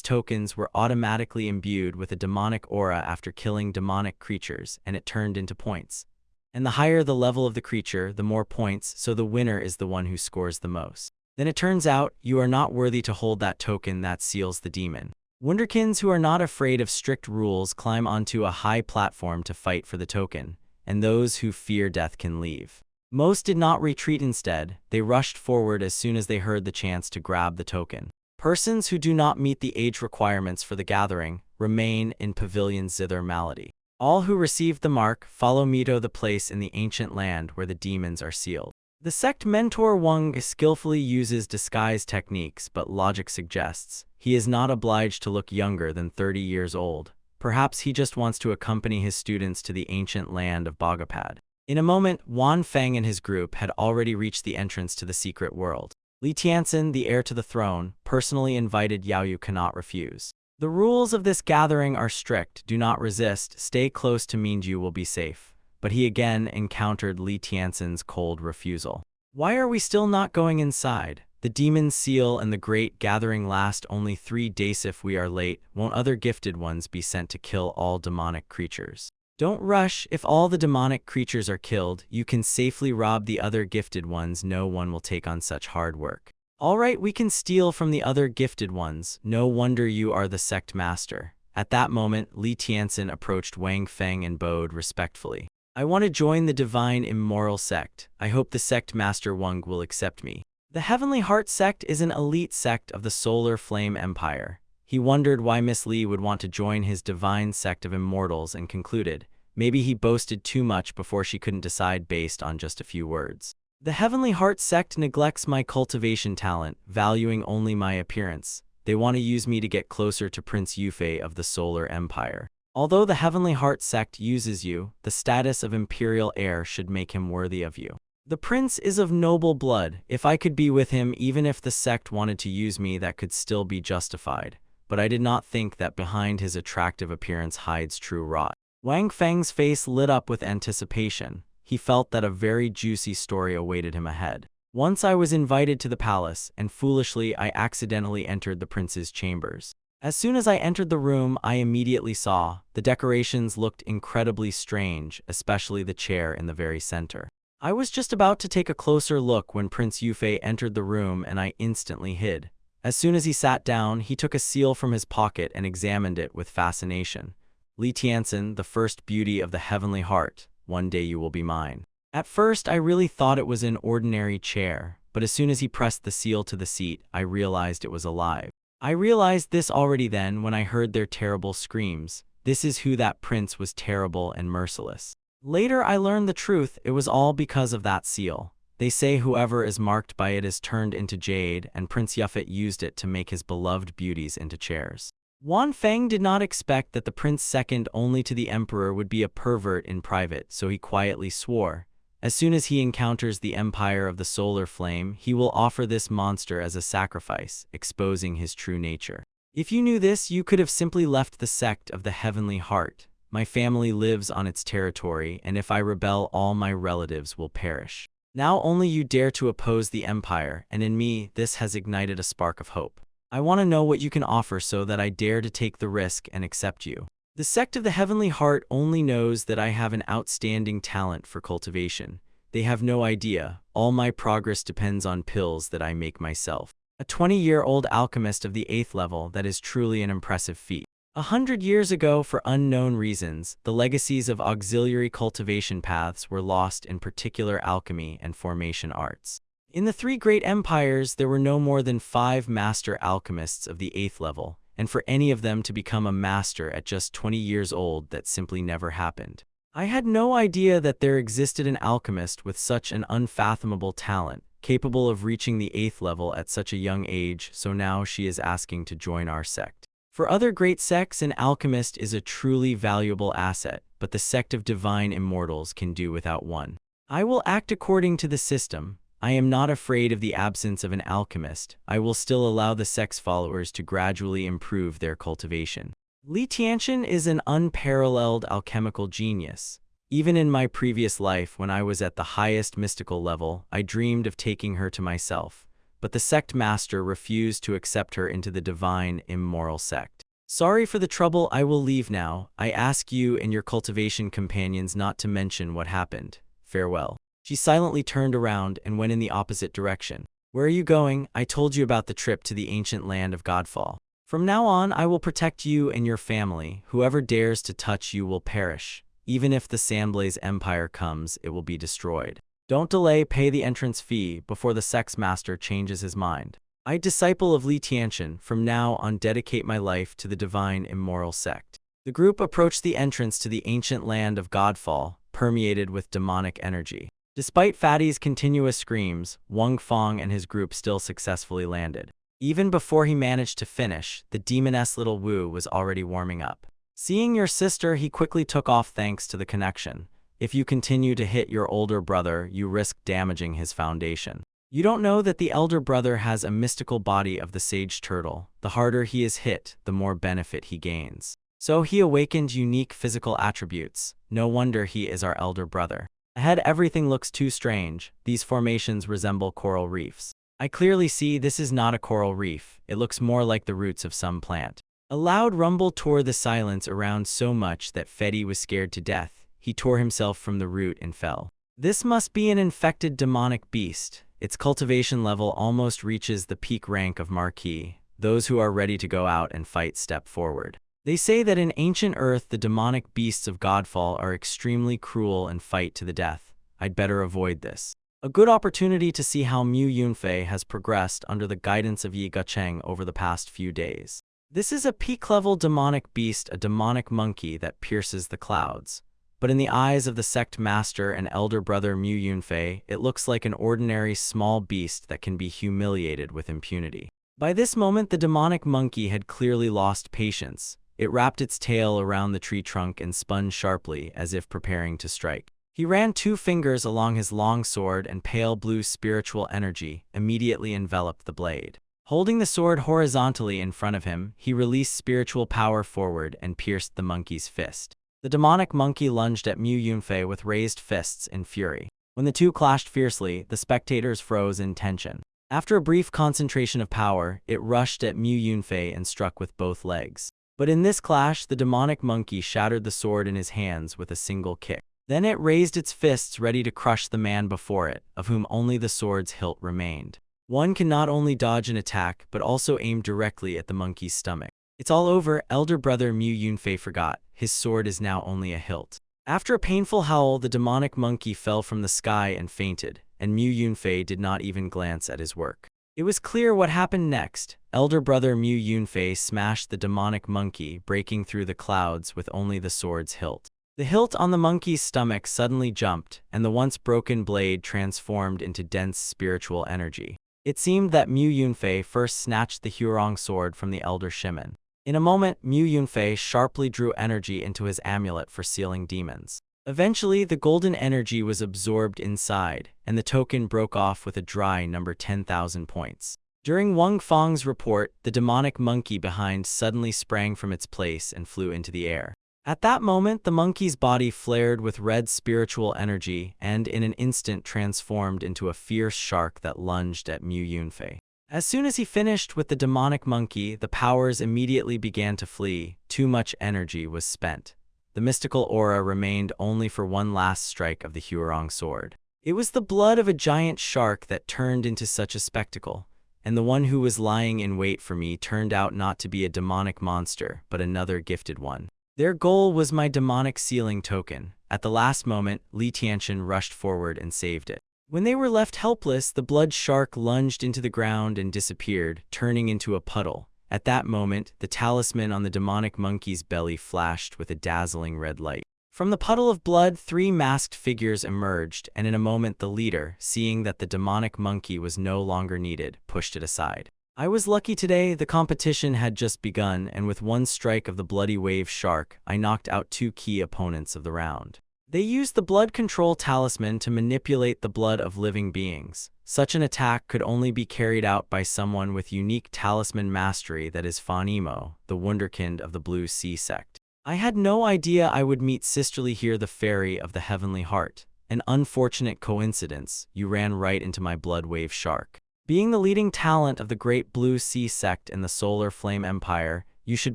tokens were automatically imbued with a demonic aura after killing demonic creatures, and it turned into points. And the higher the level of the creature, the more points, so the winner is the one who scores the most. Then it turns out, you are not worthy to hold that token that seals the demon. Wunderkins who are not afraid of strict rules climb onto a high platform to fight for the token, and those who fear death can leave. Most did not retreat. Instead, they rushed forward as soon as they heard the chance to grab the token. Persons who do not meet the age requirements for the gathering remain in Pavilion Zither Malady. All who received the mark follow me to the place in the ancient land where the demons are sealed. The sect mentor Wang skillfully uses disguise techniques, but logic suggests he is not obliged to look younger than 30 years old. Perhaps he just wants to accompany his students to the ancient land of Bogapad. In a moment, Wan Feng and his group had already reached the entrance to the secret world. Li Tianxin, the heir to the throne, personally invited Yao Yu cannot refuse. The rules of this gathering are strict. Do not resist, stay close to Minju will be safe. But he again encountered Li Tianxin's cold refusal. Why are we still not going inside? The Demon Seal and the Great Gathering last only 3 days. If we are late, won't other gifted ones be sent to kill all demonic creatures? Don't rush. If all the demonic creatures are killed, you can safely rob the other gifted ones. No one will take on such hard work. All right, we can steal from the other gifted ones. No wonder you are the sect master. At that moment, Li Tianxin approached Wang Feng and bowed respectfully. I want to join the divine immoral sect. I hope the sect master Wang will accept me. The Heavenly Heart sect is an elite sect of the Solar Flame Empire. He wondered why Miss Li would want to join his divine sect of immortals and concluded, maybe he boasted too much before she couldn't decide based on just a few words. The Heavenly Heart sect neglects my cultivation talent, valuing only my appearance. They want to use me to get closer to Prince Yufei of the Solar Empire. Although the Heavenly Heart sect uses you, the status of imperial heir should make him worthy of you. The prince is of noble blood. If I could be with him, even if the sect wanted to use me, that could still be justified. But I did not think that behind his attractive appearance hides true rot. Wang Feng's face lit up with anticipation. He felt that a very juicy story awaited him ahead. Once I was invited to the palace, and foolishly I accidentally entered the prince's chambers. As soon as I entered the room, I immediately saw the decorations looked incredibly strange, especially the chair in the very center. I was just about to take a closer look when Prince Yufei entered the room and I instantly hid. As soon as he sat down, he took a seal from his pocket and examined it with fascination. Li Tianxin, the first beauty of the Heavenly Heart, one day you will be mine. At first, I really thought it was an ordinary chair, but as soon as he pressed the seal to the seat, I realized it was alive. I realized this already then when I heard their terrible screams. This is who that prince was, terrible and merciless. Later I learned the truth, it was all because of that seal. They say whoever is marked by it is turned into jade, and Prince Yufei used it to make his beloved beauties into chairs. Wan Feng did not expect that the prince second only to the emperor would be a pervert in private, so he quietly swore, as soon as he encounters the empire of the solar flame, he will offer this monster as a sacrifice, exposing his true nature. If you knew this, you could have simply left the sect of the Heavenly Heart. My family lives on its territory, and if I rebel, all my relatives will perish. Now only you dare to oppose the Empire, and in me, this has ignited a spark of hope. I want to know what you can offer so that I dare to take the risk and accept you. The sect of the Heavenly Heart only knows that I have an outstanding talent for cultivation. They have no idea. All my progress depends on pills that I make myself. A 20-year-old alchemist of the 8th level, that is truly an impressive feat. 100 years ago, for unknown reasons, the legacies of auxiliary cultivation paths were lost in particular alchemy and formation arts. In the 3 great empires, there were no more than 5 master alchemists of the 8th level, and for any of them to become a master at just 20 years old, that simply never happened. I had no idea that there existed an alchemist with such an unfathomable talent, capable of reaching the 8th level at such a young age, so now she is asking to join our sect. For other great sects, an alchemist is a truly valuable asset, but the sect of divine immortals can do without one. I will act according to the system. I am not afraid of the absence of an alchemist. I will still allow the sect's followers to gradually improve their cultivation. Li Tianxian is an unparalleled alchemical genius. Even in my previous life, when I was at the highest mystical level, I dreamed of taking her to myself, but the sect master refused to accept her into the divine, immoral sect. Sorry for the trouble, I will leave now. I ask you and your cultivation companions not to mention what happened. Farewell. She silently turned around and went in the opposite direction. Where are you going? I told you about the trip to the ancient land of Godfall. From now on, I will protect you and your family. Whoever dares to touch you will perish. Even if the Sandblaze Empire comes, it will be destroyed. Don't delay, pay the entrance fee before the sect's master changes his mind. I, disciple of Li Tianxian, from now on dedicate my life to the divine immoral sect. The group approached the entrance to the ancient land of Godfall, permeated with demonic energy. Despite Fatty's continuous screams, Wang Fong and his group still successfully landed. Even before he managed to finish, the demoness little Wu was already warming up. Seeing your sister, he quickly took off thanks to the connection. If you continue to hit your older brother, you risk damaging his foundation. You don't know that the elder brother has a mystical body of the sage turtle. The harder he is hit, the more benefit he gains. So he awakened unique physical attributes. No wonder he is our elder brother. Ahead, everything looks too strange. These formations resemble coral reefs. I clearly see this is not a coral reef. It looks more like the roots of some plant. A loud rumble tore the silence around so much that Fetty was scared to death. He tore himself from the root and fell. This must be an infected demonic beast. Its cultivation level almost reaches the peak rank of Marquis. Those who are ready to go out and fight step forward. They say that in ancient Earth, the demonic beasts of Godfall are extremely cruel and fight to the death. I'd better avoid this. A good opportunity to see how Mu Yunfei has progressed under the guidance of Yi Gucheng over the past few days. This is a peak-level demonic beast, a demonic monkey that pierces the clouds. But in the eyes of the sect master and elder brother Mu Yunfei, it looks like an ordinary small beast that can be humiliated with impunity. By this moment, the demonic monkey had clearly lost patience. It wrapped its tail around the tree trunk and spun sharply, as if preparing to strike. He ran 2 fingers along his long sword, and pale blue spiritual energy immediately enveloped the blade. Holding the sword horizontally in front of him, he released spiritual power forward and pierced the monkey's fist. The demonic monkey lunged at Mu Yunfei with raised fists in fury. When the two clashed fiercely, the spectators froze in tension. After a brief concentration of power, it rushed at Mu Yunfei and struck with both legs. But in this clash, the demonic monkey shattered the sword in his hands with a single kick. Then it raised its fists ready to crush the man before it, of whom only the sword's hilt remained. One can not only dodge an attack, but also aim directly at the monkey's stomach. It's all over, elder brother Mu Yunfei forgot. His sword is now only a hilt. After a painful howl, the demonic monkey fell from the sky and fainted, and Mu Yunfei did not even glance at his work. It was clear what happened next. Elder brother Mu Yunfei smashed the demonic monkey, breaking through the clouds with only the sword's hilt. The hilt on the monkey's stomach suddenly jumped, and the once broken blade transformed into dense spiritual energy. It seemed that Mu Yunfei first snatched the Hurong sword from the elder Shimen. In a moment, Mu Yunfei sharply drew energy into his amulet for sealing demons. Eventually, the golden energy was absorbed inside, and the token broke off with a dry number 10,000 points. During Wang Fang's report, the demonic monkey behind suddenly sprang from its place and flew into the air. At that moment, the monkey's body flared with red spiritual energy and in an instant transformed into a fierce shark that lunged at Mu Yunfei. As soon as he finished with the demonic monkey, the powers immediately began to flee. Too much energy was spent. The mystical aura remained only for one last strike of the Huarong sword. It was the blood of a giant shark that turned into such a spectacle, and the one who was lying in wait for me turned out not to be a demonic monster, but another gifted one. Their goal was my demonic sealing token. At the last moment, Li Tianxian rushed forward and saved it. When they were left helpless, the blood shark lunged into the ground and disappeared, turning into a puddle. At that moment, the talisman on the demonic monkey's belly flashed with a dazzling red light. From the puddle of blood, 3 masked figures emerged, and in a moment the leader, seeing that the demonic monkey was no longer needed, pushed it aside. I was lucky today. The competition had just begun, and with one strike of the bloody wave shark, I knocked out 2 key opponents of the round. They used the blood control talisman to manipulate the blood of living beings. Such an attack could only be carried out by someone with unique talisman mastery, that is Fan Yimou, the wunderkind of the Blue Sea sect. I had no idea I would meet sisterly here, the fairy of the heavenly heart. An unfortunate coincidence, you ran right into my blood wave shark. Being the leading talent of the great Blue Sea sect in the Solar Flame Empire, you should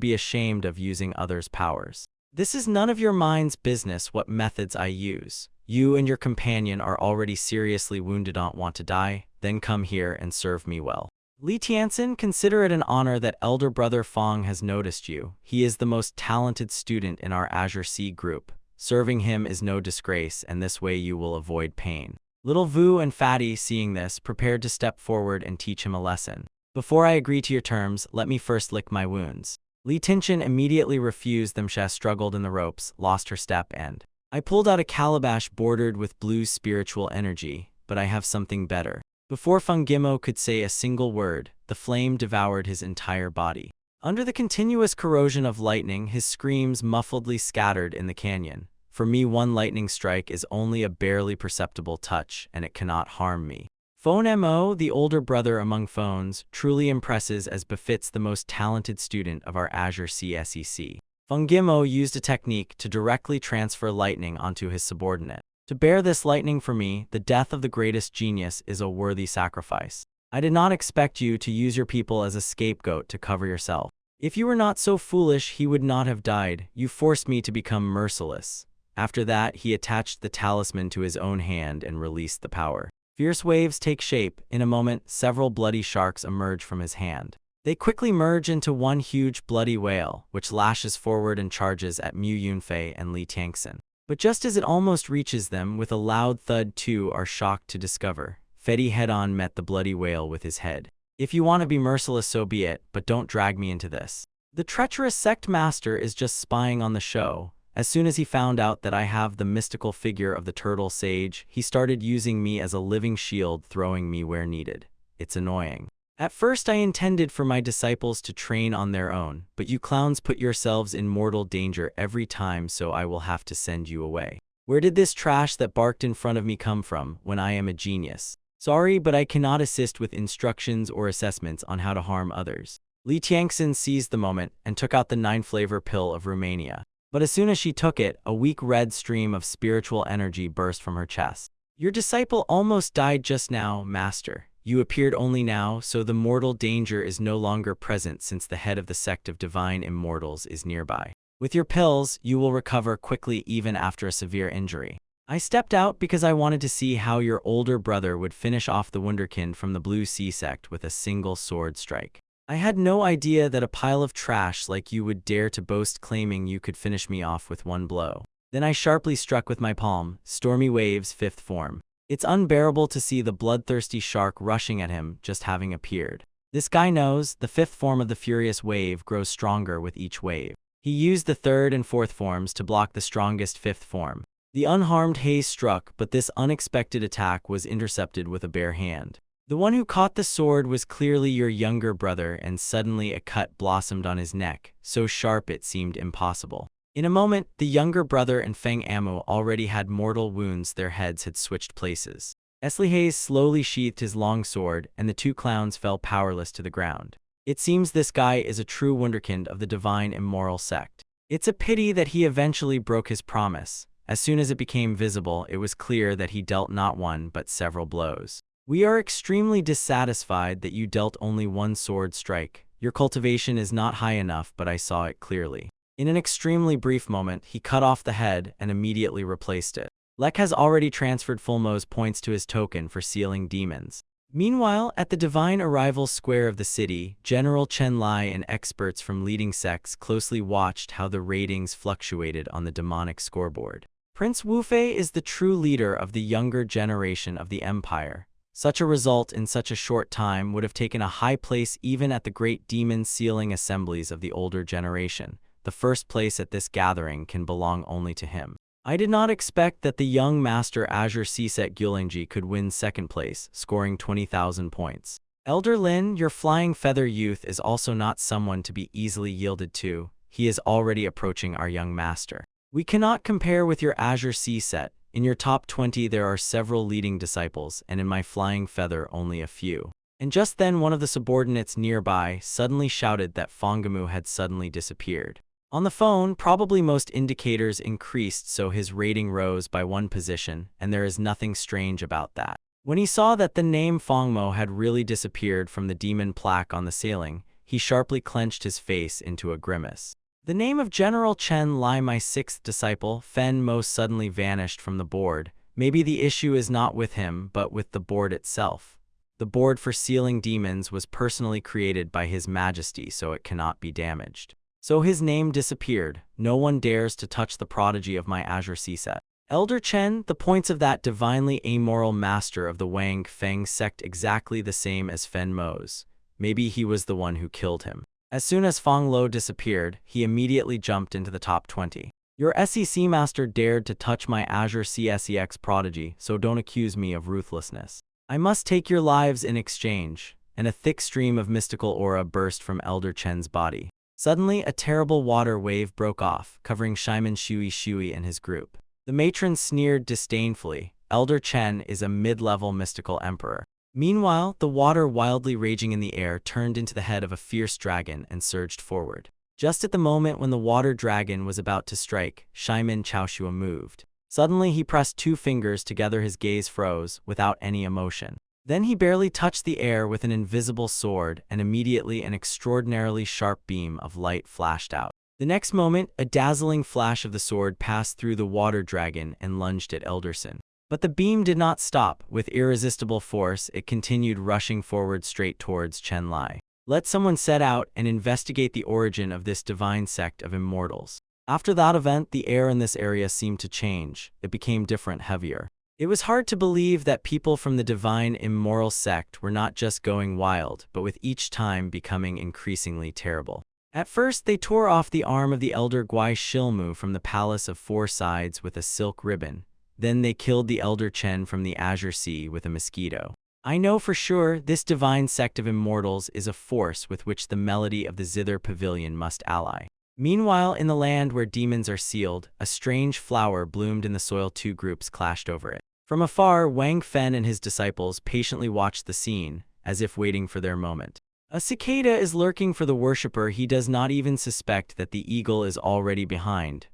be ashamed of using others' powers. This is none of your mind's business what methods I use. You and your companion are already seriously wounded. Don't want to die? Then come here and serve me well. Li Tianxian, consider it an honor that elder brother Fang has noticed you. He is the most talented student in our Azure Sea group. Serving him is no disgrace, and this way you will avoid pain. Little Vu and Fatty, seeing this, prepared to step forward and teach him a lesson. Before I agree to your terms, let me first lick my wounds. Li Tianxian immediately refused them. She struggled in the ropes, lost her step, and I pulled out a calabash bordered with blue spiritual energy, but I have something better. Before Feng Gimo could say a single word, the flame devoured his entire body. Under the continuous corrosion of lightning, his screams muffledly scattered in the canyon. For me, one lightning strike is only a barely perceptible touch, and it cannot harm me. Phone Mo, the older brother among phones, truly impresses as befits the most talented student of our Azure Sea SEC. Feng Gimo used a technique to directly transfer lightning onto his subordinate. To bear this lightning for me, the death of the greatest genius is a worthy sacrifice. I did not expect you to use your people as a scapegoat to cover yourself. If you were not so foolish, he would not have died. You forced me to become merciless. After that, he attached the talisman to his own hand and released the power. Fierce waves take shape. In a moment, several bloody sharks emerge from his hand. They quickly merge into one huge bloody whale, which lashes forward and charges at Mu Yunfei and Li Tianxian. But just as it almost reaches them, with a loud thud, 2 are shocked to discover Fetty head-on met the bloody whale with his head. If you want to be merciless, so be it, but don't drag me into this. The treacherous sect master is just spying on the show. As soon as he found out that I have the mystical figure of the turtle sage, he started using me as a living shield, throwing me where needed. It's annoying. At first I intended for my disciples to train on their own, but you clowns put yourselves in mortal danger every time, so I will have to send you away. Where did this trash that barked in front of me come from, when I am a genius? Sorry, but I cannot assist with instructions or assessments on how to harm others. Li Tianxian seized the moment and took out the 9-flavor pill of Romania. But as soon as she took it, a weak red stream of spiritual energy burst from her chest. Your disciple almost died just now, Master. You appeared only now, so the mortal danger is no longer present, since the head of the sect of divine immortals is nearby. With your pills, you will recover quickly even after a severe injury. I stepped out because I wanted to see how your older brother would finish off the wunderkind from the Blue Sea sect with a single sword strike. I had no idea that a pile of trash like you would dare to boast, claiming you could finish me off with one blow. Then I sharply struck with my palm. Stormy Wave's 5th form. It's unbearable to see the bloodthirsty shark rushing at him, just having appeared. This guy knows the 5th form of the furious wave grows stronger with each wave. He used the 3rd and 4th forms to block the strongest 5th form. The unharmed haze struck, but this unexpected attack was intercepted with a bare hand. The one who caught the sword was clearly your younger brother, and suddenly a cut blossomed on his neck, so sharp it seemed impossible. In a moment, the younger brother and Feng Amu already had mortal wounds. Their heads had switched places. Hayes slowly sheathed his long sword, and the two clowns fell powerless to the ground. It seems this guy is a true wunderkind of the divine immoral sect. It's a pity that he eventually broke his promise. As soon as it became visible, it was clear that he dealt not one but several blows. We are extremely dissatisfied that you dealt only one sword strike. Your cultivation is not high enough, but I saw it clearly. In an extremely brief moment, he cut off the head and immediately replaced it. Lek has already transferred Fulmo's points to his token for sealing demons. Meanwhile, at the Divine Arrival Square of the city, General Chen Lai and experts from leading sects closely watched how the ratings fluctuated on the demonic scoreboard. Prince Wufei is the true leader of the younger generation of the empire. Such a result in such a short time would have taken a high place even at the great demon sealing assemblies of the older generation. The first place at this gathering can belong only to him. I did not expect that the young master Azure SECT Gyulingji could win second place, scoring 20,000 points. Elder Lin, your flying feather youth is also not someone to be easily yielded to. He is already approaching our young master. We cannot compare with your Azure SECT. In your top 20 there are several leading disciples, and in my flying feather only a few. And just then one of the subordinates nearby suddenly shouted that Fongamu had suddenly disappeared. On the phone, probably most indicators increased, so his rating rose by 1 position, and there is nothing strange about that. When he saw that the name Fongmo had really disappeared from the demon plaque on the ceiling, he sharply clenched his face into a grimace. The name of General Chen Lai, my 6th disciple, Fen Mo, suddenly vanished from the board. Maybe the issue is not with him, but with the board itself. The board for sealing demons was personally created by His Majesty, so it cannot be damaged. So his name disappeared. No one dares to touch the prodigy of my Azure SECT. Elder Chen, the points of that divinely amoral master of the Wang Feng sect exactly the same as Fen Mo's. Maybe he was the one who killed him. As soon as Fong Lo disappeared, he immediately jumped into the top 20. Your SEC master dared to touch my Azure SECT prodigy, so don't accuse me of ruthlessness. I must take your lives in exchange. And a thick stream of mystical aura burst from Elder Chen's body. Suddenly, a terrible water wave broke off, covering Shimon Shui and his group. The matron sneered disdainfully. Elder Chen is a mid-level mystical emperor. Meanwhile, the water wildly raging in the air turned into the head of a fierce dragon and surged forward. Just at the moment when the water dragon was about to strike, Shimon Chaoshua moved. Suddenly, he pressed 2 fingers together, his gaze froze, without any emotion. Then he barely touched the air with an invisible sword, and immediately an extraordinarily sharp beam of light flashed out. The next moment, a dazzling flash of the sword passed through the water dragon and lunged at Elderson. But the beam did not stop. With irresistible force, it continued rushing forward straight towards Chen Lai. Let someone set out and investigate the origin of this divine sect of immortals. After that event, the air in this area seemed to change. It became different, heavier. It was hard to believe that people from the divine immoral sect were not just going wild, but with each time becoming increasingly terrible. At first, they tore off the arm of the elder Guai Shilmu from the Palace of 4 Sides with a silk ribbon. Then they killed the elder Chen from the Azure Sea with a mosquito. I know for sure this divine sect of immortals is a force with which the melody of the Zither Pavilion must ally. Meanwhile, in the land where demons are sealed, a strange flower bloomed in the soil. 2 groups clashed over it. From afar, Wang Fen and his disciples patiently watched the scene, as if waiting for their moment. A cicada is lurking for the worshipper. He does not even suspect that the eagle is already behind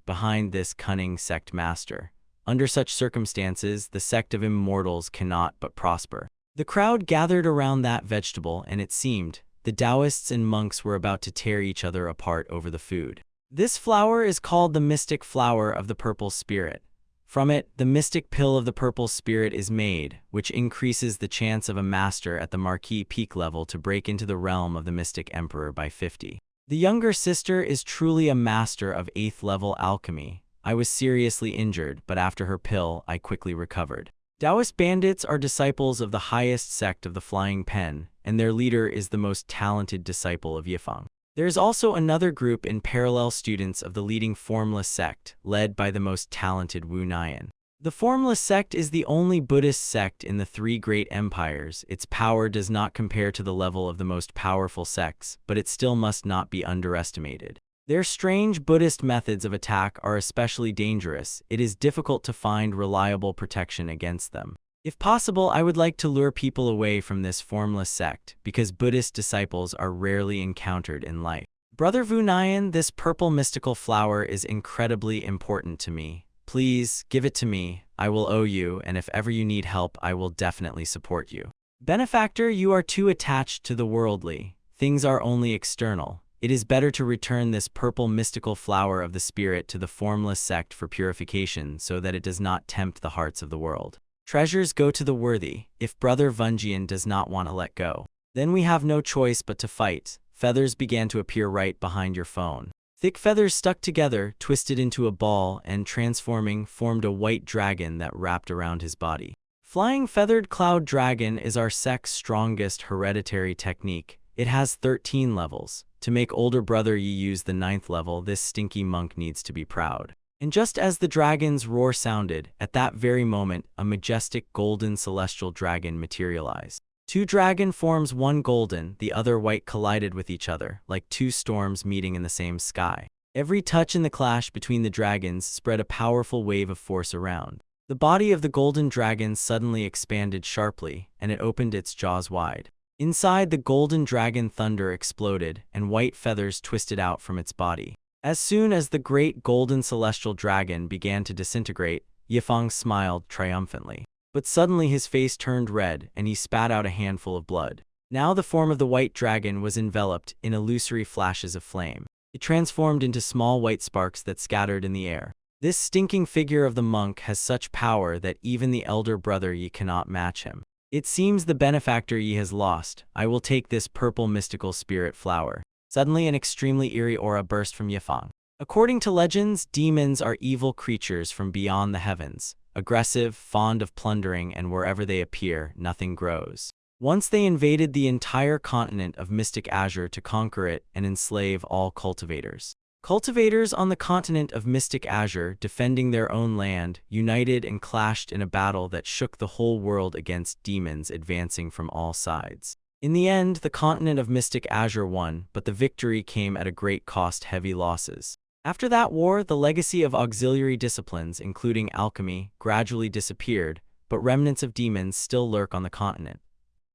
this cunning sect master. Under such circumstances, the sect of immortals cannot but prosper. The crowd gathered around that vegetable, and it seemed the Taoists and monks were about to tear each other apart over the food. This flower is called the mystic flower of the purple spirit. From it, the mystic pill of the purple spirit is made, which increases the chance of a master at the Marquis peak level to break into the realm of the mystic emperor by 50. The younger sister is truly a master of 8th level alchemy. I was seriously injured, but after her pill, I quickly recovered. Taoist bandits are disciples of the highest sect of the Flying Pen, and their leader is the most talented disciple of Yifeng. There is also another group in parallel, students of the leading Formless sect, led by the most talented Wu Nian. The Formless sect is the only Buddhist sect in the 3 great empires. Its power does not compare to the level of the most powerful sects, but it still must not be underestimated. Their strange Buddhist methods of attack are especially dangerous. It is difficult to find reliable protection against them. If possible, I would like to lure people away from this formless sect, because Buddhist disciples are rarely encountered in life. Brother Wu Nian, this purple mystical flower is incredibly important to me. Please, give it to me. I will owe you, and if ever you need help, I will definitely support you. Benefactor, you are too attached to the worldly. Things are only external. It is better to return this purple mystical flower of the spirit to the formless sect for purification so that it does not tempt the hearts of the world. Treasures go to the worthy, if Brother Vunjian does not want to let go. Then we have no choice but to fight. Feathers began to appear right behind your phone. Thick feathers stuck together, twisted into a ball, and transforming, formed a white dragon that wrapped around his body. Flying Feathered Cloud Dragon is our sect's strongest hereditary technique. It has 13 levels. To make older brother Yi use the 9th level, this stinky monk needs to be proud. And just as the dragon's roar sounded, at that very moment, a majestic golden celestial dragon materialized. Two dragon forms, one golden, the other white, collided with each other, like two storms meeting in the same sky. Every touch in the clash between the dragons spread a powerful wave of force around. The body of the golden dragon suddenly expanded sharply, and it opened its jaws wide. Inside, the golden dragon thunder exploded, and white feathers twisted out from its body. As soon as the great golden celestial dragon began to disintegrate, Yifeng smiled triumphantly. But suddenly his face turned red, and he spat out a handful of blood. Now the form of the white dragon was enveloped in illusory flashes of flame. It transformed into small white sparks that scattered in the air. This stinking figure of the monk has such power that even the elder brother Yi cannot match him. It seems the benefactor Yi has lost. I will take this purple mystical spirit flower. Suddenly an extremely eerie aura burst from Yifeng. According to legends, demons are evil creatures from beyond the heavens, aggressive, fond of plundering, and wherever they appear, nothing grows. Once they invaded the entire continent of Mystic Azure to conquer it and enslave all cultivators. Cultivators on the continent of Mystic Azure, defending their own land, united and clashed in a battle that shook the whole world against demons advancing from all sides. In the end, the continent of Mystic Azure won, but the victory came at a great cost, heavy losses. After that war, the legacy of auxiliary disciplines, including alchemy, gradually disappeared, but remnants of demons still lurk on the continent.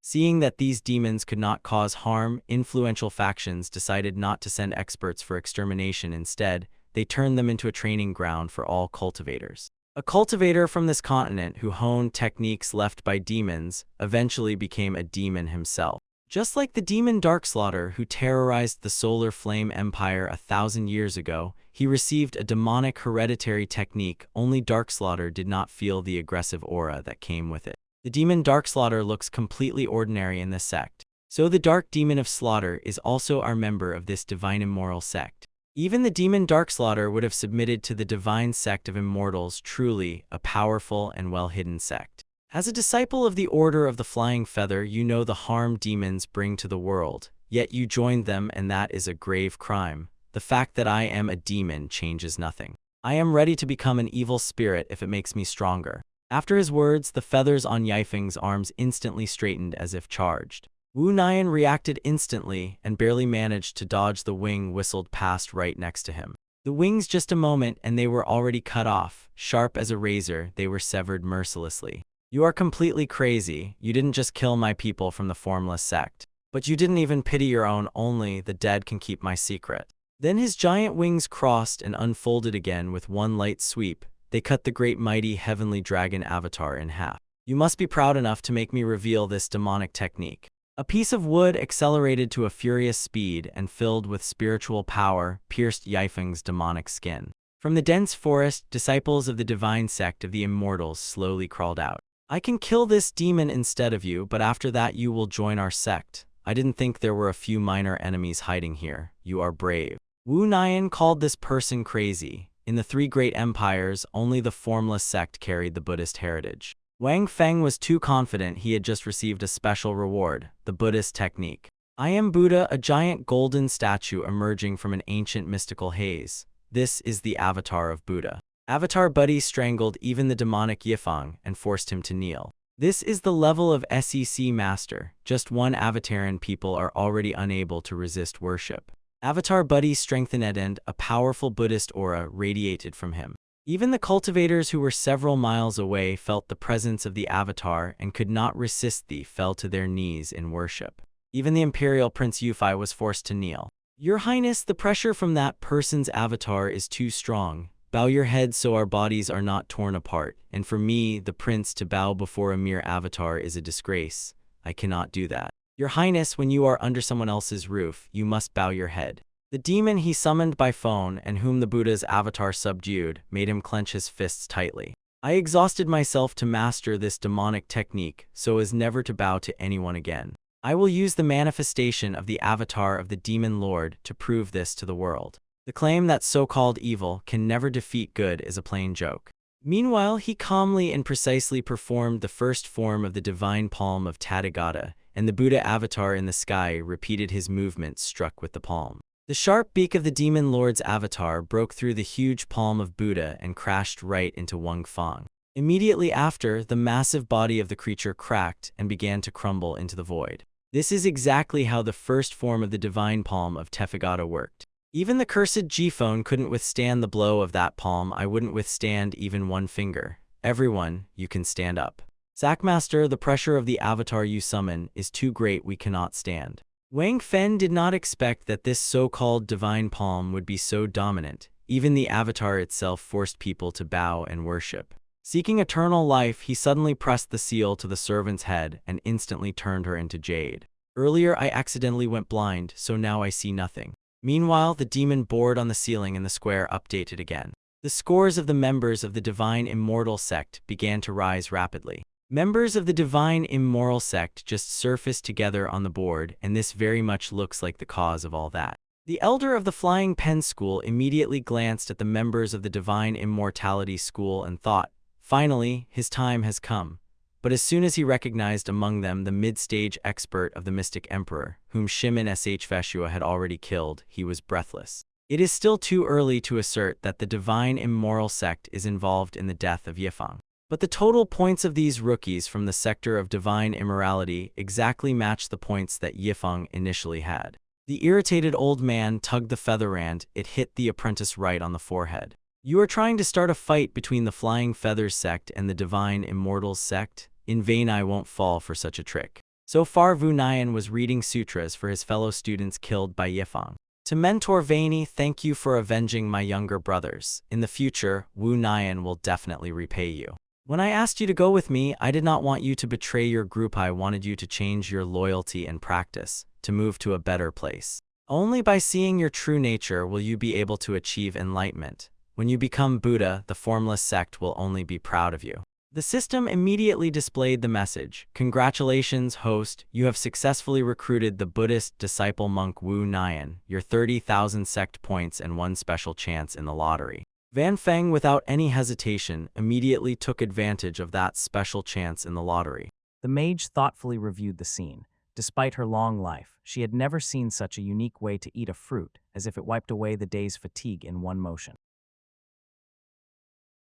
Seeing that these demons could not cause harm, influential factions decided not to send experts for extermination. Instead, they turned them into a training ground for all cultivators. A cultivator from this continent who honed techniques left by demons eventually became a demon himself. Just like the demon Darkslaughter who terrorized the Solar Flame Empire 1,000 years ago, he received a demonic hereditary technique. Only Darkslaughter did not feel the aggressive aura that came with it. The demon Darkslaughter looks completely ordinary in this sect. So the Dark Demon of Slaughter is also our member of this divine immoral sect. Even the demon Darkslaughter would have submitted to the divine sect of immortals, truly a powerful and well-hidden sect. As a disciple of the Order of the Flying Feather, you know the harm demons bring to the world, yet you joined them, and that is a grave crime. The fact that I am a demon changes nothing. I am ready to become an evil spirit if it makes me stronger. After his words, the feathers on Yifeng's arms instantly straightened as if charged. Wu Nian reacted instantly and barely managed to dodge the wing whistled past right next to him. The wings just a moment and they were already cut off. Sharp as a razor, they were severed mercilessly. You are completely crazy. You didn't just kill my people from the formless sect. But you didn't even pity your own. Only the dead can keep my secret. Then his giant wings crossed and unfolded again with one light sweep. They cut the great mighty heavenly dragon avatar in half. You must be proud enough to make me reveal this demonic technique. A piece of wood accelerated to a furious speed and filled with spiritual power pierced Yifeng's demonic skin. From the dense forest, disciples of the divine sect of the immortals slowly crawled out. I can kill this demon instead of you, but after that you will join our sect. I didn't think there were a few minor enemies hiding here. You are brave. Wu Nian called this person crazy. In the three great empires, only the formless sect carried the Buddhist heritage. Wang Feng was too confident he had just received a special reward, the Buddhist technique. I am Buddha, a giant golden statue emerging from an ancient mystical haze. This is the avatar of Buddha. Avatar Buddy strangled even the demonic Yifeng and forced him to kneel. This is the level of SEC Master. Just one avatar and people are already unable to resist worship. Avatar Buddy strengthened and a powerful Buddhist aura radiated from him. Even the cultivators who were several miles away felt the presence of the avatar and could not resist fell to their knees in worship. Even the Imperial Prince Yufei was forced to kneel. Your Highness, the pressure from that person's avatar is too strong. Bow your head so our bodies are not torn apart, and for me, the prince, to bow before a mere avatar is a disgrace. I cannot do that. Your Highness, when you are under someone else's roof, you must bow your head. The demon he summoned by phone and whom the Buddha's avatar subdued made him clench his fists tightly. I exhausted myself to master this demonic technique so as never to bow to anyone again. I will use the manifestation of the avatar of the demon lord to prove this to the world. The claim that so-called evil can never defeat good is a plain joke. Meanwhile, he calmly and precisely performed the first form of the divine palm of Tathagata, and the Buddha avatar in the sky repeated his movements struck with the palm. The sharp beak of the demon lord's avatar broke through the huge palm of Buddha and crashed right into Wang Fang. Immediately after, the massive body of the creature cracked and began to crumble into the void. This is exactly how the first form of the divine palm of Tathagata worked. Even the cursed G-phone couldn't withstand the blow of that palm. I wouldn't withstand even one finger. Everyone, you can stand up. Sackmaster, the pressure of the avatar you summon is too great, we cannot stand. Wang Fen did not expect that this so-called divine palm would be so dominant. Even the avatar itself forced people to bow and worship. Seeking eternal life, he suddenly pressed the seal to the servant's head and instantly turned her into jade. Earlier I accidentally went blind, so now I see nothing. Meanwhile, the demon board on the ceiling in the square updated again. The scores of the members of the Divine Immortal Sect began to rise rapidly. Members of the Divine Immoral Sect just surfaced together on the board, and this very much looks like the cause of all that. The elder of the Flying Pen School immediately glanced at the members of the Divine Immortality School and thought, finally, his time has come. But as soon as he recognized among them the mid-stage expert of the Mystic Emperor, whom Shimon Veshua had already killed, he was breathless. It is still too early to assert that the Divine Immoral Sect is involved in the death of Yifeng. But the total points of these rookies from the sector of divine immorality exactly match the points that Yifeng initially had. The irritated old man tugged the feather rand. It hit the apprentice right on the forehead. You are trying to start a fight between the Flying Feathers Sect and the Divine Immortals Sect? In vain, I won't fall for such a trick. So far, Wu Nian was reading sutras for his fellow students killed by Yifeng. To Mentor Vaini, thank you for avenging my younger brothers. In the future, Wu Nian will definitely repay you. When I asked you to go with me, I did not want you to betray your group. I wanted you to change your loyalty and practice, to move to a better place. Only by seeing your true nature will you be able to achieve enlightenment. When you become Buddha, the formless sect will only be proud of you. The system immediately displayed the message. Congratulations, host, you have successfully recruited the Buddhist disciple monk Wu Nian, your 30,000 sect points and one special chance in the lottery. Van Feng, without any hesitation, immediately took advantage of that special chance in the lottery. The mage thoughtfully reviewed the scene. Despite her long life, she had never seen such a unique way to eat a fruit, as if it wiped away the day's fatigue in one motion.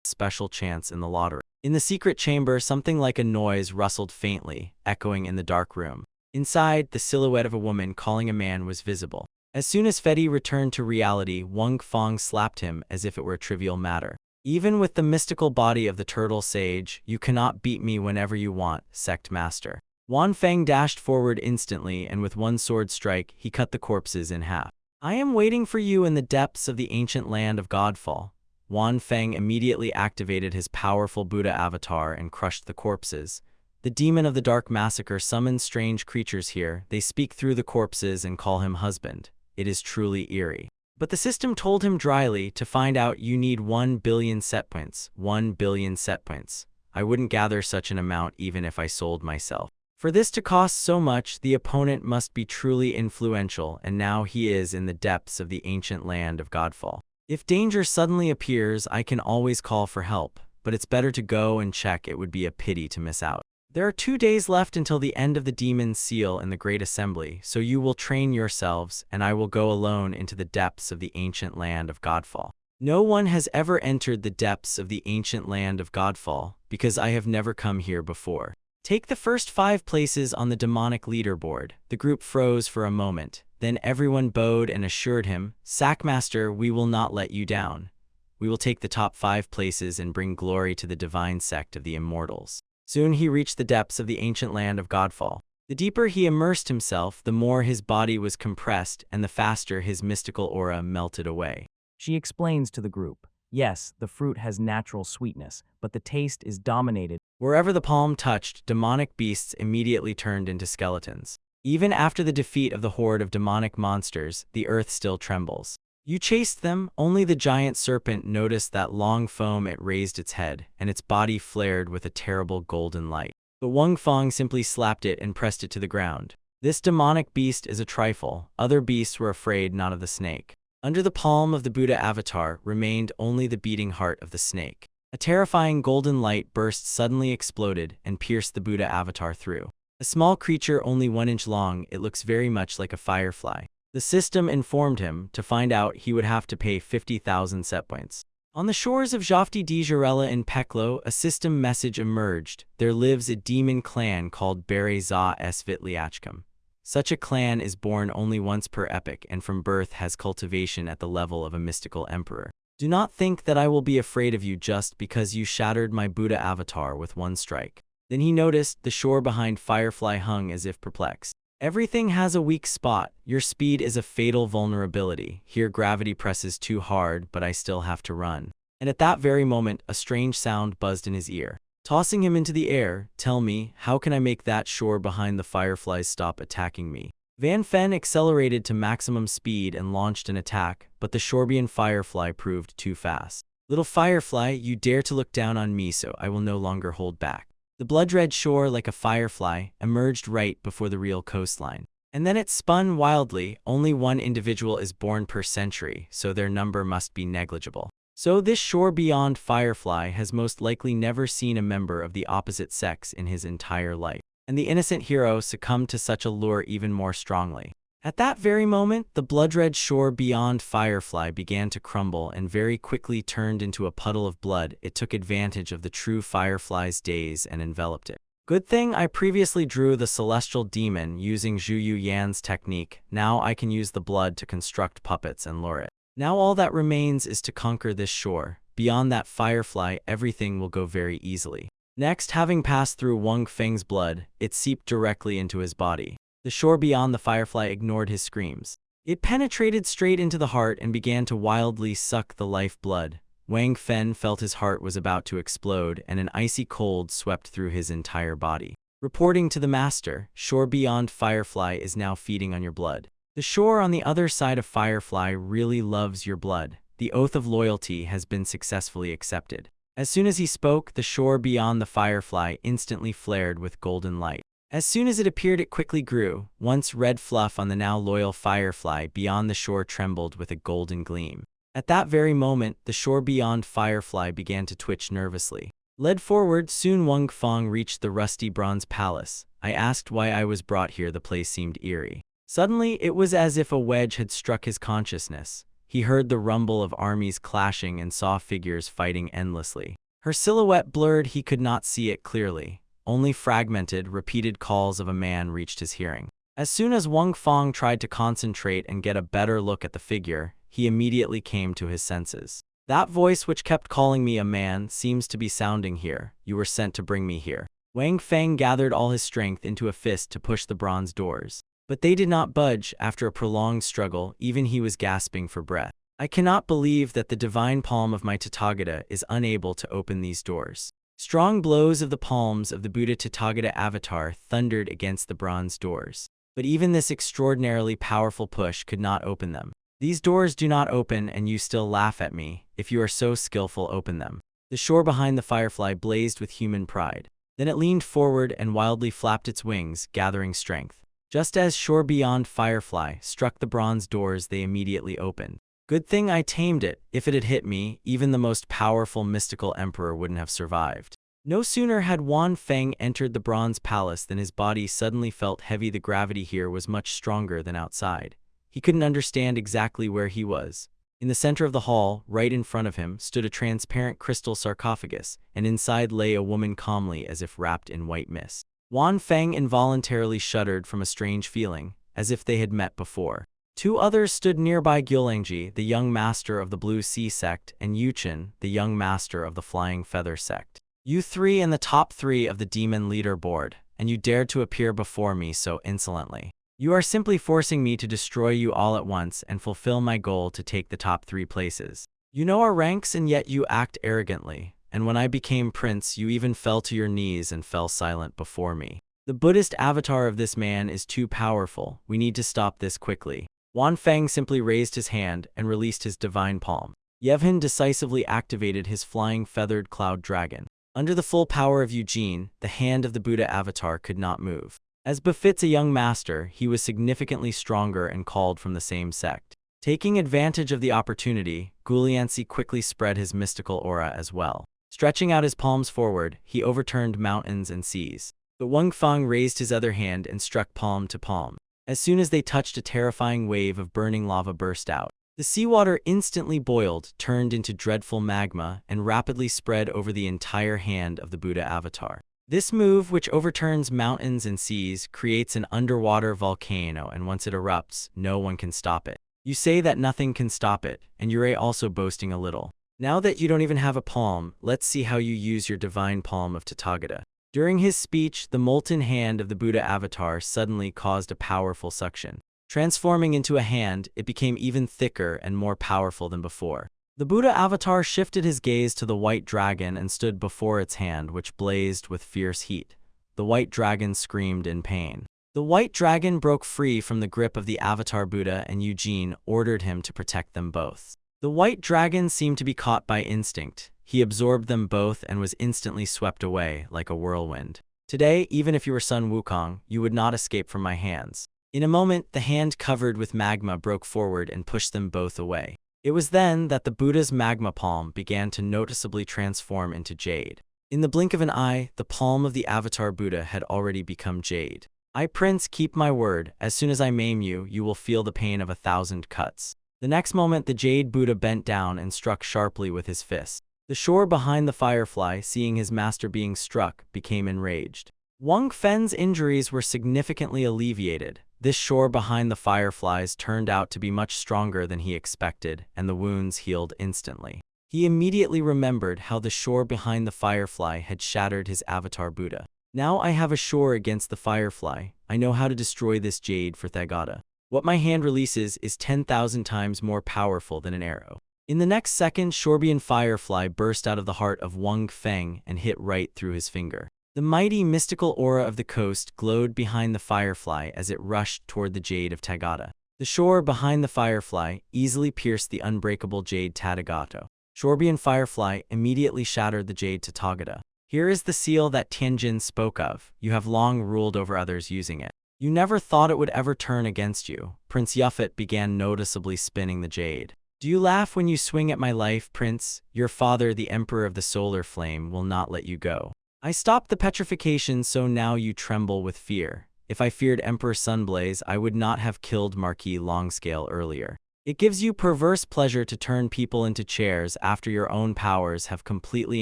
Special chance in the lottery. In the secret chamber, something like a noise rustled faintly, echoing in the dark room. Inside, the silhouette of a woman calling a man was visible. As soon as Fedi returned to reality, Wang Fang slapped him as if it were a trivial matter. Even with the mystical body of the turtle sage, you cannot beat me whenever you want, sect master. Wan Feng dashed forward instantly, and with one sword strike, he cut the corpses in half. I am waiting for you in the depths of the ancient land of Godfall. Wan Feng immediately activated his powerful Buddha avatar and crushed the corpses. The demon of the dark massacre summons strange creatures here. They speak through the corpses and call him husband. It is truly eerie. But the system told him dryly, to find out you need 1 billion set points. 1 billion set points. I wouldn't gather such an amount even if I sold myself. For this to cost so much, the opponent must be truly influential, and now he is in the depths of the ancient land of Godfall. If danger suddenly appears, I can always call for help, but it's better to go and check. It would be a pity to miss out. There are 2 days left until the end of the Demon's Seal in the Great Assembly, so you will train yourselves, and I will go alone into the depths of the ancient land of Godfall. No one has ever entered the depths of the ancient land of Godfall, because I have never come here before. Take the first 5 places on the demonic leaderboard. The group froze for a moment. Then everyone bowed and assured him, Sackmaster, we will not let you down. We will take the top 5 places and bring glory to the divine sect of the immortals. Soon he reached the depths of the ancient land of Godfall. The deeper he immersed himself, the more his body was compressed and the faster his mystical aura melted away. She explains to the group, yes, the fruit has natural sweetness, but the taste is dominated. Wherever the palm touched, demonic beasts immediately turned into skeletons. Even after the defeat of the horde of demonic monsters, the earth still trembles. You chased them, only the giant serpent noticed that long foam. It raised its head, and its body flared with a terrible golden light. But Wang Feng simply slapped it and pressed it to the ground. This demonic beast is a trifle. Other beasts were afraid not of the snake. Under the palm of the Buddha avatar remained only the beating heart of the snake. A terrifying golden light burst suddenly exploded and pierced the Buddha avatar through. A small creature only 1 inch long, it looks very much like a firefly. The system informed him to find out he would have to pay 50,000 set points. On the shores of Jafti di Jarella in Peklo, a system message emerged. There lives a demon clan called Bere Za Svitliachkum. Such a clan is born only once per epoch and from birth has cultivation at the level of a mystical emperor. Do not think that I will be afraid of you just because you shattered my Buddha avatar with 1 strike. Then he noticed the shore behind Firefly hung as if perplexed. Everything has a weak spot. Your speed is a fatal vulnerability. Here gravity presses too hard, but I still have to run. And at that very moment, a strange sound buzzed in his ear. Tossing him into the air, tell me, how can I make that shore behind the fireflies stop attacking me? Van Fen accelerated to maximum speed and launched an attack, but the Shorbian firefly proved too fast. Little firefly, you dare to look down on me, so I will no longer hold back. The blood-red shore, like a firefly, emerged right before the real coastline. And then it spun wildly. Only 1 individual is born per century, so their number must be negligible. So this shore beyond Firefly has most likely never seen a member of the opposite sex in his entire life. And the innocent hero succumbed to such a lure even more strongly. At that very moment, the blood-red shore beyond Firefly began to crumble and very quickly turned into a puddle of blood. It took advantage of the true Firefly's daze and enveloped it. Good thing I previously drew the celestial demon using Zhu Yu Yan's technique. Now I can use the blood to construct puppets and lure it. Now all that remains is to conquer this shore. Beyond that Firefly, everything will go very easily. Next, having passed through Wang Feng's blood, it seeped directly into his body. The shore beyond the Firefly ignored his screams. It penetrated straight into the heart and began to wildly suck the life blood. Wang Fen felt his heart was about to explode and an icy cold swept through his entire body. Reporting to the master, shore beyond Firefly is now feeding on your blood. The shore on the other side of Firefly really loves your blood. The oath of loyalty has been successfully accepted. As soon as he spoke, the shore beyond the Firefly instantly flared with golden light. As soon as it appeared, it quickly grew. Once red fluff on the now loyal Firefly beyond the shore trembled with a golden gleam. At that very moment, the shore beyond Firefly began to twitch nervously. Led forward, soon Wang Feng reached the rusty bronze palace. I asked why I was brought here. The place seemed eerie. Suddenly, it was as if a wedge had struck his consciousness. He heard the rumble of armies clashing and saw figures fighting endlessly. Her silhouette blurred, he could not see it clearly. Only fragmented, repeated calls of a man reached his hearing. As soon as Wang Feng tried to concentrate and get a better look at the figure, he immediately came to his senses. That voice which kept calling me a man seems to be sounding here. You were sent to bring me here. Wang Feng gathered all his strength into a fist to push the bronze doors. But they did not budge. After a prolonged struggle, even he was gasping for breath. I cannot believe that the divine palm of my Tathagata is unable to open these doors. Strong blows of the palms of the Buddha Tathagata avatar thundered against the bronze doors. But even this extraordinarily powerful push could not open them. These doors do not open and you still laugh at me. If you are so skillful, open them. The shore behind the Firefly blazed with human pride. Then it leaned forward and wildly flapped its wings, gathering strength. Just as shore beyond Firefly struck the bronze doors, they immediately opened. Good thing I tamed it. If it had hit me, even the most powerful mystical emperor wouldn't have survived. No sooner had Wan Feng entered the bronze palace than his body suddenly felt heavy. The gravity here was much stronger than outside. He couldn't understand exactly where he was. In the center of the hall, right in front of him, stood a transparent crystal sarcophagus, and inside lay a woman calmly as if wrapped in white mist. Wan Feng involuntarily shuddered from a strange feeling, as if they had met before. Two others stood nearby: Gyulangji, the young master of the Blue Sea Sect, and Yuchen, the young master of the Flying Feather Sect. You three in the top 3 of the demon leader board, and you dared to appear before me so insolently. You are simply forcing me to destroy you all at once and fulfill my goal to take the top 3 places. You know our ranks, and yet you act arrogantly, and when I became prince you even fell to your knees and fell silent before me. The Buddhist avatar of this man is too powerful. We need to stop this quickly. Wan Feng simply raised his hand and released his divine palm. Yevhen decisively activated his flying feathered cloud dragon. Under the full power of Eugene, the hand of the Buddha avatar could not move. As befits a young master, he was significantly stronger and called from the same sect. Taking advantage of the opportunity, Guliansi quickly spread his mystical aura as well. Stretching out his palms forward, he overturned mountains and seas. But Wang Feng raised his other hand and struck palm to palm. As soon as they touched, a terrifying wave of burning lava burst out. The seawater instantly boiled, turned into dreadful magma, and rapidly spread over the entire hand of the Buddha avatar. This move, which overturns mountains and seas, creates an underwater volcano, and once it erupts, no one can stop it. You say that nothing can stop it, and you're also boasting a little. Now that you don't even have a palm, let's see how you use your divine palm of Tathagata. During his speech, the molten hand of the Buddha avatar suddenly caused a powerful suction. Transforming into a hand, it became even thicker and more powerful than before. The Buddha avatar shifted his gaze to the white dragon and stood before its hand, which blazed with fierce heat. The white dragon screamed in pain. The white dragon broke free from the grip of the avatar Buddha, and Eugene ordered him to protect them both. The white dragon seemed to be caught by instinct. He absorbed them both and was instantly swept away like a whirlwind. Today, even if you were Sun Wukong, you would not escape from my hands. In a moment, the hand covered with magma broke forward and pushed them both away. It was then that the Buddha's magma palm began to noticeably transform into jade. In the blink of an eye, the palm of the avatar Buddha had already become jade. I, Prince, keep my word. As soon as I maim you, you will feel the pain of 1,000 cuts. The next moment, the jade Buddha bent down and struck sharply with his fist. The shore behind the firefly, seeing his master being struck, became enraged. Wang Fen's injuries were significantly alleviated. This shore behind the fireflies turned out to be much stronger than he expected, and the wounds healed instantly. He immediately remembered how the shore behind the firefly had shattered his avatar Buddha. Now I have a shore against the firefly. I know how to destroy this jade for Tathagata. What my hand releases is 10,000 times more powerful than an arrow. In the next second, Shorbian Firefly burst out of the heart of Wang Feng and hit right through his finger. The mighty mystical aura of the coast glowed behind the firefly as it rushed toward the jade of Tathagata. The shore behind the firefly easily pierced the unbreakable jade Tathagata. Shorbian Firefly immediately shattered the jade Tathagata. Here is the seal that Tianjin spoke of. You have long ruled over others using it. You never thought it would ever turn against you. Prince Yuffet began noticeably spinning the jade. Do you laugh when you swing at my life, Prince? Your father, the Emperor of the Solar Flame, will not let you go. I stopped the petrification, so now you tremble with fear. If I feared Emperor Sunblaze, I would not have killed Marquis Longscale earlier. It gives you perverse pleasure to turn people into chairs after your own powers have completely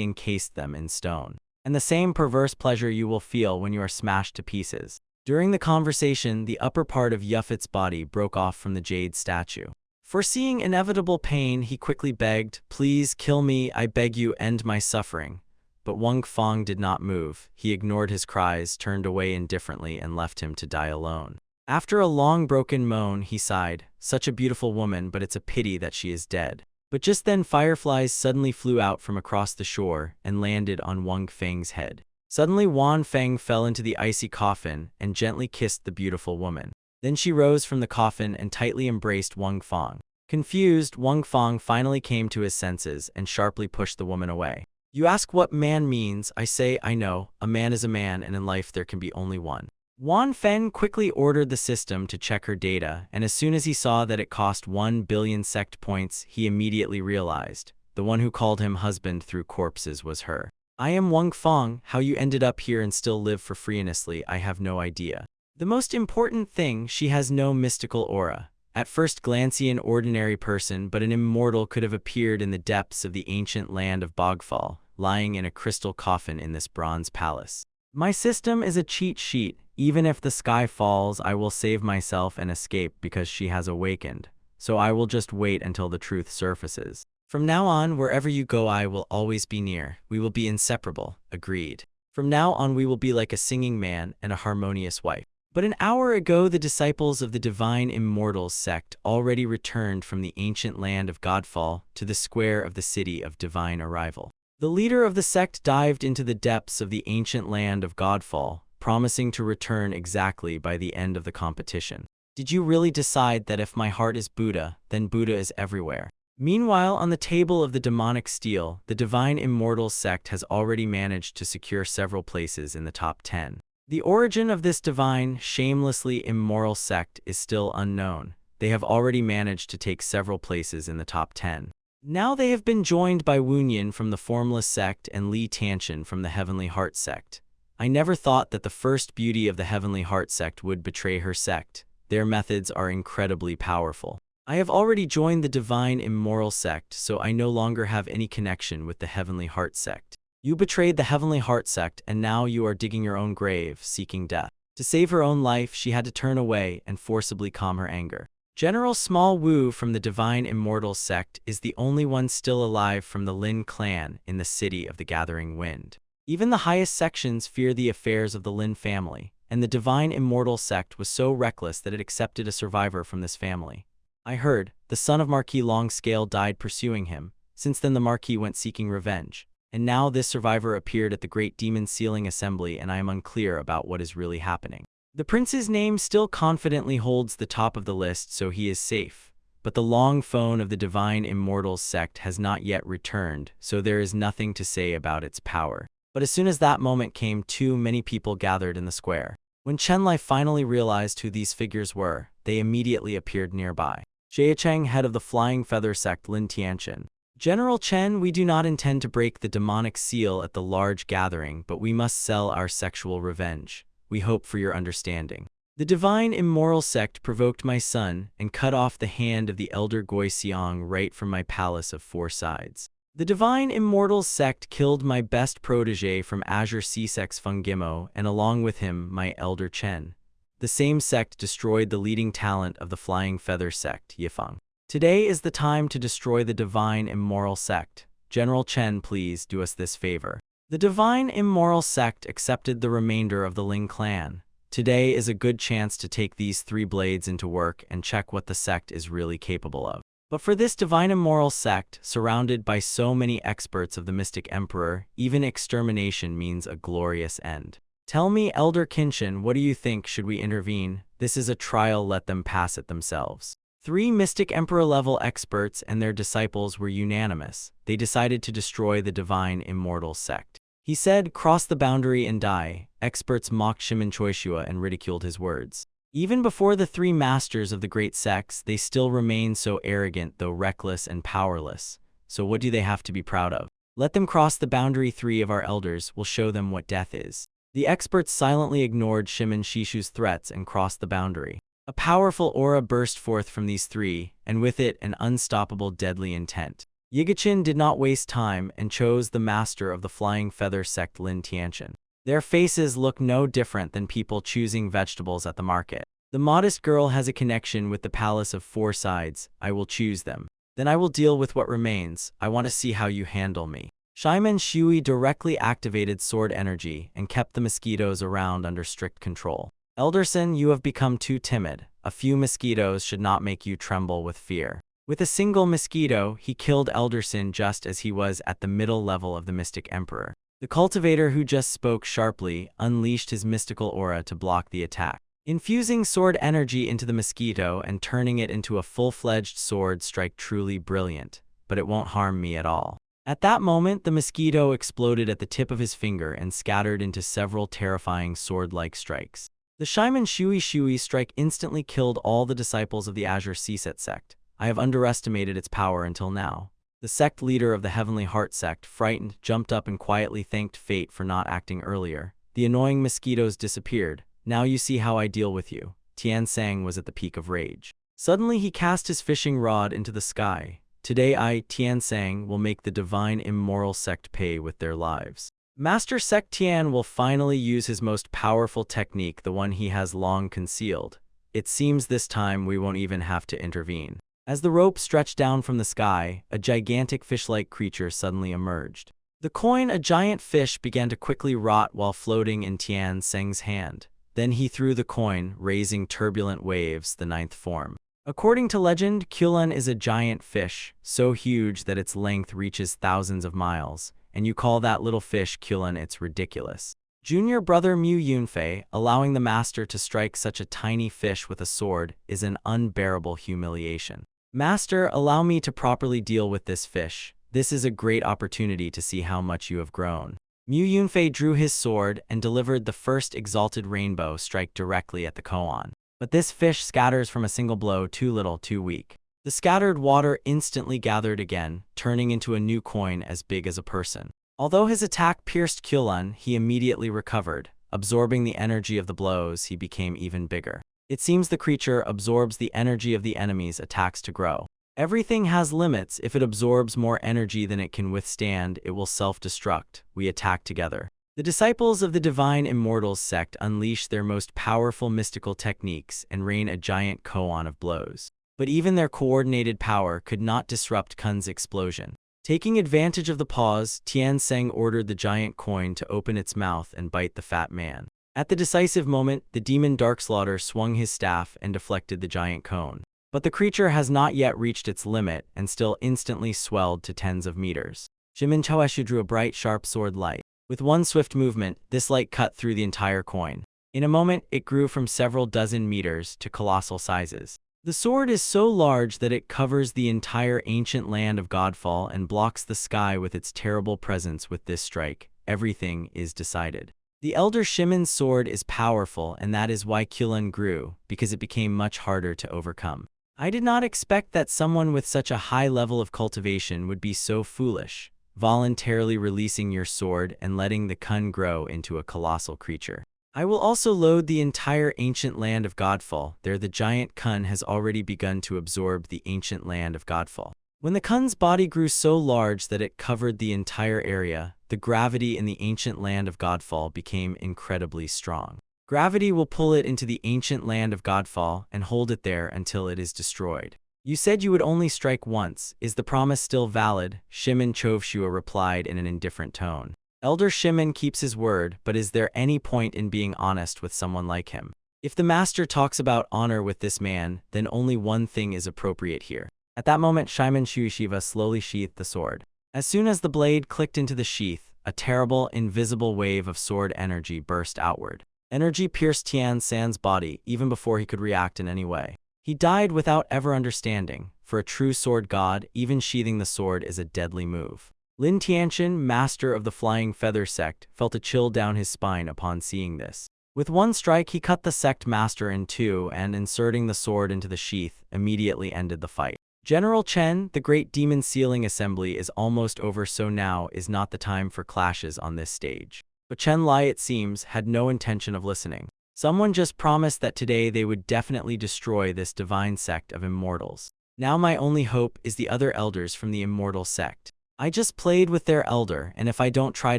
encased them in stone. And the same perverse pleasure you will feel when you are smashed to pieces. During the conversation, the upper part of Yuffet's body broke off from the jade statue. Foreseeing inevitable pain, he quickly begged, "Please kill me, I beg you, end my suffering." But Wang Feng did not move. He ignored his cries, turned away indifferently, and left him to die alone. After a long broken moan, he sighed, "Such a beautiful woman, but it's a pity that she is dead." But just then fireflies suddenly flew out from across the shore and landed on Wang Feng's head. Suddenly Wan Feng fell into the icy coffin and gently kissed the beautiful woman. Then she rose from the coffin and tightly embraced Wang Feng. Confused, Wang Feng finally came to his senses and sharply pushed the woman away. You ask what man means, I say I know. A man is a man, and in life there can be only one. Wan Feng quickly ordered the system to check her data, and as soon as he saw that it cost 1 billion SECT points, he immediately realized the one who called him husband through corpses was her. I am Wang Feng. How you ended up here and still live for free honestly, I have no idea. The most important thing, she has no mystical aura. At first glance an ordinary person, but an immortal could have appeared in the depths of the ancient land of Bogfall, lying in a crystal coffin in this bronze palace. My system is a cheat sheet. Even if the sky falls, I will save myself and escape because she has awakened. So I will just wait until the truth surfaces. From now on, wherever you go, I will always be near. We will be inseparable. Agreed. From now on, we will be like a singing man and a harmonious wife. But an hour ago, the disciples of the Divine Immortals sect already returned from the ancient land of Godfall to the square of the city of divine arrival. The leader of the sect dived into the depths of the ancient land of Godfall, promising to return exactly by the end of the competition. Did you really decide that if my heart is Buddha, then Buddha is everywhere? Meanwhile, on the table of the demonic steel, the Divine Immortals sect has already managed to secure several places in the top 10. The origin of this divine, shamelessly immoral sect is still unknown. They have already managed to take several places in the top 10. Now they have been joined by Wunyan from the Formless sect and Li Tanshan from the Heavenly Heart sect. I never thought that the first beauty of the Heavenly Heart sect would betray her sect. Their methods are incredibly powerful. I have already joined the Divine Immoral sect, so I no longer have any connection with the Heavenly Heart sect. You betrayed the Heavenly Heart sect, and now you are digging your own grave, seeking death. To save her own life, she had to turn away and forcibly calm her anger. General Small Wu from the Divine Immortals sect is the only one still alive from the Lin clan in the City of the Gathering Wind. Even the highest sections fear the affairs of the Lin family, and the Divine Immortals sect was so reckless that it accepted a survivor from this family. I heard, the son of Marquis Longscale died pursuing him. Since then the Marquis went seeking revenge. And now this survivor appeared at the Great Demon Sealing Assembly, and I am unclear about what is really happening. The prince's name still confidently holds the top of the list, so he is safe. But the long phone of the Divine Immortals sect has not yet returned, so there is nothing to say about its power. But as soon as that moment came, too many people gathered in the square. When Chenlai finally realized who these figures were, they immediately appeared nearby. Jiacheng, head of the Flying Feather sect, Lin Tianchen. General Chen, we do not intend to break the demonic seal at the large gathering, but we must sell our sexual revenge. We hope for your understanding. The Divine Immoral sect provoked my son and cut off the hand of the elder Goi Xiang right from my palace of 4 sides. The Divine Immortals sect killed my best protege from Azure C-Sex Fungimo, and along with him, my elder Chen. The same sect destroyed the leading talent of the Flying Feather sect, Yifeng. Today is the time to destroy the Divine Immoral sect. General Chen, please do us this favor. The Divine Immoral sect accepted the remainder of the Ling clan. Today is a good chance to take these 3 blades into work and check what the sect is really capable of. But for this Divine Immoral sect, surrounded by so many experts of the Mystic Emperor, even extermination means a glorious end. Tell me, Elder Kinshin, what do you think? Should we intervene? This is a trial, let them pass it themselves. 3 Mystic Emperor-level experts and their disciples were unanimous. They decided to destroy the Divine Immortal sect. He said, cross the boundary and die. Experts mocked Shimin Choishua and ridiculed his words. Even before the 3 masters of the great sects, they still remain so arrogant, though reckless and powerless. So what do they have to be proud of? Let them cross the boundary. 3 of our elders will show them what death is. The experts silently ignored Shimin Shishu's threats and crossed the boundary. A powerful aura burst forth from these 3, and with it an unstoppable deadly intent. Yigachin did not waste time and chose the master of the Flying Feather sect, Lin Tianchen. Their faces look no different than people choosing vegetables at the market. The modest girl has a connection with the Palace of 4 Sides. I will choose them. Then I will deal with what remains. I want to see how you handle me. Shaimen Shui directly activated sword energy and kept the mosquitoes around under strict control. Elderson, you have become too timid. A few mosquitoes should not make you tremble with fear. With a single mosquito, he killed Elderson just as he was at the middle level of the Mystic Emperor. The cultivator who just spoke sharply unleashed his mystical aura to block the attack. Infusing sword energy into the mosquito and turning it into a full-fledged sword strike, truly brilliant, but it won't harm me at all. At that moment, the mosquito exploded at the tip of his finger and scattered into several terrifying sword-like strikes. The Shaimen Shui strike instantly killed all the disciples of the Azure C-Set sect. I have underestimated its power until now. The sect leader of the Heavenly Heart sect, frightened, jumped up and quietly thanked fate for not acting earlier. The annoying mosquitoes disappeared. Now you see how I deal with you. Tian Sang was at the peak of rage. Suddenly he cast his fishing rod into the sky. Today I, Tian Sang, will make the Divine Immoral sect pay with their lives. Master SECT Tian will finally use his most powerful technique, the one he has long concealed. It seems this time we won't even have to intervene. As the rope stretched down from the sky, a gigantic fish-like creature suddenly emerged. The coin, a giant fish, began to quickly rot while floating in Tian Seng's hand. Then he threw the coin, raising turbulent waves, the ninth form. According to legend, Qilin is a giant fish, so huge that its length reaches thousands of miles, and you call that little fish Qilin? It's ridiculous. Junior brother Mu Yunfei, allowing the master to strike such a tiny fish with a sword, is an unbearable humiliation. Master, allow me to properly deal with this fish. This is a great opportunity to see how much you have grown. Mu Yunfei drew his sword and delivered the first exalted rainbow strike directly at the koan. But this fish scatters from a single blow, too little, too weak. The scattered water instantly gathered again, turning into a new coin as big as a person. Although his attack pierced Qilin, he immediately recovered. Absorbing the energy of the blows, he became even bigger. It seems the creature absorbs the energy of the enemy's attacks to grow. Everything has limits. If it absorbs more energy than it can withstand, it will self-destruct. We attack together. The disciples of the Divine Immortals sect unleash their most powerful mystical techniques and rain a giant koan of blows. But even their coordinated power could not disrupt Kun's explosion. Taking advantage of the pause, Tian Seng ordered the giant coin to open its mouth and bite the fat man. At the decisive moment, the demon Darkslaughter swung his staff and deflected the giant cone. But the creature has not yet reached its limit and still instantly swelled to tens of meters. Jimin Choeshu drew a bright, sharp sword light. With one swift movement, this light cut through the entire coin. In a moment, it grew from several dozen meters to colossal sizes. The sword is so large that it covers the entire ancient land of Godfall and blocks the sky with its terrible presence. With this strike, everything is decided. The Elder Shimon's sword is powerful, and that is why Qilin grew, because it became much harder to overcome. I did not expect that someone with such a high level of cultivation would be so foolish, voluntarily releasing your sword and letting the Kun grow into a colossal creature. I will also load the entire ancient land of Godfall. There the giant Kun has already begun to absorb the ancient land of Godfall. When the Kun's body grew so large that it covered the entire area, the gravity in the ancient land of Godfall became incredibly strong. Gravity will pull it into the ancient land of Godfall and hold it there until it is destroyed. You said you would only strike once. Is the promise still valid? Shimon Chovshua replied in an indifferent tone. Elder Shimon keeps his word, but is there any point in being honest with someone like him? If the master talks about honor with this man, then only one thing is appropriate here. At that moment, Shimon Shuishiva slowly sheathed the sword. As soon as the blade clicked into the sheath, a terrible, invisible wave of sword energy burst outward. Energy pierced Tian San's body even before he could react in any way. He died without ever understanding. For a true sword god, even sheathing the sword is a deadly move. Lin Tianxian, master of the Flying Feather sect, felt a chill down his spine upon seeing this. With one strike, he cut the sect master in two and, inserting the sword into the sheath, immediately ended the fight. General Chen, the great demon sealing assembly is almost over, so now is not the time for clashes on this stage. But Chen Lai, it seems, had no intention of listening. Someone just promised that today they would definitely destroy this divine sect of immortals. Now my only hope is the other elders from the immortal sect. I just played with their elder, and if I don't try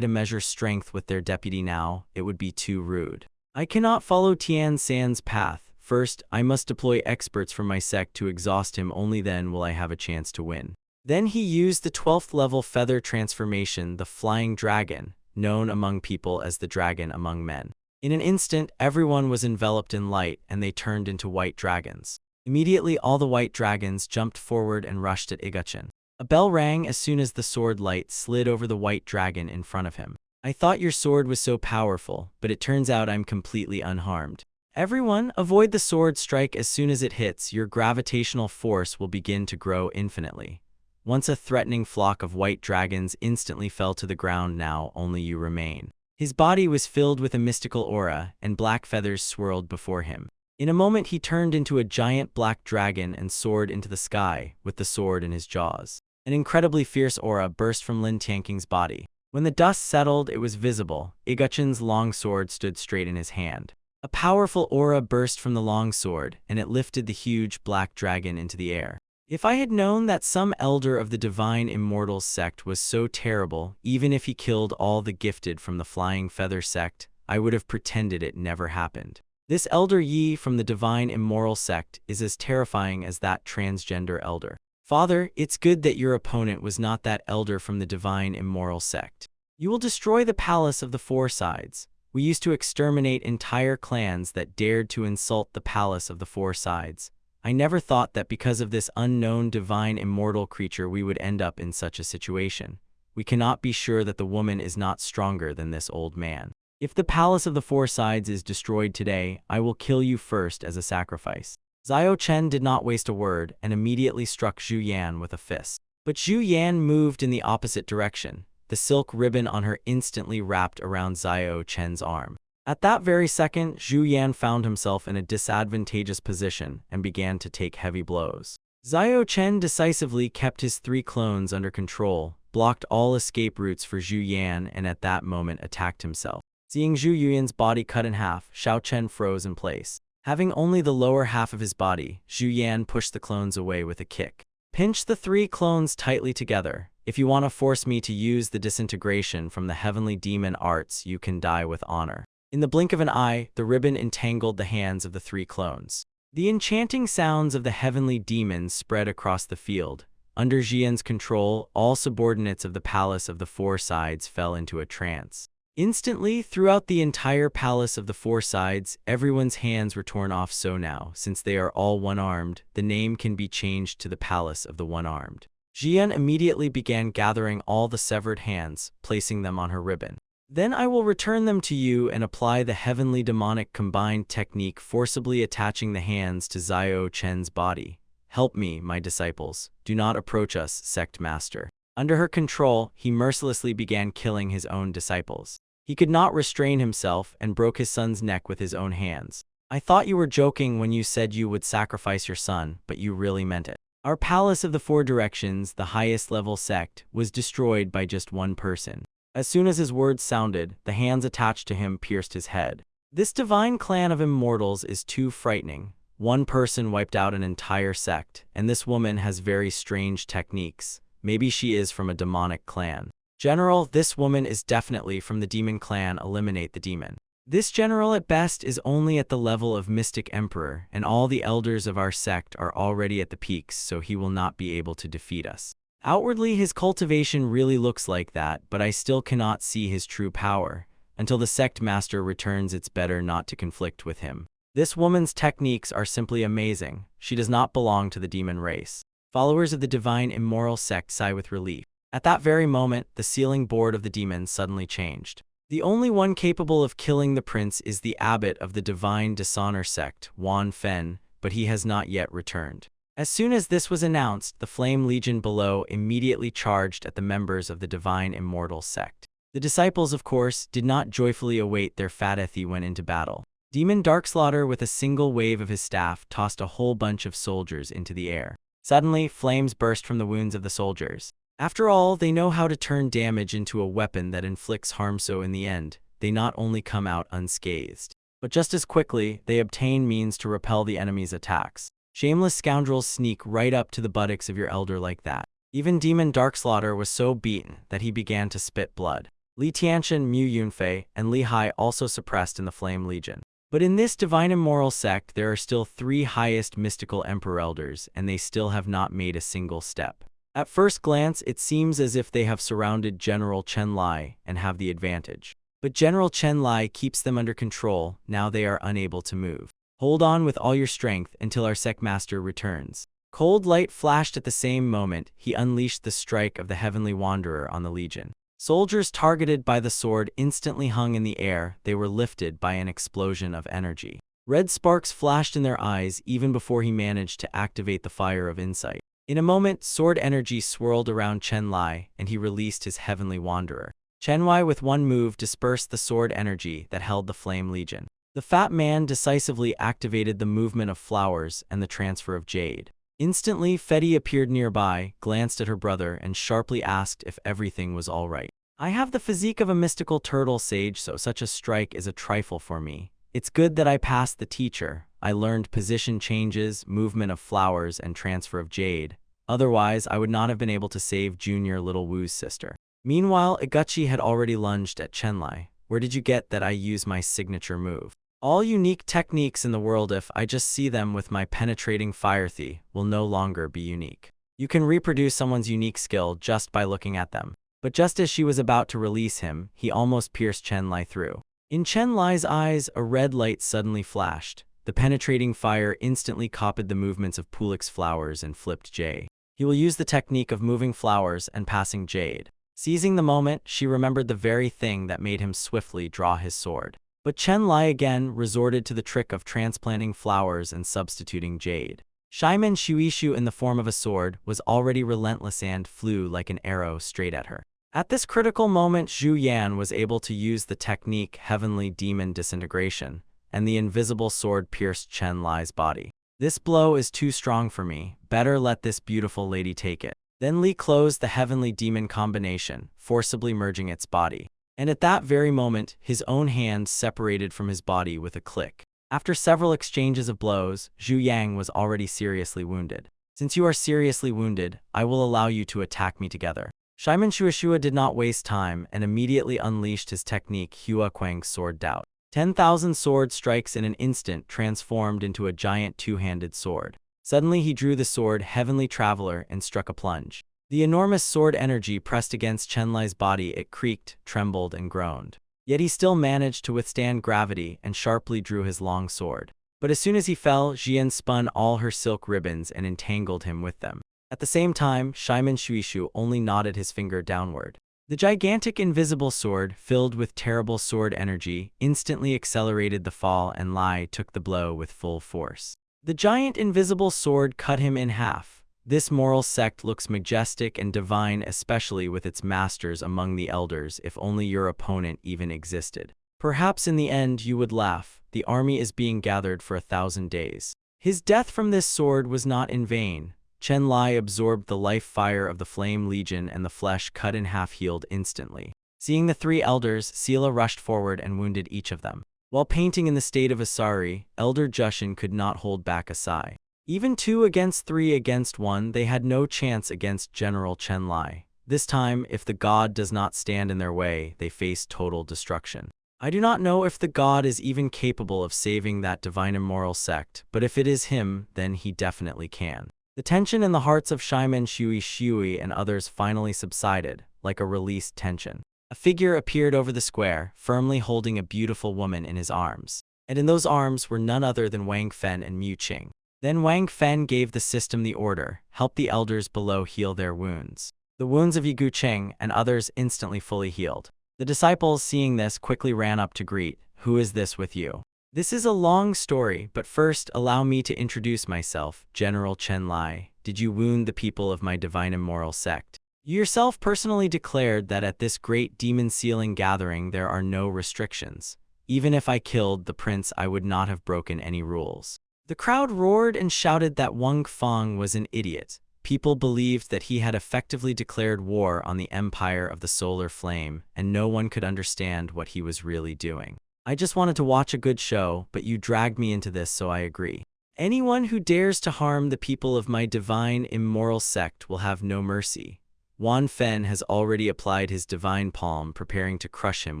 to measure strength with their deputy now, it would be too rude. I cannot follow Tian San's path. First, I must deploy experts from my sect to exhaust him. Only then will I have a chance to win. Then he used the 12th level feather transformation, the Flying Dragon, known among people as the dragon among men. In an instant, everyone was enveloped in light, and they turned into white dragons. Immediately, all the white dragons jumped forward and rushed at Igachin. A bell rang as soon as the sword light slid over the white dragon in front of him. I thought your sword was so powerful, but it turns out I'm completely unharmed. Everyone, avoid the sword strike as soon as it hits. Your gravitational force will begin to grow infinitely. Once a threatening flock of white dragons instantly fell to the ground. Now only you remain. His body was filled with a mystical aura, and black feathers swirled before him. In a moment he turned into a giant black dragon and soared into the sky, with the sword in his jaws. An incredibly fierce aura burst from Lin Tianqing's body. When the dust settled, it was visible. Igachin's long sword stood straight in his hand. A powerful aura burst from the long sword, and it lifted the huge black dragon into the air. If I had known that some elder of the Divine Immortals sect was so terrible, even if he killed all the gifted from the Flying Feather sect, I would have pretended it never happened. This elder Yi from the Divine Immoral sect is as terrifying as that transgender elder. Father, it's good that your opponent was not that elder from the Divine Immoral sect. You will destroy the palace of the Four Sides. We used to exterminate entire clans that dared to insult the palace of the Four Sides. I never thought that because of this unknown divine immortal creature we would end up in such a situation. We cannot be sure that the woman is not stronger than this old man. If the palace of the Four Sides is destroyed today, I will kill you first as a sacrifice. Xiao Chen did not waste a word and immediately struck Zhu Yan with a fist. But Zhu Yan moved in the opposite direction. The silk ribbon on her instantly wrapped around Xiao Chen's arm. At that very second, Zhu Yan found himself in a disadvantageous position and began to take heavy blows. Xiao Chen decisively kept his 3 clones under control, blocked all escape routes for Zhu Yan, and at that moment attacked himself. Seeing Zhu Yan's body cut in half, Xiao Chen froze in place. Having only the lower half of his body, Zhu Yan pushed the clones away with a kick. Pinch the 3 clones tightly together. If you want to force me to use the disintegration from the heavenly demon arts, you can die with honor. In the blink of an eye, the ribbon entangled the hands of the 3 clones. The enchanting sounds of the heavenly demons spread across the field. Under Xian's control, all subordinates of the Palace of the Four Sides fell into a trance. Instantly, throughout the entire Palace of the Four Sides, everyone's hands were torn off. So now, since they are all one-armed, the name can be changed to the Palace of the One-Armed. Xian immediately began gathering all the severed hands, placing them on her ribbon. Then I will return them to you and apply the heavenly demonic combined technique, forcibly attaching the hands to Xiao Chen's body. Help me, my disciples. Do not approach us, sect master. Under her control, he mercilessly began killing his own disciples. He could not restrain himself and broke his son's neck with his own hands. I thought you were joking when you said you would sacrifice your son, but you really meant it. Our Palace of the Four Directions, the highest level sect, was destroyed by just one person. As soon as his words sounded, the hands attached to him pierced his head. This divine clan of immortals is too frightening. One person wiped out an entire sect, and this woman has very strange techniques. Maybe she is from a demonic clan. General, this woman is definitely from the demon clan. Eliminate the demon. This general at best is only at the level of Mystic Emperor, and all the elders of our sect are already at the peaks, so he will not be able to defeat us. Outwardly, his cultivation really looks like that, but I still cannot see his true power. Until the sect master returns, it's better not to conflict with him. This woman's techniques are simply amazing. She does not belong to the demon race. Followers of the Divine Immoral sect sigh with relief. At that very moment, the sealing board of the demons suddenly changed. The only one capable of killing the prince is the abbot of the Divine Dishonor sect, Wan Fen, but he has not yet returned. As soon as this was announced, the Flame Legion below immediately charged at the members of the Divine Immortal sect. The disciples, of course, did not joyfully await their Fatethi went into battle. Demon Darkslaughter, with a single wave of his staff, tossed a whole bunch of soldiers into the air. Suddenly, flames burst from the wounds of the soldiers. After all, they know how to turn damage into a weapon that inflicts harm, so in the end, they not only come out unscathed, but just as quickly, they obtain means to repel the enemy's attacks. Shameless scoundrels sneak right up to the buttocks of your elder like that. Even Demon Darkslaughter was so beaten that he began to spit blood. Li Tianxian, Mu Yunfei, and Li Hai also suppressed in the Flame Legion. But in this Divine Immoral sect, there are still 3 highest mystical Emperor Elders, and they still have not made a single step. At first glance, it seems as if they have surrounded General Chen Lai and have the advantage. But General Chen Lai keeps them under control. Now they are unable to move. Hold on with all your strength until our sect master returns. Cold light flashed at the same moment. He unleashed the strike of the Heavenly Wanderer on the Legion. Soldiers targeted by the sword instantly hung in the air. They were lifted by an explosion of energy. Red sparks flashed in their eyes even before he managed to activate the Fire of Insight. In a moment, sword energy swirled around Chen Lai, and he released his Heavenly Wanderer. Chen Wai with one move dispersed the sword energy that held the Flame Legion. The fat man decisively activated the movement of flowers and the transfer of jade. Instantly, Fetty appeared nearby, glanced at her brother, and sharply asked if everything was all right. I have the physique of a mystical turtle sage, so such a strike is a trifle for me. It's good that I passed the teacher. I learned position changes, movement of flowers, and transfer of jade. Otherwise, I would not have been able to save Junior Little Wu's sister. Meanwhile, Iguchi had already lunged at Chenlai. Where did you get that I use my signature move? All unique techniques in the world, if I just see them with my penetrating fire thi, will no longer be unique. You can reproduce someone's unique skill just by looking at them. But just as she was about to release him, he almost pierced Chenlai through. In Chenlai's eyes, a red light suddenly flashed. The penetrating fire instantly copied the movements of Pulik's flowers and flipped jade. He will use the technique of moving flowers and passing jade. Seizing the moment, she remembered the very thing that made him swiftly draw his sword. But Chenlai again resorted to the trick of transplanting flowers and substituting jade. Shaimen Shuishu in the form of a sword was already relentless and flew like an arrow straight at her. At this critical moment, Zhu Yan was able to use the technique Heavenly Demon Disintegration, and the invisible sword pierced Chenlai's body. This blow is too strong for me. Better let this beautiful lady take it. Then Li closed the Heavenly Demon combination, forcibly merging its body. And at that very moment, his own hand separated from his body with a click. After several exchanges of blows, Zhu Yang was already seriously wounded. Since you are seriously wounded, I will allow you to attack me together. Shaimen Shuishua did not waste time and immediately unleashed his technique Hua Quang's Sword Doubt. 10,000 sword strikes in an instant transformed into a giant two-handed sword. Suddenly he drew the sword Heavenly Traveler and struck a plunge. The enormous sword energy pressed against Chenlai's body. It creaked, trembled, and groaned. Yet he still managed to withstand gravity and sharply drew his long sword. But as soon as he fell, Jian spun all her silk ribbons and entangled him with them. At the same time, Shaimen Shuishu only nodded his finger downward. The gigantic invisible sword, filled with terrible sword energy, instantly accelerated the fall, and Lai took the blow with full force. The giant invisible sword cut him in half. This moral sect looks majestic and divine, especially with its masters among the elders. If only your opponent even existed. Perhaps in the end you would laugh. The army is being gathered for 1,000 days. His death from this sword was not in vain. Chenlai absorbed the life fire of the Flame Legion, and the flesh cut in half healed instantly. Seeing the three elders, Sela rushed forward and wounded each of them. While painting in the state of Asari, Elder Jushin could not hold back a sigh. Even 2 against 3 against 1, they had no chance against General Chenlai. This time, if the god does not stand in their way, they face total destruction. I do not know if the god is even capable of saving that divine immoral sect, but if it is him, then he definitely can. The tension in the hearts of Shaimen Shui and others finally subsided, like a released tension. A figure appeared over the square, firmly holding a beautiful woman in his arms. And in those arms were none other than Wang Fen and Mu Qing. Then Wang Fen gave the system the order, help the elders below heal their wounds. The wounds of Yigu Qing and others instantly fully healed. The disciples, seeing this, quickly ran up to greet. Who is this with you? This is a long story, but first allow me to introduce myself, General Chenlai. Did you wound the people of my divine immoral sect? You yourself personally declared that at this great demon sealing gathering there are no restrictions. Even if I killed the prince, I would not have broken any rules. The crowd roared and shouted that Wang Feng was an idiot. People believed that he had effectively declared war on the Empire of the Solar Flame, and no one could understand what he was really doing. I just wanted to watch a good show, but you dragged me into this, so I agree. Anyone who dares to harm the people of my divine immoral sect will have no mercy. Wan Fen has already applied his divine palm, preparing to crush him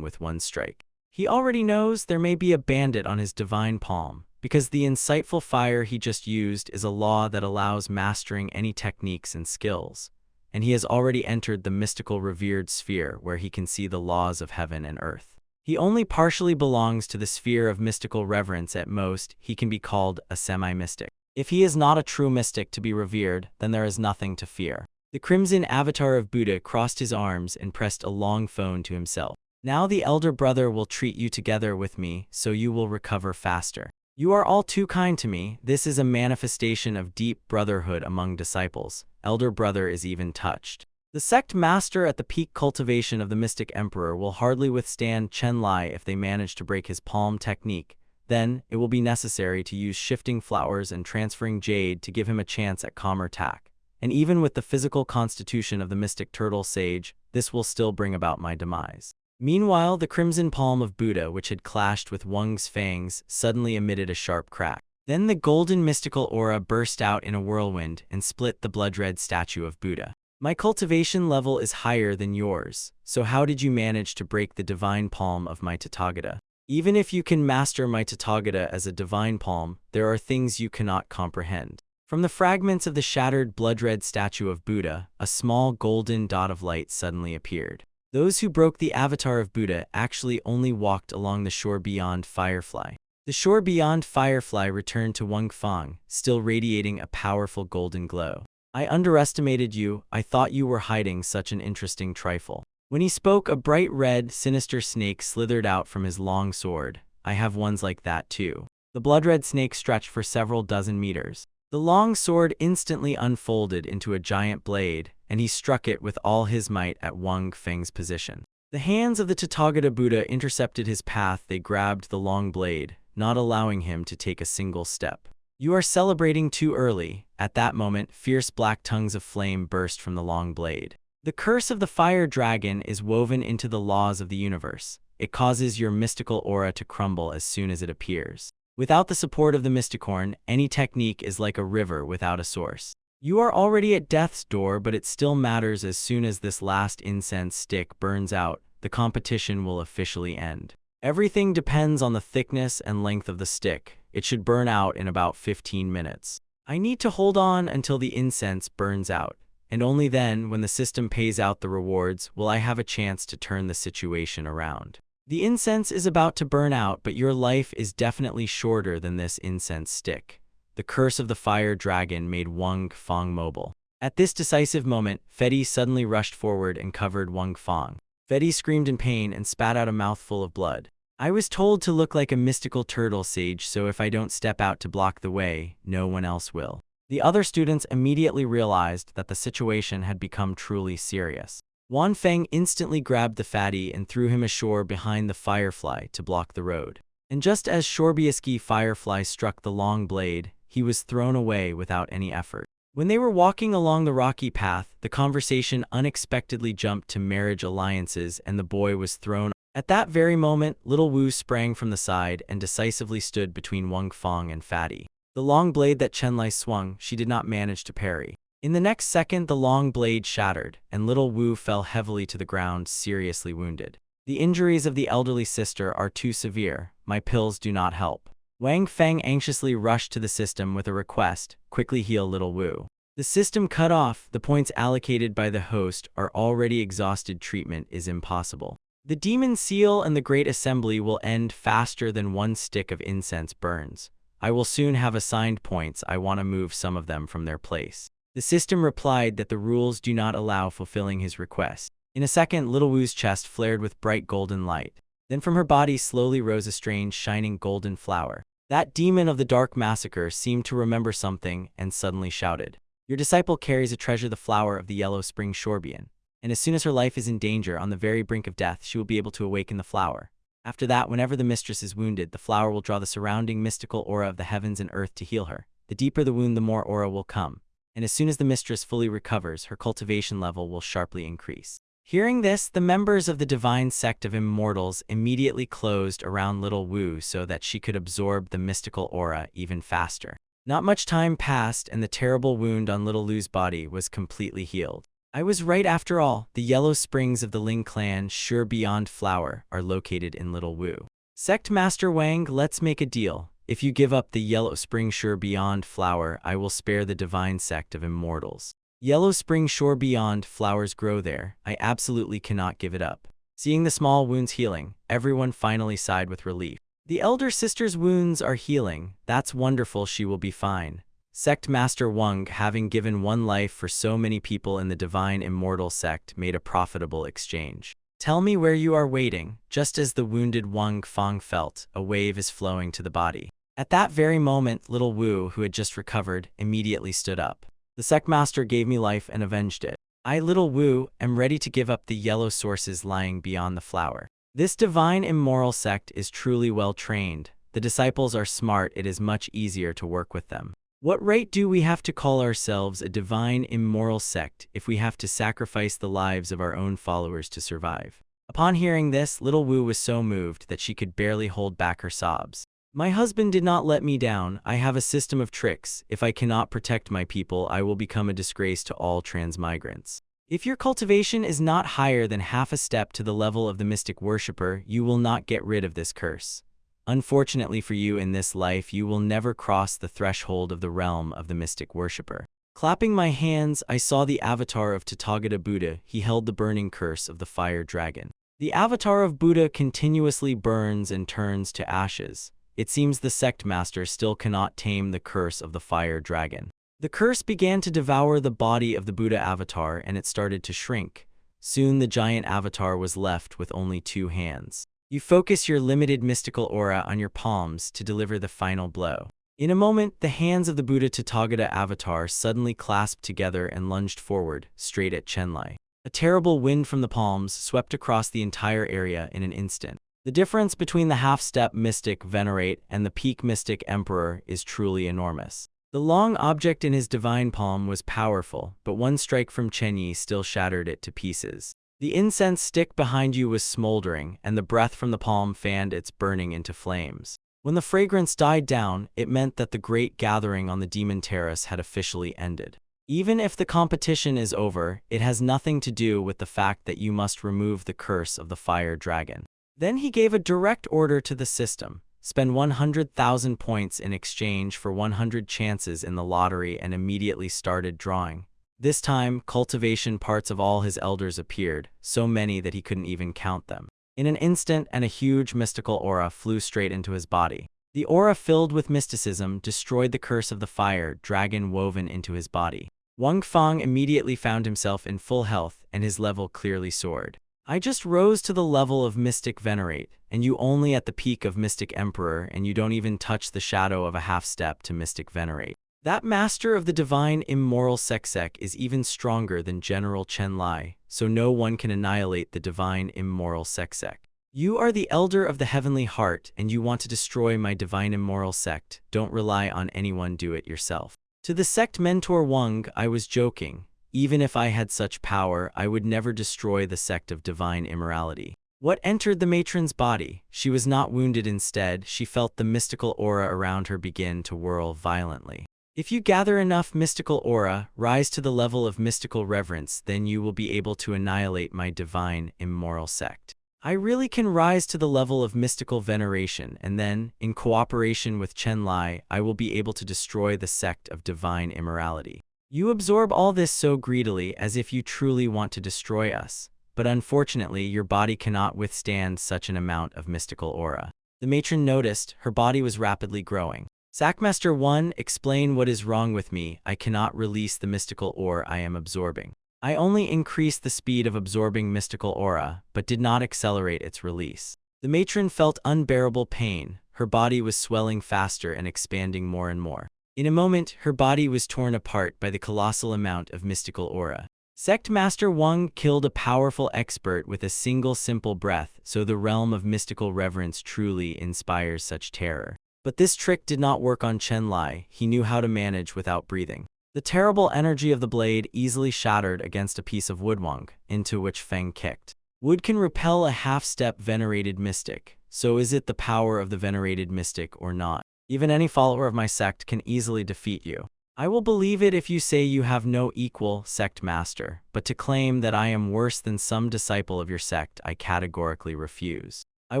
with one strike. He already knows there may be a bandit on his divine palm, because the insightful fire he just used is a law that allows mastering any techniques and skills. And he has already entered the mystical revered sphere where he can see the laws of heaven and earth. He only partially belongs to the sphere of mystical reverence. At most, he can be called a semi-mystic. If he is not a true mystic to be revered, then there is nothing to fear. The crimson avatar of Buddha crossed his arms and pressed a long phone to himself. Now the elder brother will treat you together with me, so you will recover faster. You are all too kind to me. This is a manifestation of deep brotherhood among disciples. Elder brother is even touched. The sect master at the peak cultivation of the mystic emperor will hardly withstand Chenlai if they manage to break his palm technique. Then, it will be necessary to use shifting flowers and transferring jade to give him a chance at calmer attack. And even with the physical constitution of the mystic turtle sage, this will still bring about my demise. Meanwhile, the crimson palm of Buddha, which had clashed with Wang's fangs, suddenly emitted a sharp crack. Then the golden mystical aura burst out in a whirlwind and split the blood-red statue of Buddha. My cultivation level is higher than yours, so how did you manage to break the divine palm of my Tathagata? Even if you can master my Tathagata as a divine palm, there are things you cannot comprehend. From the fragments of the shattered blood-red statue of Buddha, a small golden dot of light suddenly appeared. Those who broke the avatar of Buddha actually only walked along the shore beyond Firefly. The shore beyond Firefly returned to Wang Fang, still radiating a powerful golden glow. I underestimated you. I thought you were hiding such an interesting trifle. When he spoke, a bright red, sinister snake slithered out from his long sword. I have ones like that too. The blood-red snake stretched for several dozen meters. The long sword instantly unfolded into a giant blade, and he struck it with all his might at Wang Feng's position. The hands of the Tathagata Buddha intercepted his path. They grabbed the long blade, not allowing him to take a single step. You are celebrating too early. At that moment, fierce black tongues of flame burst from the long blade. The curse of the fire dragon is woven into the laws of the universe. It causes your mystical aura to crumble as soon as it appears. Without the support of the mysticorn, any technique is like a river without a source. You are already at death's door, but it still matters. As soon as this last incense stick burns out, the competition will officially end. Everything depends on the thickness and length of the stick. It should burn out in about 15 minutes. I need to hold on until the incense burns out, and only then, when the system pays out the rewards, will I have a chance to turn the situation around. The incense is about to burn out, but your life is definitely shorter than this incense stick. The curse of the fire dragon made Wang Fang mobile. At this decisive moment, Fetty suddenly rushed forward and covered Wang Fang. Fetty screamed in pain and spat out a mouthful of blood. I was told to look like a mystical turtle sage, so if I don't step out to block the way, no one else will. The other students immediately realized that the situation had become truly serious. Wan Feng instantly grabbed the fatty and threw him ashore behind the Firefly to block the road. And just as Shorbieski Firefly struck the long blade, he was thrown away without any effort. When they were walking along the rocky path, the conversation unexpectedly jumped to marriage alliances and the boy was thrown. At that very moment, Little Wu sprang from the side and decisively stood between Wang Fang and Fatty. The long blade that Chenlai swung, she did not manage to parry. In the next second, the long blade shattered, and Little Wu fell heavily to the ground, seriously wounded. The injuries of the elderly sister are too severe. My pills do not help. Wang Feng anxiously rushed to the system with a request, quickly heal Little Wu. The system cut off, the points allocated by the host are already exhausted. Treatment is impossible. The Demon Seal and the Great Assembly will end faster than one stick of incense burns. I will soon have assigned points. I want to move some of them from their place. The system replied that the rules do not allow fulfilling his request. In a second, Little Wu's chest flared with bright golden light. Then from her body slowly rose a strange shining golden flower. That demon of the dark massacre seemed to remember something and suddenly shouted, "Your disciple carries a treasure, the flower of the yellow spring Shorbian. And as soon as her life is in danger, on the very brink of death, she will be able to awaken the flower. After that, whenever the mistress is wounded, the flower will draw the surrounding mystical aura of the heavens and earth to heal her. The deeper the wound, the more aura will come. And as soon as the mistress fully recovers, her cultivation level will sharply increase." Hearing this, the members of the divine sect of immortals immediately closed around Little Wu so that she could absorb the mystical aura even faster. Not much time passed, and the terrible wound on Little Wu's body was completely healed. I was right after all. The yellow springs of the Ling clan, sure beyond flower, are located in Little Wu. Sect Master Wang, let's make a deal. If you give up the yellow spring sure beyond flower, I will spare the divine sect of immortals. Yellow spring shore beyond, flowers grow there. I absolutely cannot give it up. Seeing the small wounds healing, everyone finally sighed with relief. The elder sister's wounds are healing. That's wonderful, she will be fine. Sect Master Wang, having given one life for so many people in the divine immortal sect, made a profitable exchange. Tell me where you are waiting. Just as the wounded Wang Fang felt, a wave is flowing to the body. At that very moment, Little Wu, who had just recovered, immediately stood up. The sect master gave me life and avenged it. I, Little Wu, am ready to give up the yellow sources lying beyond the flower. This divine immoral sect is truly well trained. The disciples are smart. It is much easier to work with them. What right do we have to call ourselves a divine immoral sect if we have to sacrifice the lives of our own followers to survive? Upon hearing this, Little Wu was so moved that she could barely hold back her sobs. My husband did not let me down. I have a system of tricks. If I cannot protect my people, I will become a disgrace to all transmigrants. If your cultivation is not higher than half a step to the level of the mystic worshipper, you will not get rid of this curse. Unfortunately for you in this life, you will never cross the threshold of the realm of the mystic worshipper. Clapping my hands, I saw the avatar of Tathagata Buddha. He held the burning curse of the fire dragon. The avatar of Buddha continuously burns and turns to ashes. It seems the sect master still cannot tame the curse of the fire dragon. The curse began to devour the body of the Buddha avatar, and it started to shrink. Soon the giant avatar was left with only 2 hands. You focus your limited mystical aura on your palms to deliver the final blow. In a moment, the hands of the Buddha Tathagata avatar suddenly clasped together and lunged forward, straight at Chenlai. A terrible wind from the palms swept across the entire area in an instant. The difference between the half-step mystic venerate and the peak mystic emperor is truly enormous. The long object in his divine palm was powerful, but one strike from Chenyi still shattered it to pieces. The incense stick behind you was smoldering, and the breath from the palm fanned its burning into flames. When the fragrance died down, it meant that the great gathering on the Demon Terrace had officially ended. Even if the competition is over, it has nothing to do with the fact that you must remove the curse of the fire dragon. Then he gave a direct order to the system. Spend 100,000 points in exchange for 100 chances in the lottery, and immediately started drawing. This time, cultivation parts of all his elders appeared, so many that he couldn't even count them. In an instant, and a huge mystical aura flew straight into his body. The aura, filled with mysticism, destroyed the curse of the fire dragon woven into his body. Wang Fang immediately found himself in full health, and his level clearly soared. I just rose to the level of Mystic Venerate, and you only at the peak of Mystic Emperor, and you don't even touch the shadow of a half-step to Mystic Venerate. That master of the divine immoral SECT is even stronger than General Chen Lai, so no one can annihilate the divine immoral SECT. You are the elder of the heavenly heart, and you want to destroy my divine immoral sect. Don't rely on anyone, do it yourself. To the sect mentor Wang, I was joking. Even if I had such power, I would never destroy the sect of divine immorality. What entered the matron's body? She was not wounded. Instead, she felt the mystical aura around her begin to whirl violently. If you gather enough mystical aura, rise to the level of mystical reverence, then you will be able to annihilate my divine immoral sect. I really can rise to the level of mystical veneration, and then, in cooperation with Chen Lai, I will be able to destroy the sect of divine immorality. You absorb all this so greedily, as if you truly want to destroy us. But unfortunately, your body cannot withstand such an amount of mystical aura. The matron noticed her body was rapidly growing. Sackmaster 1, explain what is wrong with me. I cannot release the mystical aura I am absorbing. I only increased the speed of absorbing mystical aura, but did not accelerate its release. The matron felt unbearable pain. Her body was swelling faster and expanding more and more. In a moment, her body was torn apart by the colossal amount of mystical aura. Sect Master Wang killed a powerful expert with a single simple breath, so the realm of mystical reverence truly inspires such terror. But this trick did not work on Chen Lai. He knew how to manage without breathing. The terrible energy of the blade easily shattered against a piece of wood Wang, into which Feng kicked. Wood can repel a half-step venerated mystic, so is it the power of the venerated mystic or not? Even any follower of my sect can easily defeat you. I will believe it if you say you have no equal, sect master, but to claim that I am worse than some disciple of your sect, I categorically refuse. I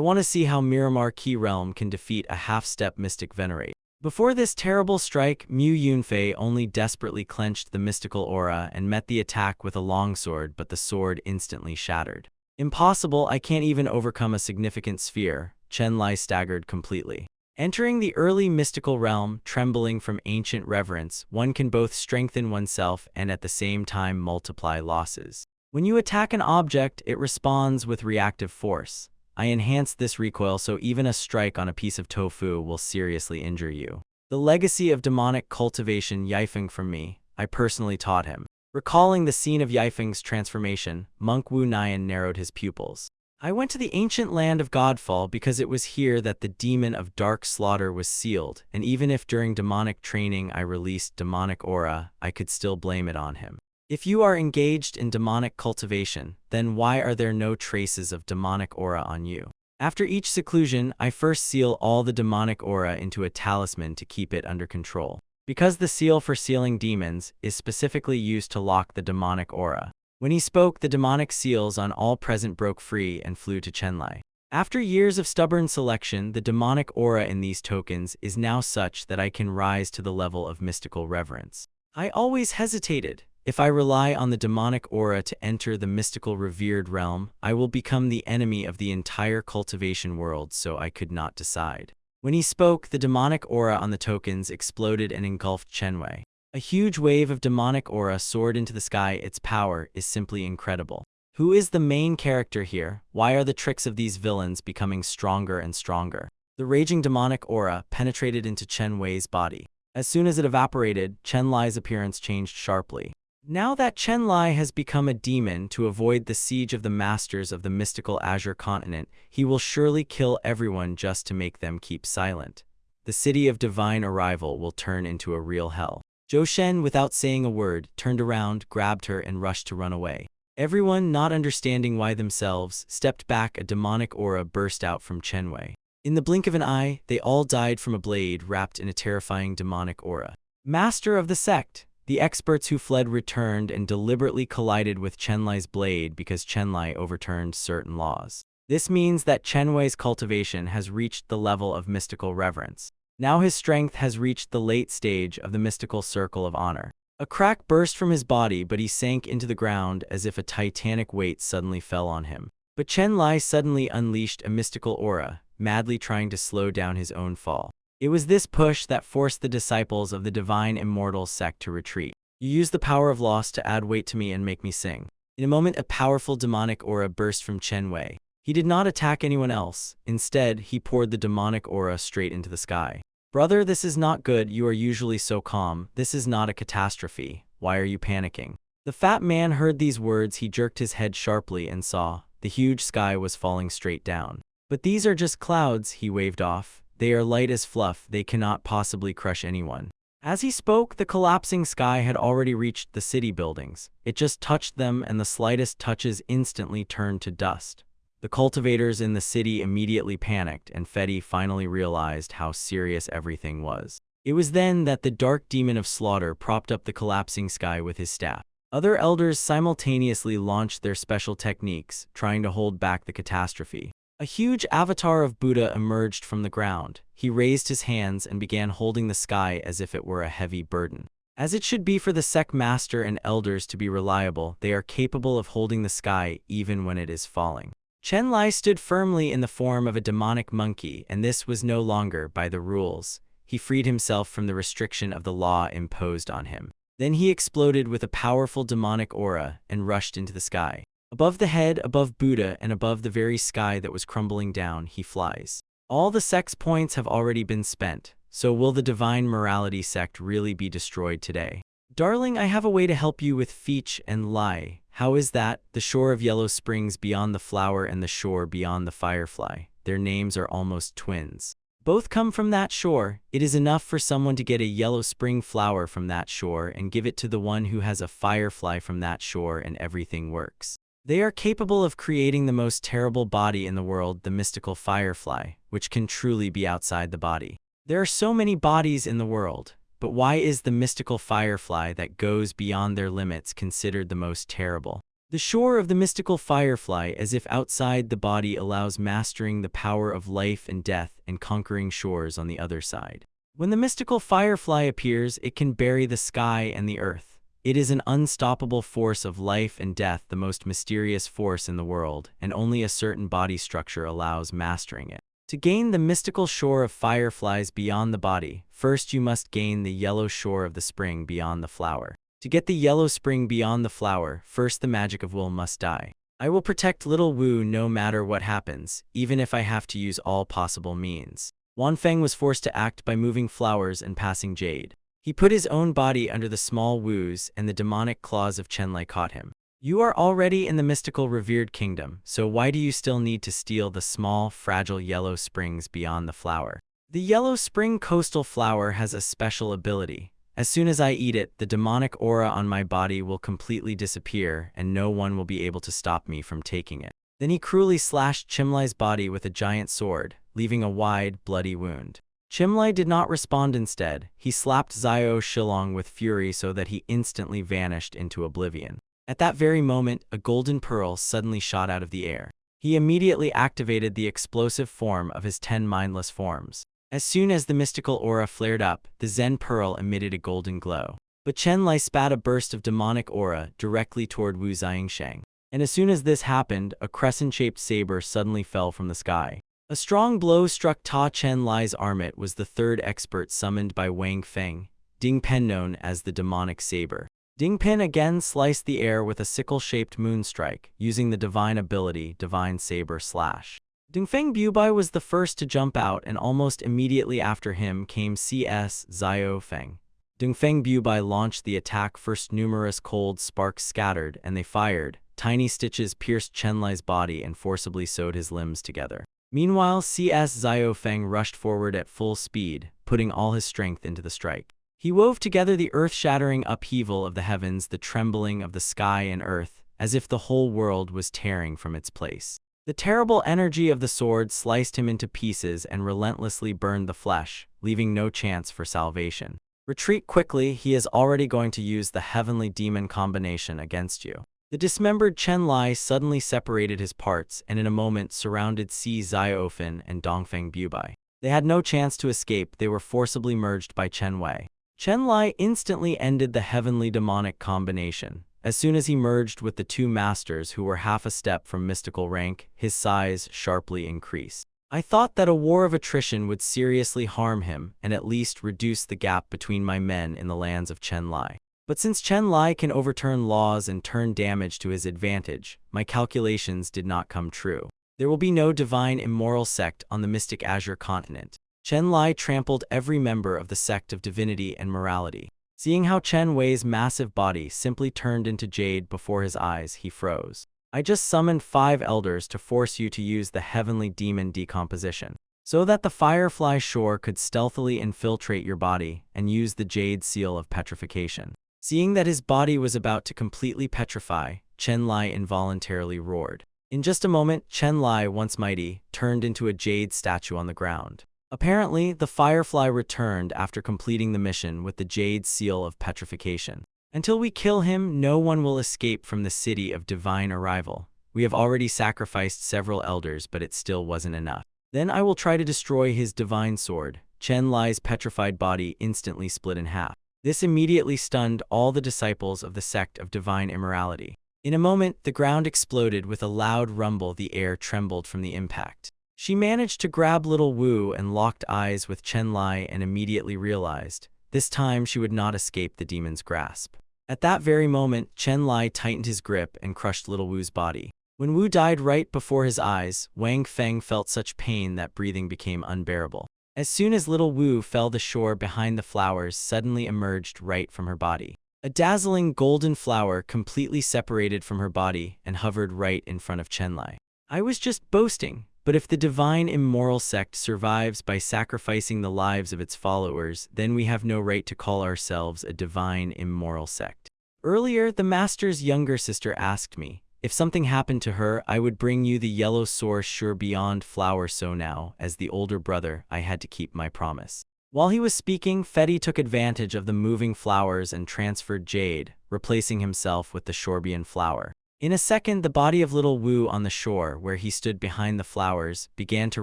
want to see how Miramar Key Realm can defeat a half-step mystic venerate. Before this terrible strike, Mu Yunfei only desperately clenched the mystical aura and met the attack with a longsword, but the sword instantly shattered. Impossible, I can't even overcome a significant sphere. Chen Lai staggered completely. Entering the early mystical realm, trembling from ancient reverence, one can both strengthen oneself and at the same time multiply losses. When you attack an object, it responds with reactive force. I enhanced this recoil so even a strike on a piece of tofu will seriously injure you. The legacy of demonic cultivation Yifeng from me, I personally taught him. Recalling the scene of Yifeng's transformation, Monk Wu Nian narrowed his pupils. I went to the ancient land of Godfall because it was here that the demon of dark slaughter was sealed, and even if during demonic training I released demonic aura, I could still blame it on him. If you are engaged in demonic cultivation, then why are there no traces of demonic aura on you? After each seclusion, I first seal all the demonic aura into a talisman to keep it under control. Because the seal for sealing demons is specifically used to lock the demonic aura. When he spoke, the demonic seals on all present broke free and flew to Chenlai. After years of stubborn selection, the demonic aura in these tokens is now such that I can rise to the level of mystical reverence. I always hesitated. If I rely on the demonic aura to enter the mystical revered realm, I will become the enemy of the entire cultivation world, so I could not decide. When he spoke, the demonic aura on the tokens exploded and engulfed Chenwei. A huge wave of demonic aura soared into the sky. Its power is simply incredible. Who is the main character here? Why are the tricks of these villains becoming stronger and stronger? The raging demonic aura penetrated into Chen Wei's body. As soon as it evaporated, Chen Lai's appearance changed sharply. Now that Chen Lai has become a demon to avoid the siege of the masters of the mystical Azure continent, he will surely kill everyone just to make them keep silent. The city of divine arrival will turn into a real hell. Zhou Shen, without saying a word, turned around, grabbed her, and rushed to run away. Everyone, not understanding why themselves, stepped back. A demonic aura burst out from Chen Wei. In the blink of an eye, they all died from a blade wrapped in a terrifying demonic aura. Master of the sect! The experts who fled returned and deliberately collided with Chenlai's blade because Chenlai overturned certain laws. This means that Chen Wei's cultivation has reached the level of mystical reverence. Now his strength has reached the late stage of the mystical circle of honor. A crack burst from his body, but he sank into the ground as if a titanic weight suddenly fell on him. But Chen Lai suddenly unleashed a mystical aura, madly trying to slow down his own fall. It was this push that forced the disciples of the Divine Immortal sect to retreat. You use the power of loss to add weight to me and make me sing. In a moment, a powerful demonic aura burst from Chen Wei. He did not attack anyone else. Instead, he poured the demonic aura straight into the sky. Brother, this is not good. You are usually so calm. This is not a catastrophe. Why are you panicking? The fat man heard these words. He jerked his head sharply and saw the huge sky was falling straight down. But these are just clouds, he waved off. They are light as fluff. They cannot possibly crush anyone. As he spoke, the collapsing sky had already reached the city buildings. It just touched them, and the slightest touches instantly turned to dust. The cultivators in the city immediately panicked, and Fetty finally realized how serious everything was. It was then that the dark demon of slaughter propped up the collapsing sky with his staff. Other elders simultaneously launched their special techniques, trying to hold back the catastrophe. A huge avatar of Buddha emerged from the ground. He raised his hands and began holding the sky as if it were a heavy burden. As it should be for the sect master and elders to be reliable, they are capable of holding the sky even when it is falling. Chen Lai stood firmly in the form of a demonic monkey, and this was no longer by the rules. He freed himself from the restriction of the law imposed on him. Then he exploded with a powerful demonic aura and rushed into the sky. Above the head, above Buddha, and above the very sky that was crumbling down, he flies. All the sect's points have already been spent, so will the Divine Morality sect really be destroyed today? Darling, I have a way to help you with Feech and Lai. How is that? The shore of Yellow Springs beyond the flower and the shore beyond the firefly. Their names are almost twins. Both come from that shore. It is enough for someone to get a yellow spring flower from that shore and give it to the one who has a firefly from that shore, and everything works. They are capable of creating the most terrible body in the world, the mystical firefly, which can truly be outside the body. There are so many bodies in the world, but why is the mystical firefly that goes beyond their limits considered the most terrible? The shore of the mystical firefly, as if outside the body, allows mastering the power of life and death and conquering shores on the other side. When the mystical firefly appears, it can bury the sky and the earth. It is an unstoppable force of life and death, the most mysterious force in the world, and only a certain body structure allows mastering it. To gain the mystical shore of fireflies beyond the body, first you must gain the yellow shore of the spring beyond the flower. To get the yellow spring beyond the flower, first the magic of will must die. I will protect little Wu no matter what happens, even if I have to use all possible means. Wanfeng was forced to act by moving flowers and passing jade. He put his own body under the small Wu's, and the demonic claws of Chenlai caught him. You are already in the mystical revered kingdom, so why do you still need to steal the small, fragile yellow springs beyond the flower? The yellow spring coastal flower has a special ability. As soon as I eat it, the demonic aura on my body will completely disappear, and no one will be able to stop me from taking it. Then he cruelly slashed Chimlai's body with a giant sword, leaving a wide, bloody wound. Chimlai did not respond. Instead, he slapped Xiao Shilong with fury so that he instantly vanished into oblivion. At that very moment, a golden pearl suddenly shot out of the air. He immediately activated the explosive form of his 10 mindless forms. As soon as the mystical aura flared up, the Zen pearl emitted a golden glow. But Chimlai spat a burst of demonic aura directly toward Wu Xiangsheng. And as soon as this happened, a crescent-shaped saber suddenly fell from the sky. A strong blow struck Ta Chimlai's arm. It was the third expert summoned by Wang Feng, Ding Pen, known as the demonic saber. Ding Pen again sliced the air with a sickle-shaped moonstrike, using the divine ability Divine Saber Slash. Dingfeng Bubai was the first to jump out, and almost immediately after him came CS Xiao Feng. Dingfeng Bubai launched the attack first. Numerous cold sparks scattered, and they fired. Tiny stitches pierced Chimlai's body and forcibly sewed his limbs together. Meanwhile, CS Xiao Feng rushed forward at full speed, putting all his strength into the strike. He wove together the earth-shattering upheaval of the heavens, the trembling of the sky and earth, as if the whole world was tearing from its place. The terrible energy of the sword sliced him into pieces and relentlessly burned the flesh, leaving no chance for salvation. Retreat quickly, he is already going to use the heavenly demon combination against you. The dismembered Chimlai suddenly separated his parts and in a moment surrounded Si Xiaofan and Dongfeng Bubai. They had no chance to escape. They were forcibly merged by Chen Wei. Chimlai instantly ended the heavenly demonic combination. As soon as he merged with the two masters who were half a step from mystical rank, his size sharply increased. I thought that a war of attrition would seriously harm him and at least reduce the gap between my men in the lands of Chimlai. But since Chimlai can overturn laws and turn damage to his advantage, my calculations did not come true. There will be no divine immoral sect on the Mystic Azure continent. Chimlai trampled every member of the sect of divinity and morality. Seeing how Chen Wei's massive body simply turned into jade before his eyes, he froze. I just summoned 5 elders to force you to use the heavenly demon decomposition, so that the Firefly Shore could stealthily infiltrate your body and use the jade seal of petrification. Seeing that his body was about to completely petrify, Chimlai involuntarily roared. In just a moment, Chimlai, once mighty, turned into a jade statue on the ground. Apparently, the Firefly returned after completing the mission with the Jade Seal of Petrification. Until we kill him, no one will escape from the city of divine arrival. We have already sacrificed several elders, but it still wasn't enough. Then I will try to destroy his divine sword. Chimlai's petrified body instantly split in half. This immediately stunned all the disciples of the sect of divine immorality. In a moment, the ground exploded with a loud rumble. The air trembled from the impact. She managed to grab little Wu and locked eyes with Chimlai and immediately realized, this time she would not escape the demon's grasp. At that very moment, Chimlai tightened his grip and crushed little Wu's body. When Wu died right before his eyes, Wang Feng felt such pain that breathing became unbearable. As soon as little Wu fell, the shore behind the flowers suddenly emerged right from her body. A dazzling golden flower completely separated from her body and hovered right in front of Chimlai. I was just boasting. But if the divine immoral sect survives by sacrificing the lives of its followers, then we have no right to call ourselves a divine immoral sect. Earlier, the master's younger sister asked me, if something happened to her, I would bring you the yellow source sure beyond flower. So now, as the older brother, I had to keep my promise. While he was speaking, Fetty took advantage of the moving flowers and transferred Jade, replacing himself with the Shorbian flower. In a second, the body of little Wu on the shore, where he stood behind the flowers, began to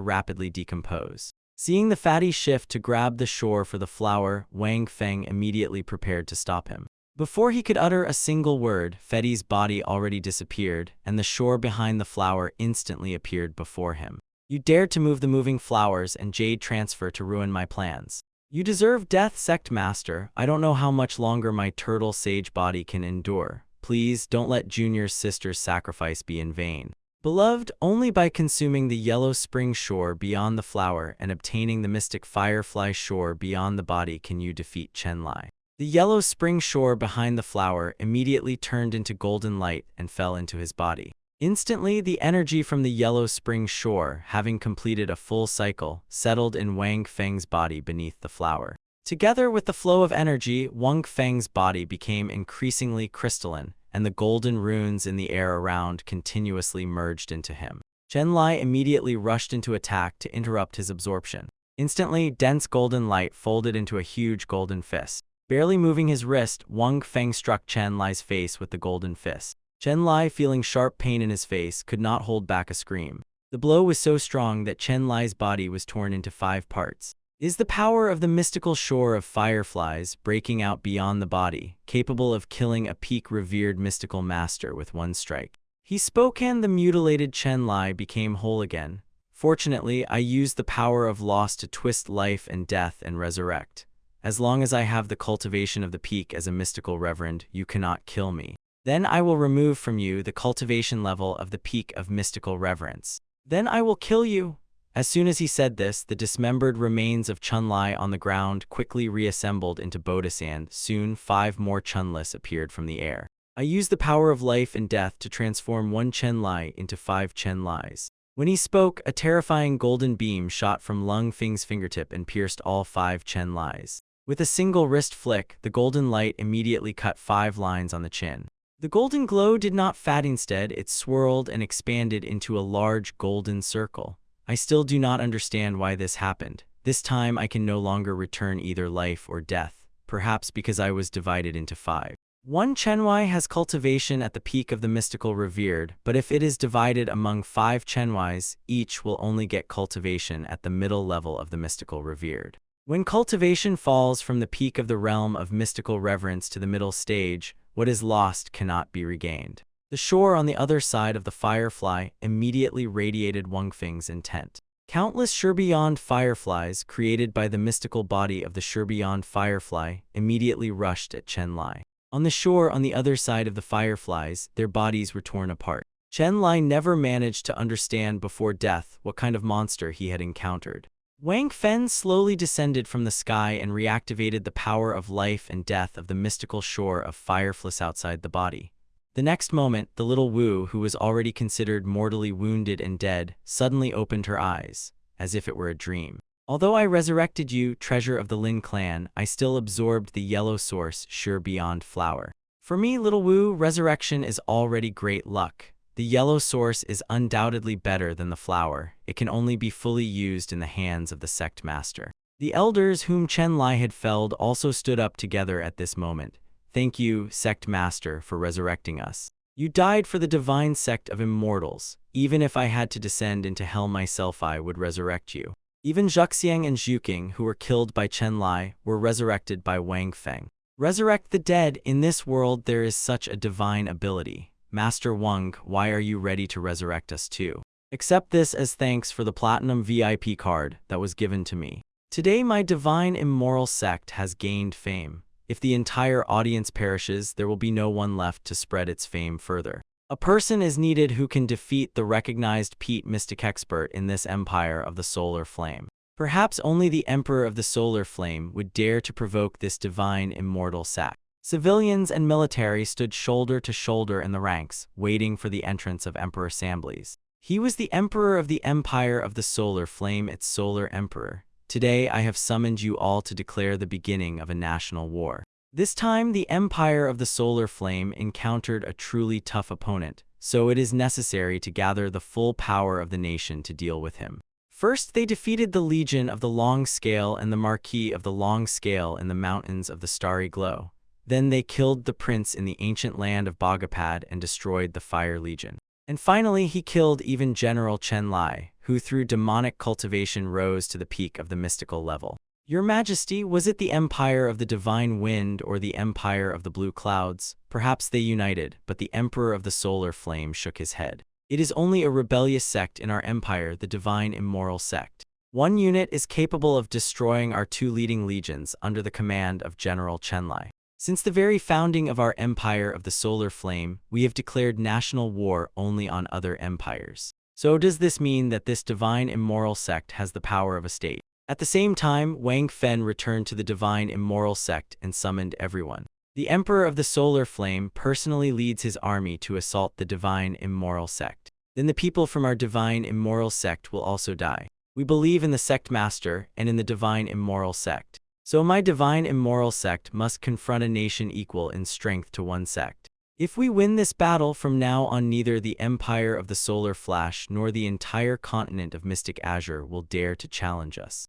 rapidly decompose. Seeing the fatty shift to grab the shore for the flower, Wang Feng immediately prepared to stop him. Before he could utter a single word, Fetty's body already disappeared, and the shore behind the flower instantly appeared before him. You dared to move the moving flowers and jade transfer to ruin my plans. You deserve death, Sect Master. I don't know how much longer my turtle sage body can endure. Please don't let Junior's sister's sacrifice be in vain. Beloved, only by consuming the yellow spring shore beyond the flower and obtaining the mystic firefly shore beyond the body can you defeat Chimlai. The yellow spring shore behind the flower immediately turned into golden light and fell into his body. Instantly, the energy from the yellow spring shore, having completed a full cycle, settled in Wang Feng's body beneath the flower. Together with the flow of energy, Wang Feng's body became increasingly crystalline, and the golden runes in the air around continuously merged into him. Chen Lai immediately rushed into attack to interrupt his absorption. Instantly, dense golden light folded into a huge golden fist. Barely moving his wrist, Wang Feng struck Chen Lai's face with the golden fist. Chen Lai, feeling sharp pain in his face, could not hold back a scream. The blow was so strong that Chen Lai's body was torn into 5 parts. It is the power of the mystical shore of fireflies breaking out beyond the body, capable of killing a peak-revered mystical master with one strike. He spoke and the mutilated Chen Lai became whole again. Fortunately, I used the power of loss to twist life and death and resurrect. As long as I have the cultivation of the peak as a mystical reverend, you cannot kill me. Then I will remove from you the cultivation level of the peak of mystical reverence. Then I will kill you. As soon as he said this, the dismembered remains of Chen Lai on the ground quickly reassembled into Bodis, and soon 5 more Chunlis appeared from the air. I used the power of life and death to transform one Chen Lai into 5 Chen Lais. When he spoke, a terrifying golden beam shot from Lung Feng's fingertip and pierced all 5 Chen Lais. With a single wrist flick, the golden light immediately cut 5 lines on the chin. The golden glow did not fade, instead it swirled and expanded into a large golden circle. I still do not understand why this happened. This time I can no longer return either life or death, perhaps because I was divided into 5. One Chenwai has cultivation at the peak of the mystical revered, but if it is divided among 5 Chenwais, each will only get cultivation at the middle level of the mystical revered. When cultivation falls from the peak of the realm of mystical reverence to the middle stage, what is lost cannot be regained. The shore on the other side of the firefly immediately radiated Wang Feng's intent. Countless Shurbeyond fireflies, created by the mystical body of the Shurbeyond firefly, immediately rushed at Chen Lai. On the shore on the other side of the fireflies, their bodies were torn apart. Chen Lai never managed to understand before death what kind of monster he had encountered. Wang Fen slowly descended from the sky and reactivated the power of life and death of the mystical shore of fireflies outside the body. The next moment, the little Wu, who was already considered mortally wounded and dead, suddenly opened her eyes, as if it were a dream. Although I resurrected you, treasure of the Lin clan, I still absorbed the yellow source, sure beyond flower. For me, little Wu, resurrection is already great luck. The yellow source is undoubtedly better than the flower. It can only be fully used in the hands of the sect master. The elders whom Chen Lai had felled also stood up together at this moment. Thank you, sect master, for resurrecting us. You died for the divine sect of immortals. Even if I had to descend into hell myself, I would resurrect you. Even Zhuxiang and Zhuking, who were killed by Chen Lai, were resurrected by Wang Feng. Resurrect the dead. In this world there is such a divine ability. Master Wang, why are you ready to resurrect us too? Accept this as thanks for the platinum VIP card that was given to me. Today my divine immoral sect has gained fame. If the entire audience perishes, there will be no one left to spread its fame further. A person is needed who can defeat the recognized Pete mystic expert in this empire of the solar flame. Perhaps only the emperor of the solar flame would dare to provoke this divine immortal sect. Civilians and military stood shoulder to shoulder in the ranks, waiting for the entrance of Emperor Sambles. He was the emperor of the empire of the solar flame, its solar emperor. Today I have summoned you all to declare the beginning of a national war. This time, the empire of the solar flame encountered a truly tough opponent, so it is necessary to gather the full power of the nation to deal with him. First, they defeated the Legion of the Long Scale and the Marquis of the Long Scale in the mountains of the Starry Glow. Then they killed the prince in the ancient land of Bogapad and destroyed the Fire Legion. And finally, he killed even General Chen Lai, who through demonic cultivation rose to the peak of the mystical level. Your Majesty, was it the Empire of the Divine Wind or the Empire of the Blue Clouds? Perhaps they united, but the Emperor of the Solar Flame shook his head. It is only a rebellious sect in our empire, the Divine Immoral Sect. One unit is capable of destroying our 2 leading legions under the command of General Chen Lai. Since the very founding of our empire of the Solar Flame, we have declared national war only on other empires. So does this mean that this Divine Immoral Sect has the power of a state? At the same time, Wang Fen returned to the Divine Immoral Sect and summoned everyone. The Emperor of the Solar Flame personally leads his army to assault the Divine Immoral Sect. Then the people from our Divine Immoral Sect will also die. We believe in the Sect Master and in the Divine Immoral Sect. So my Divine Immoral Sect must confront a nation equal in strength to one sect. If we win this battle from now on, neither the Empire of the Solar Flash nor the entire continent of Mystic Azure will dare to challenge us.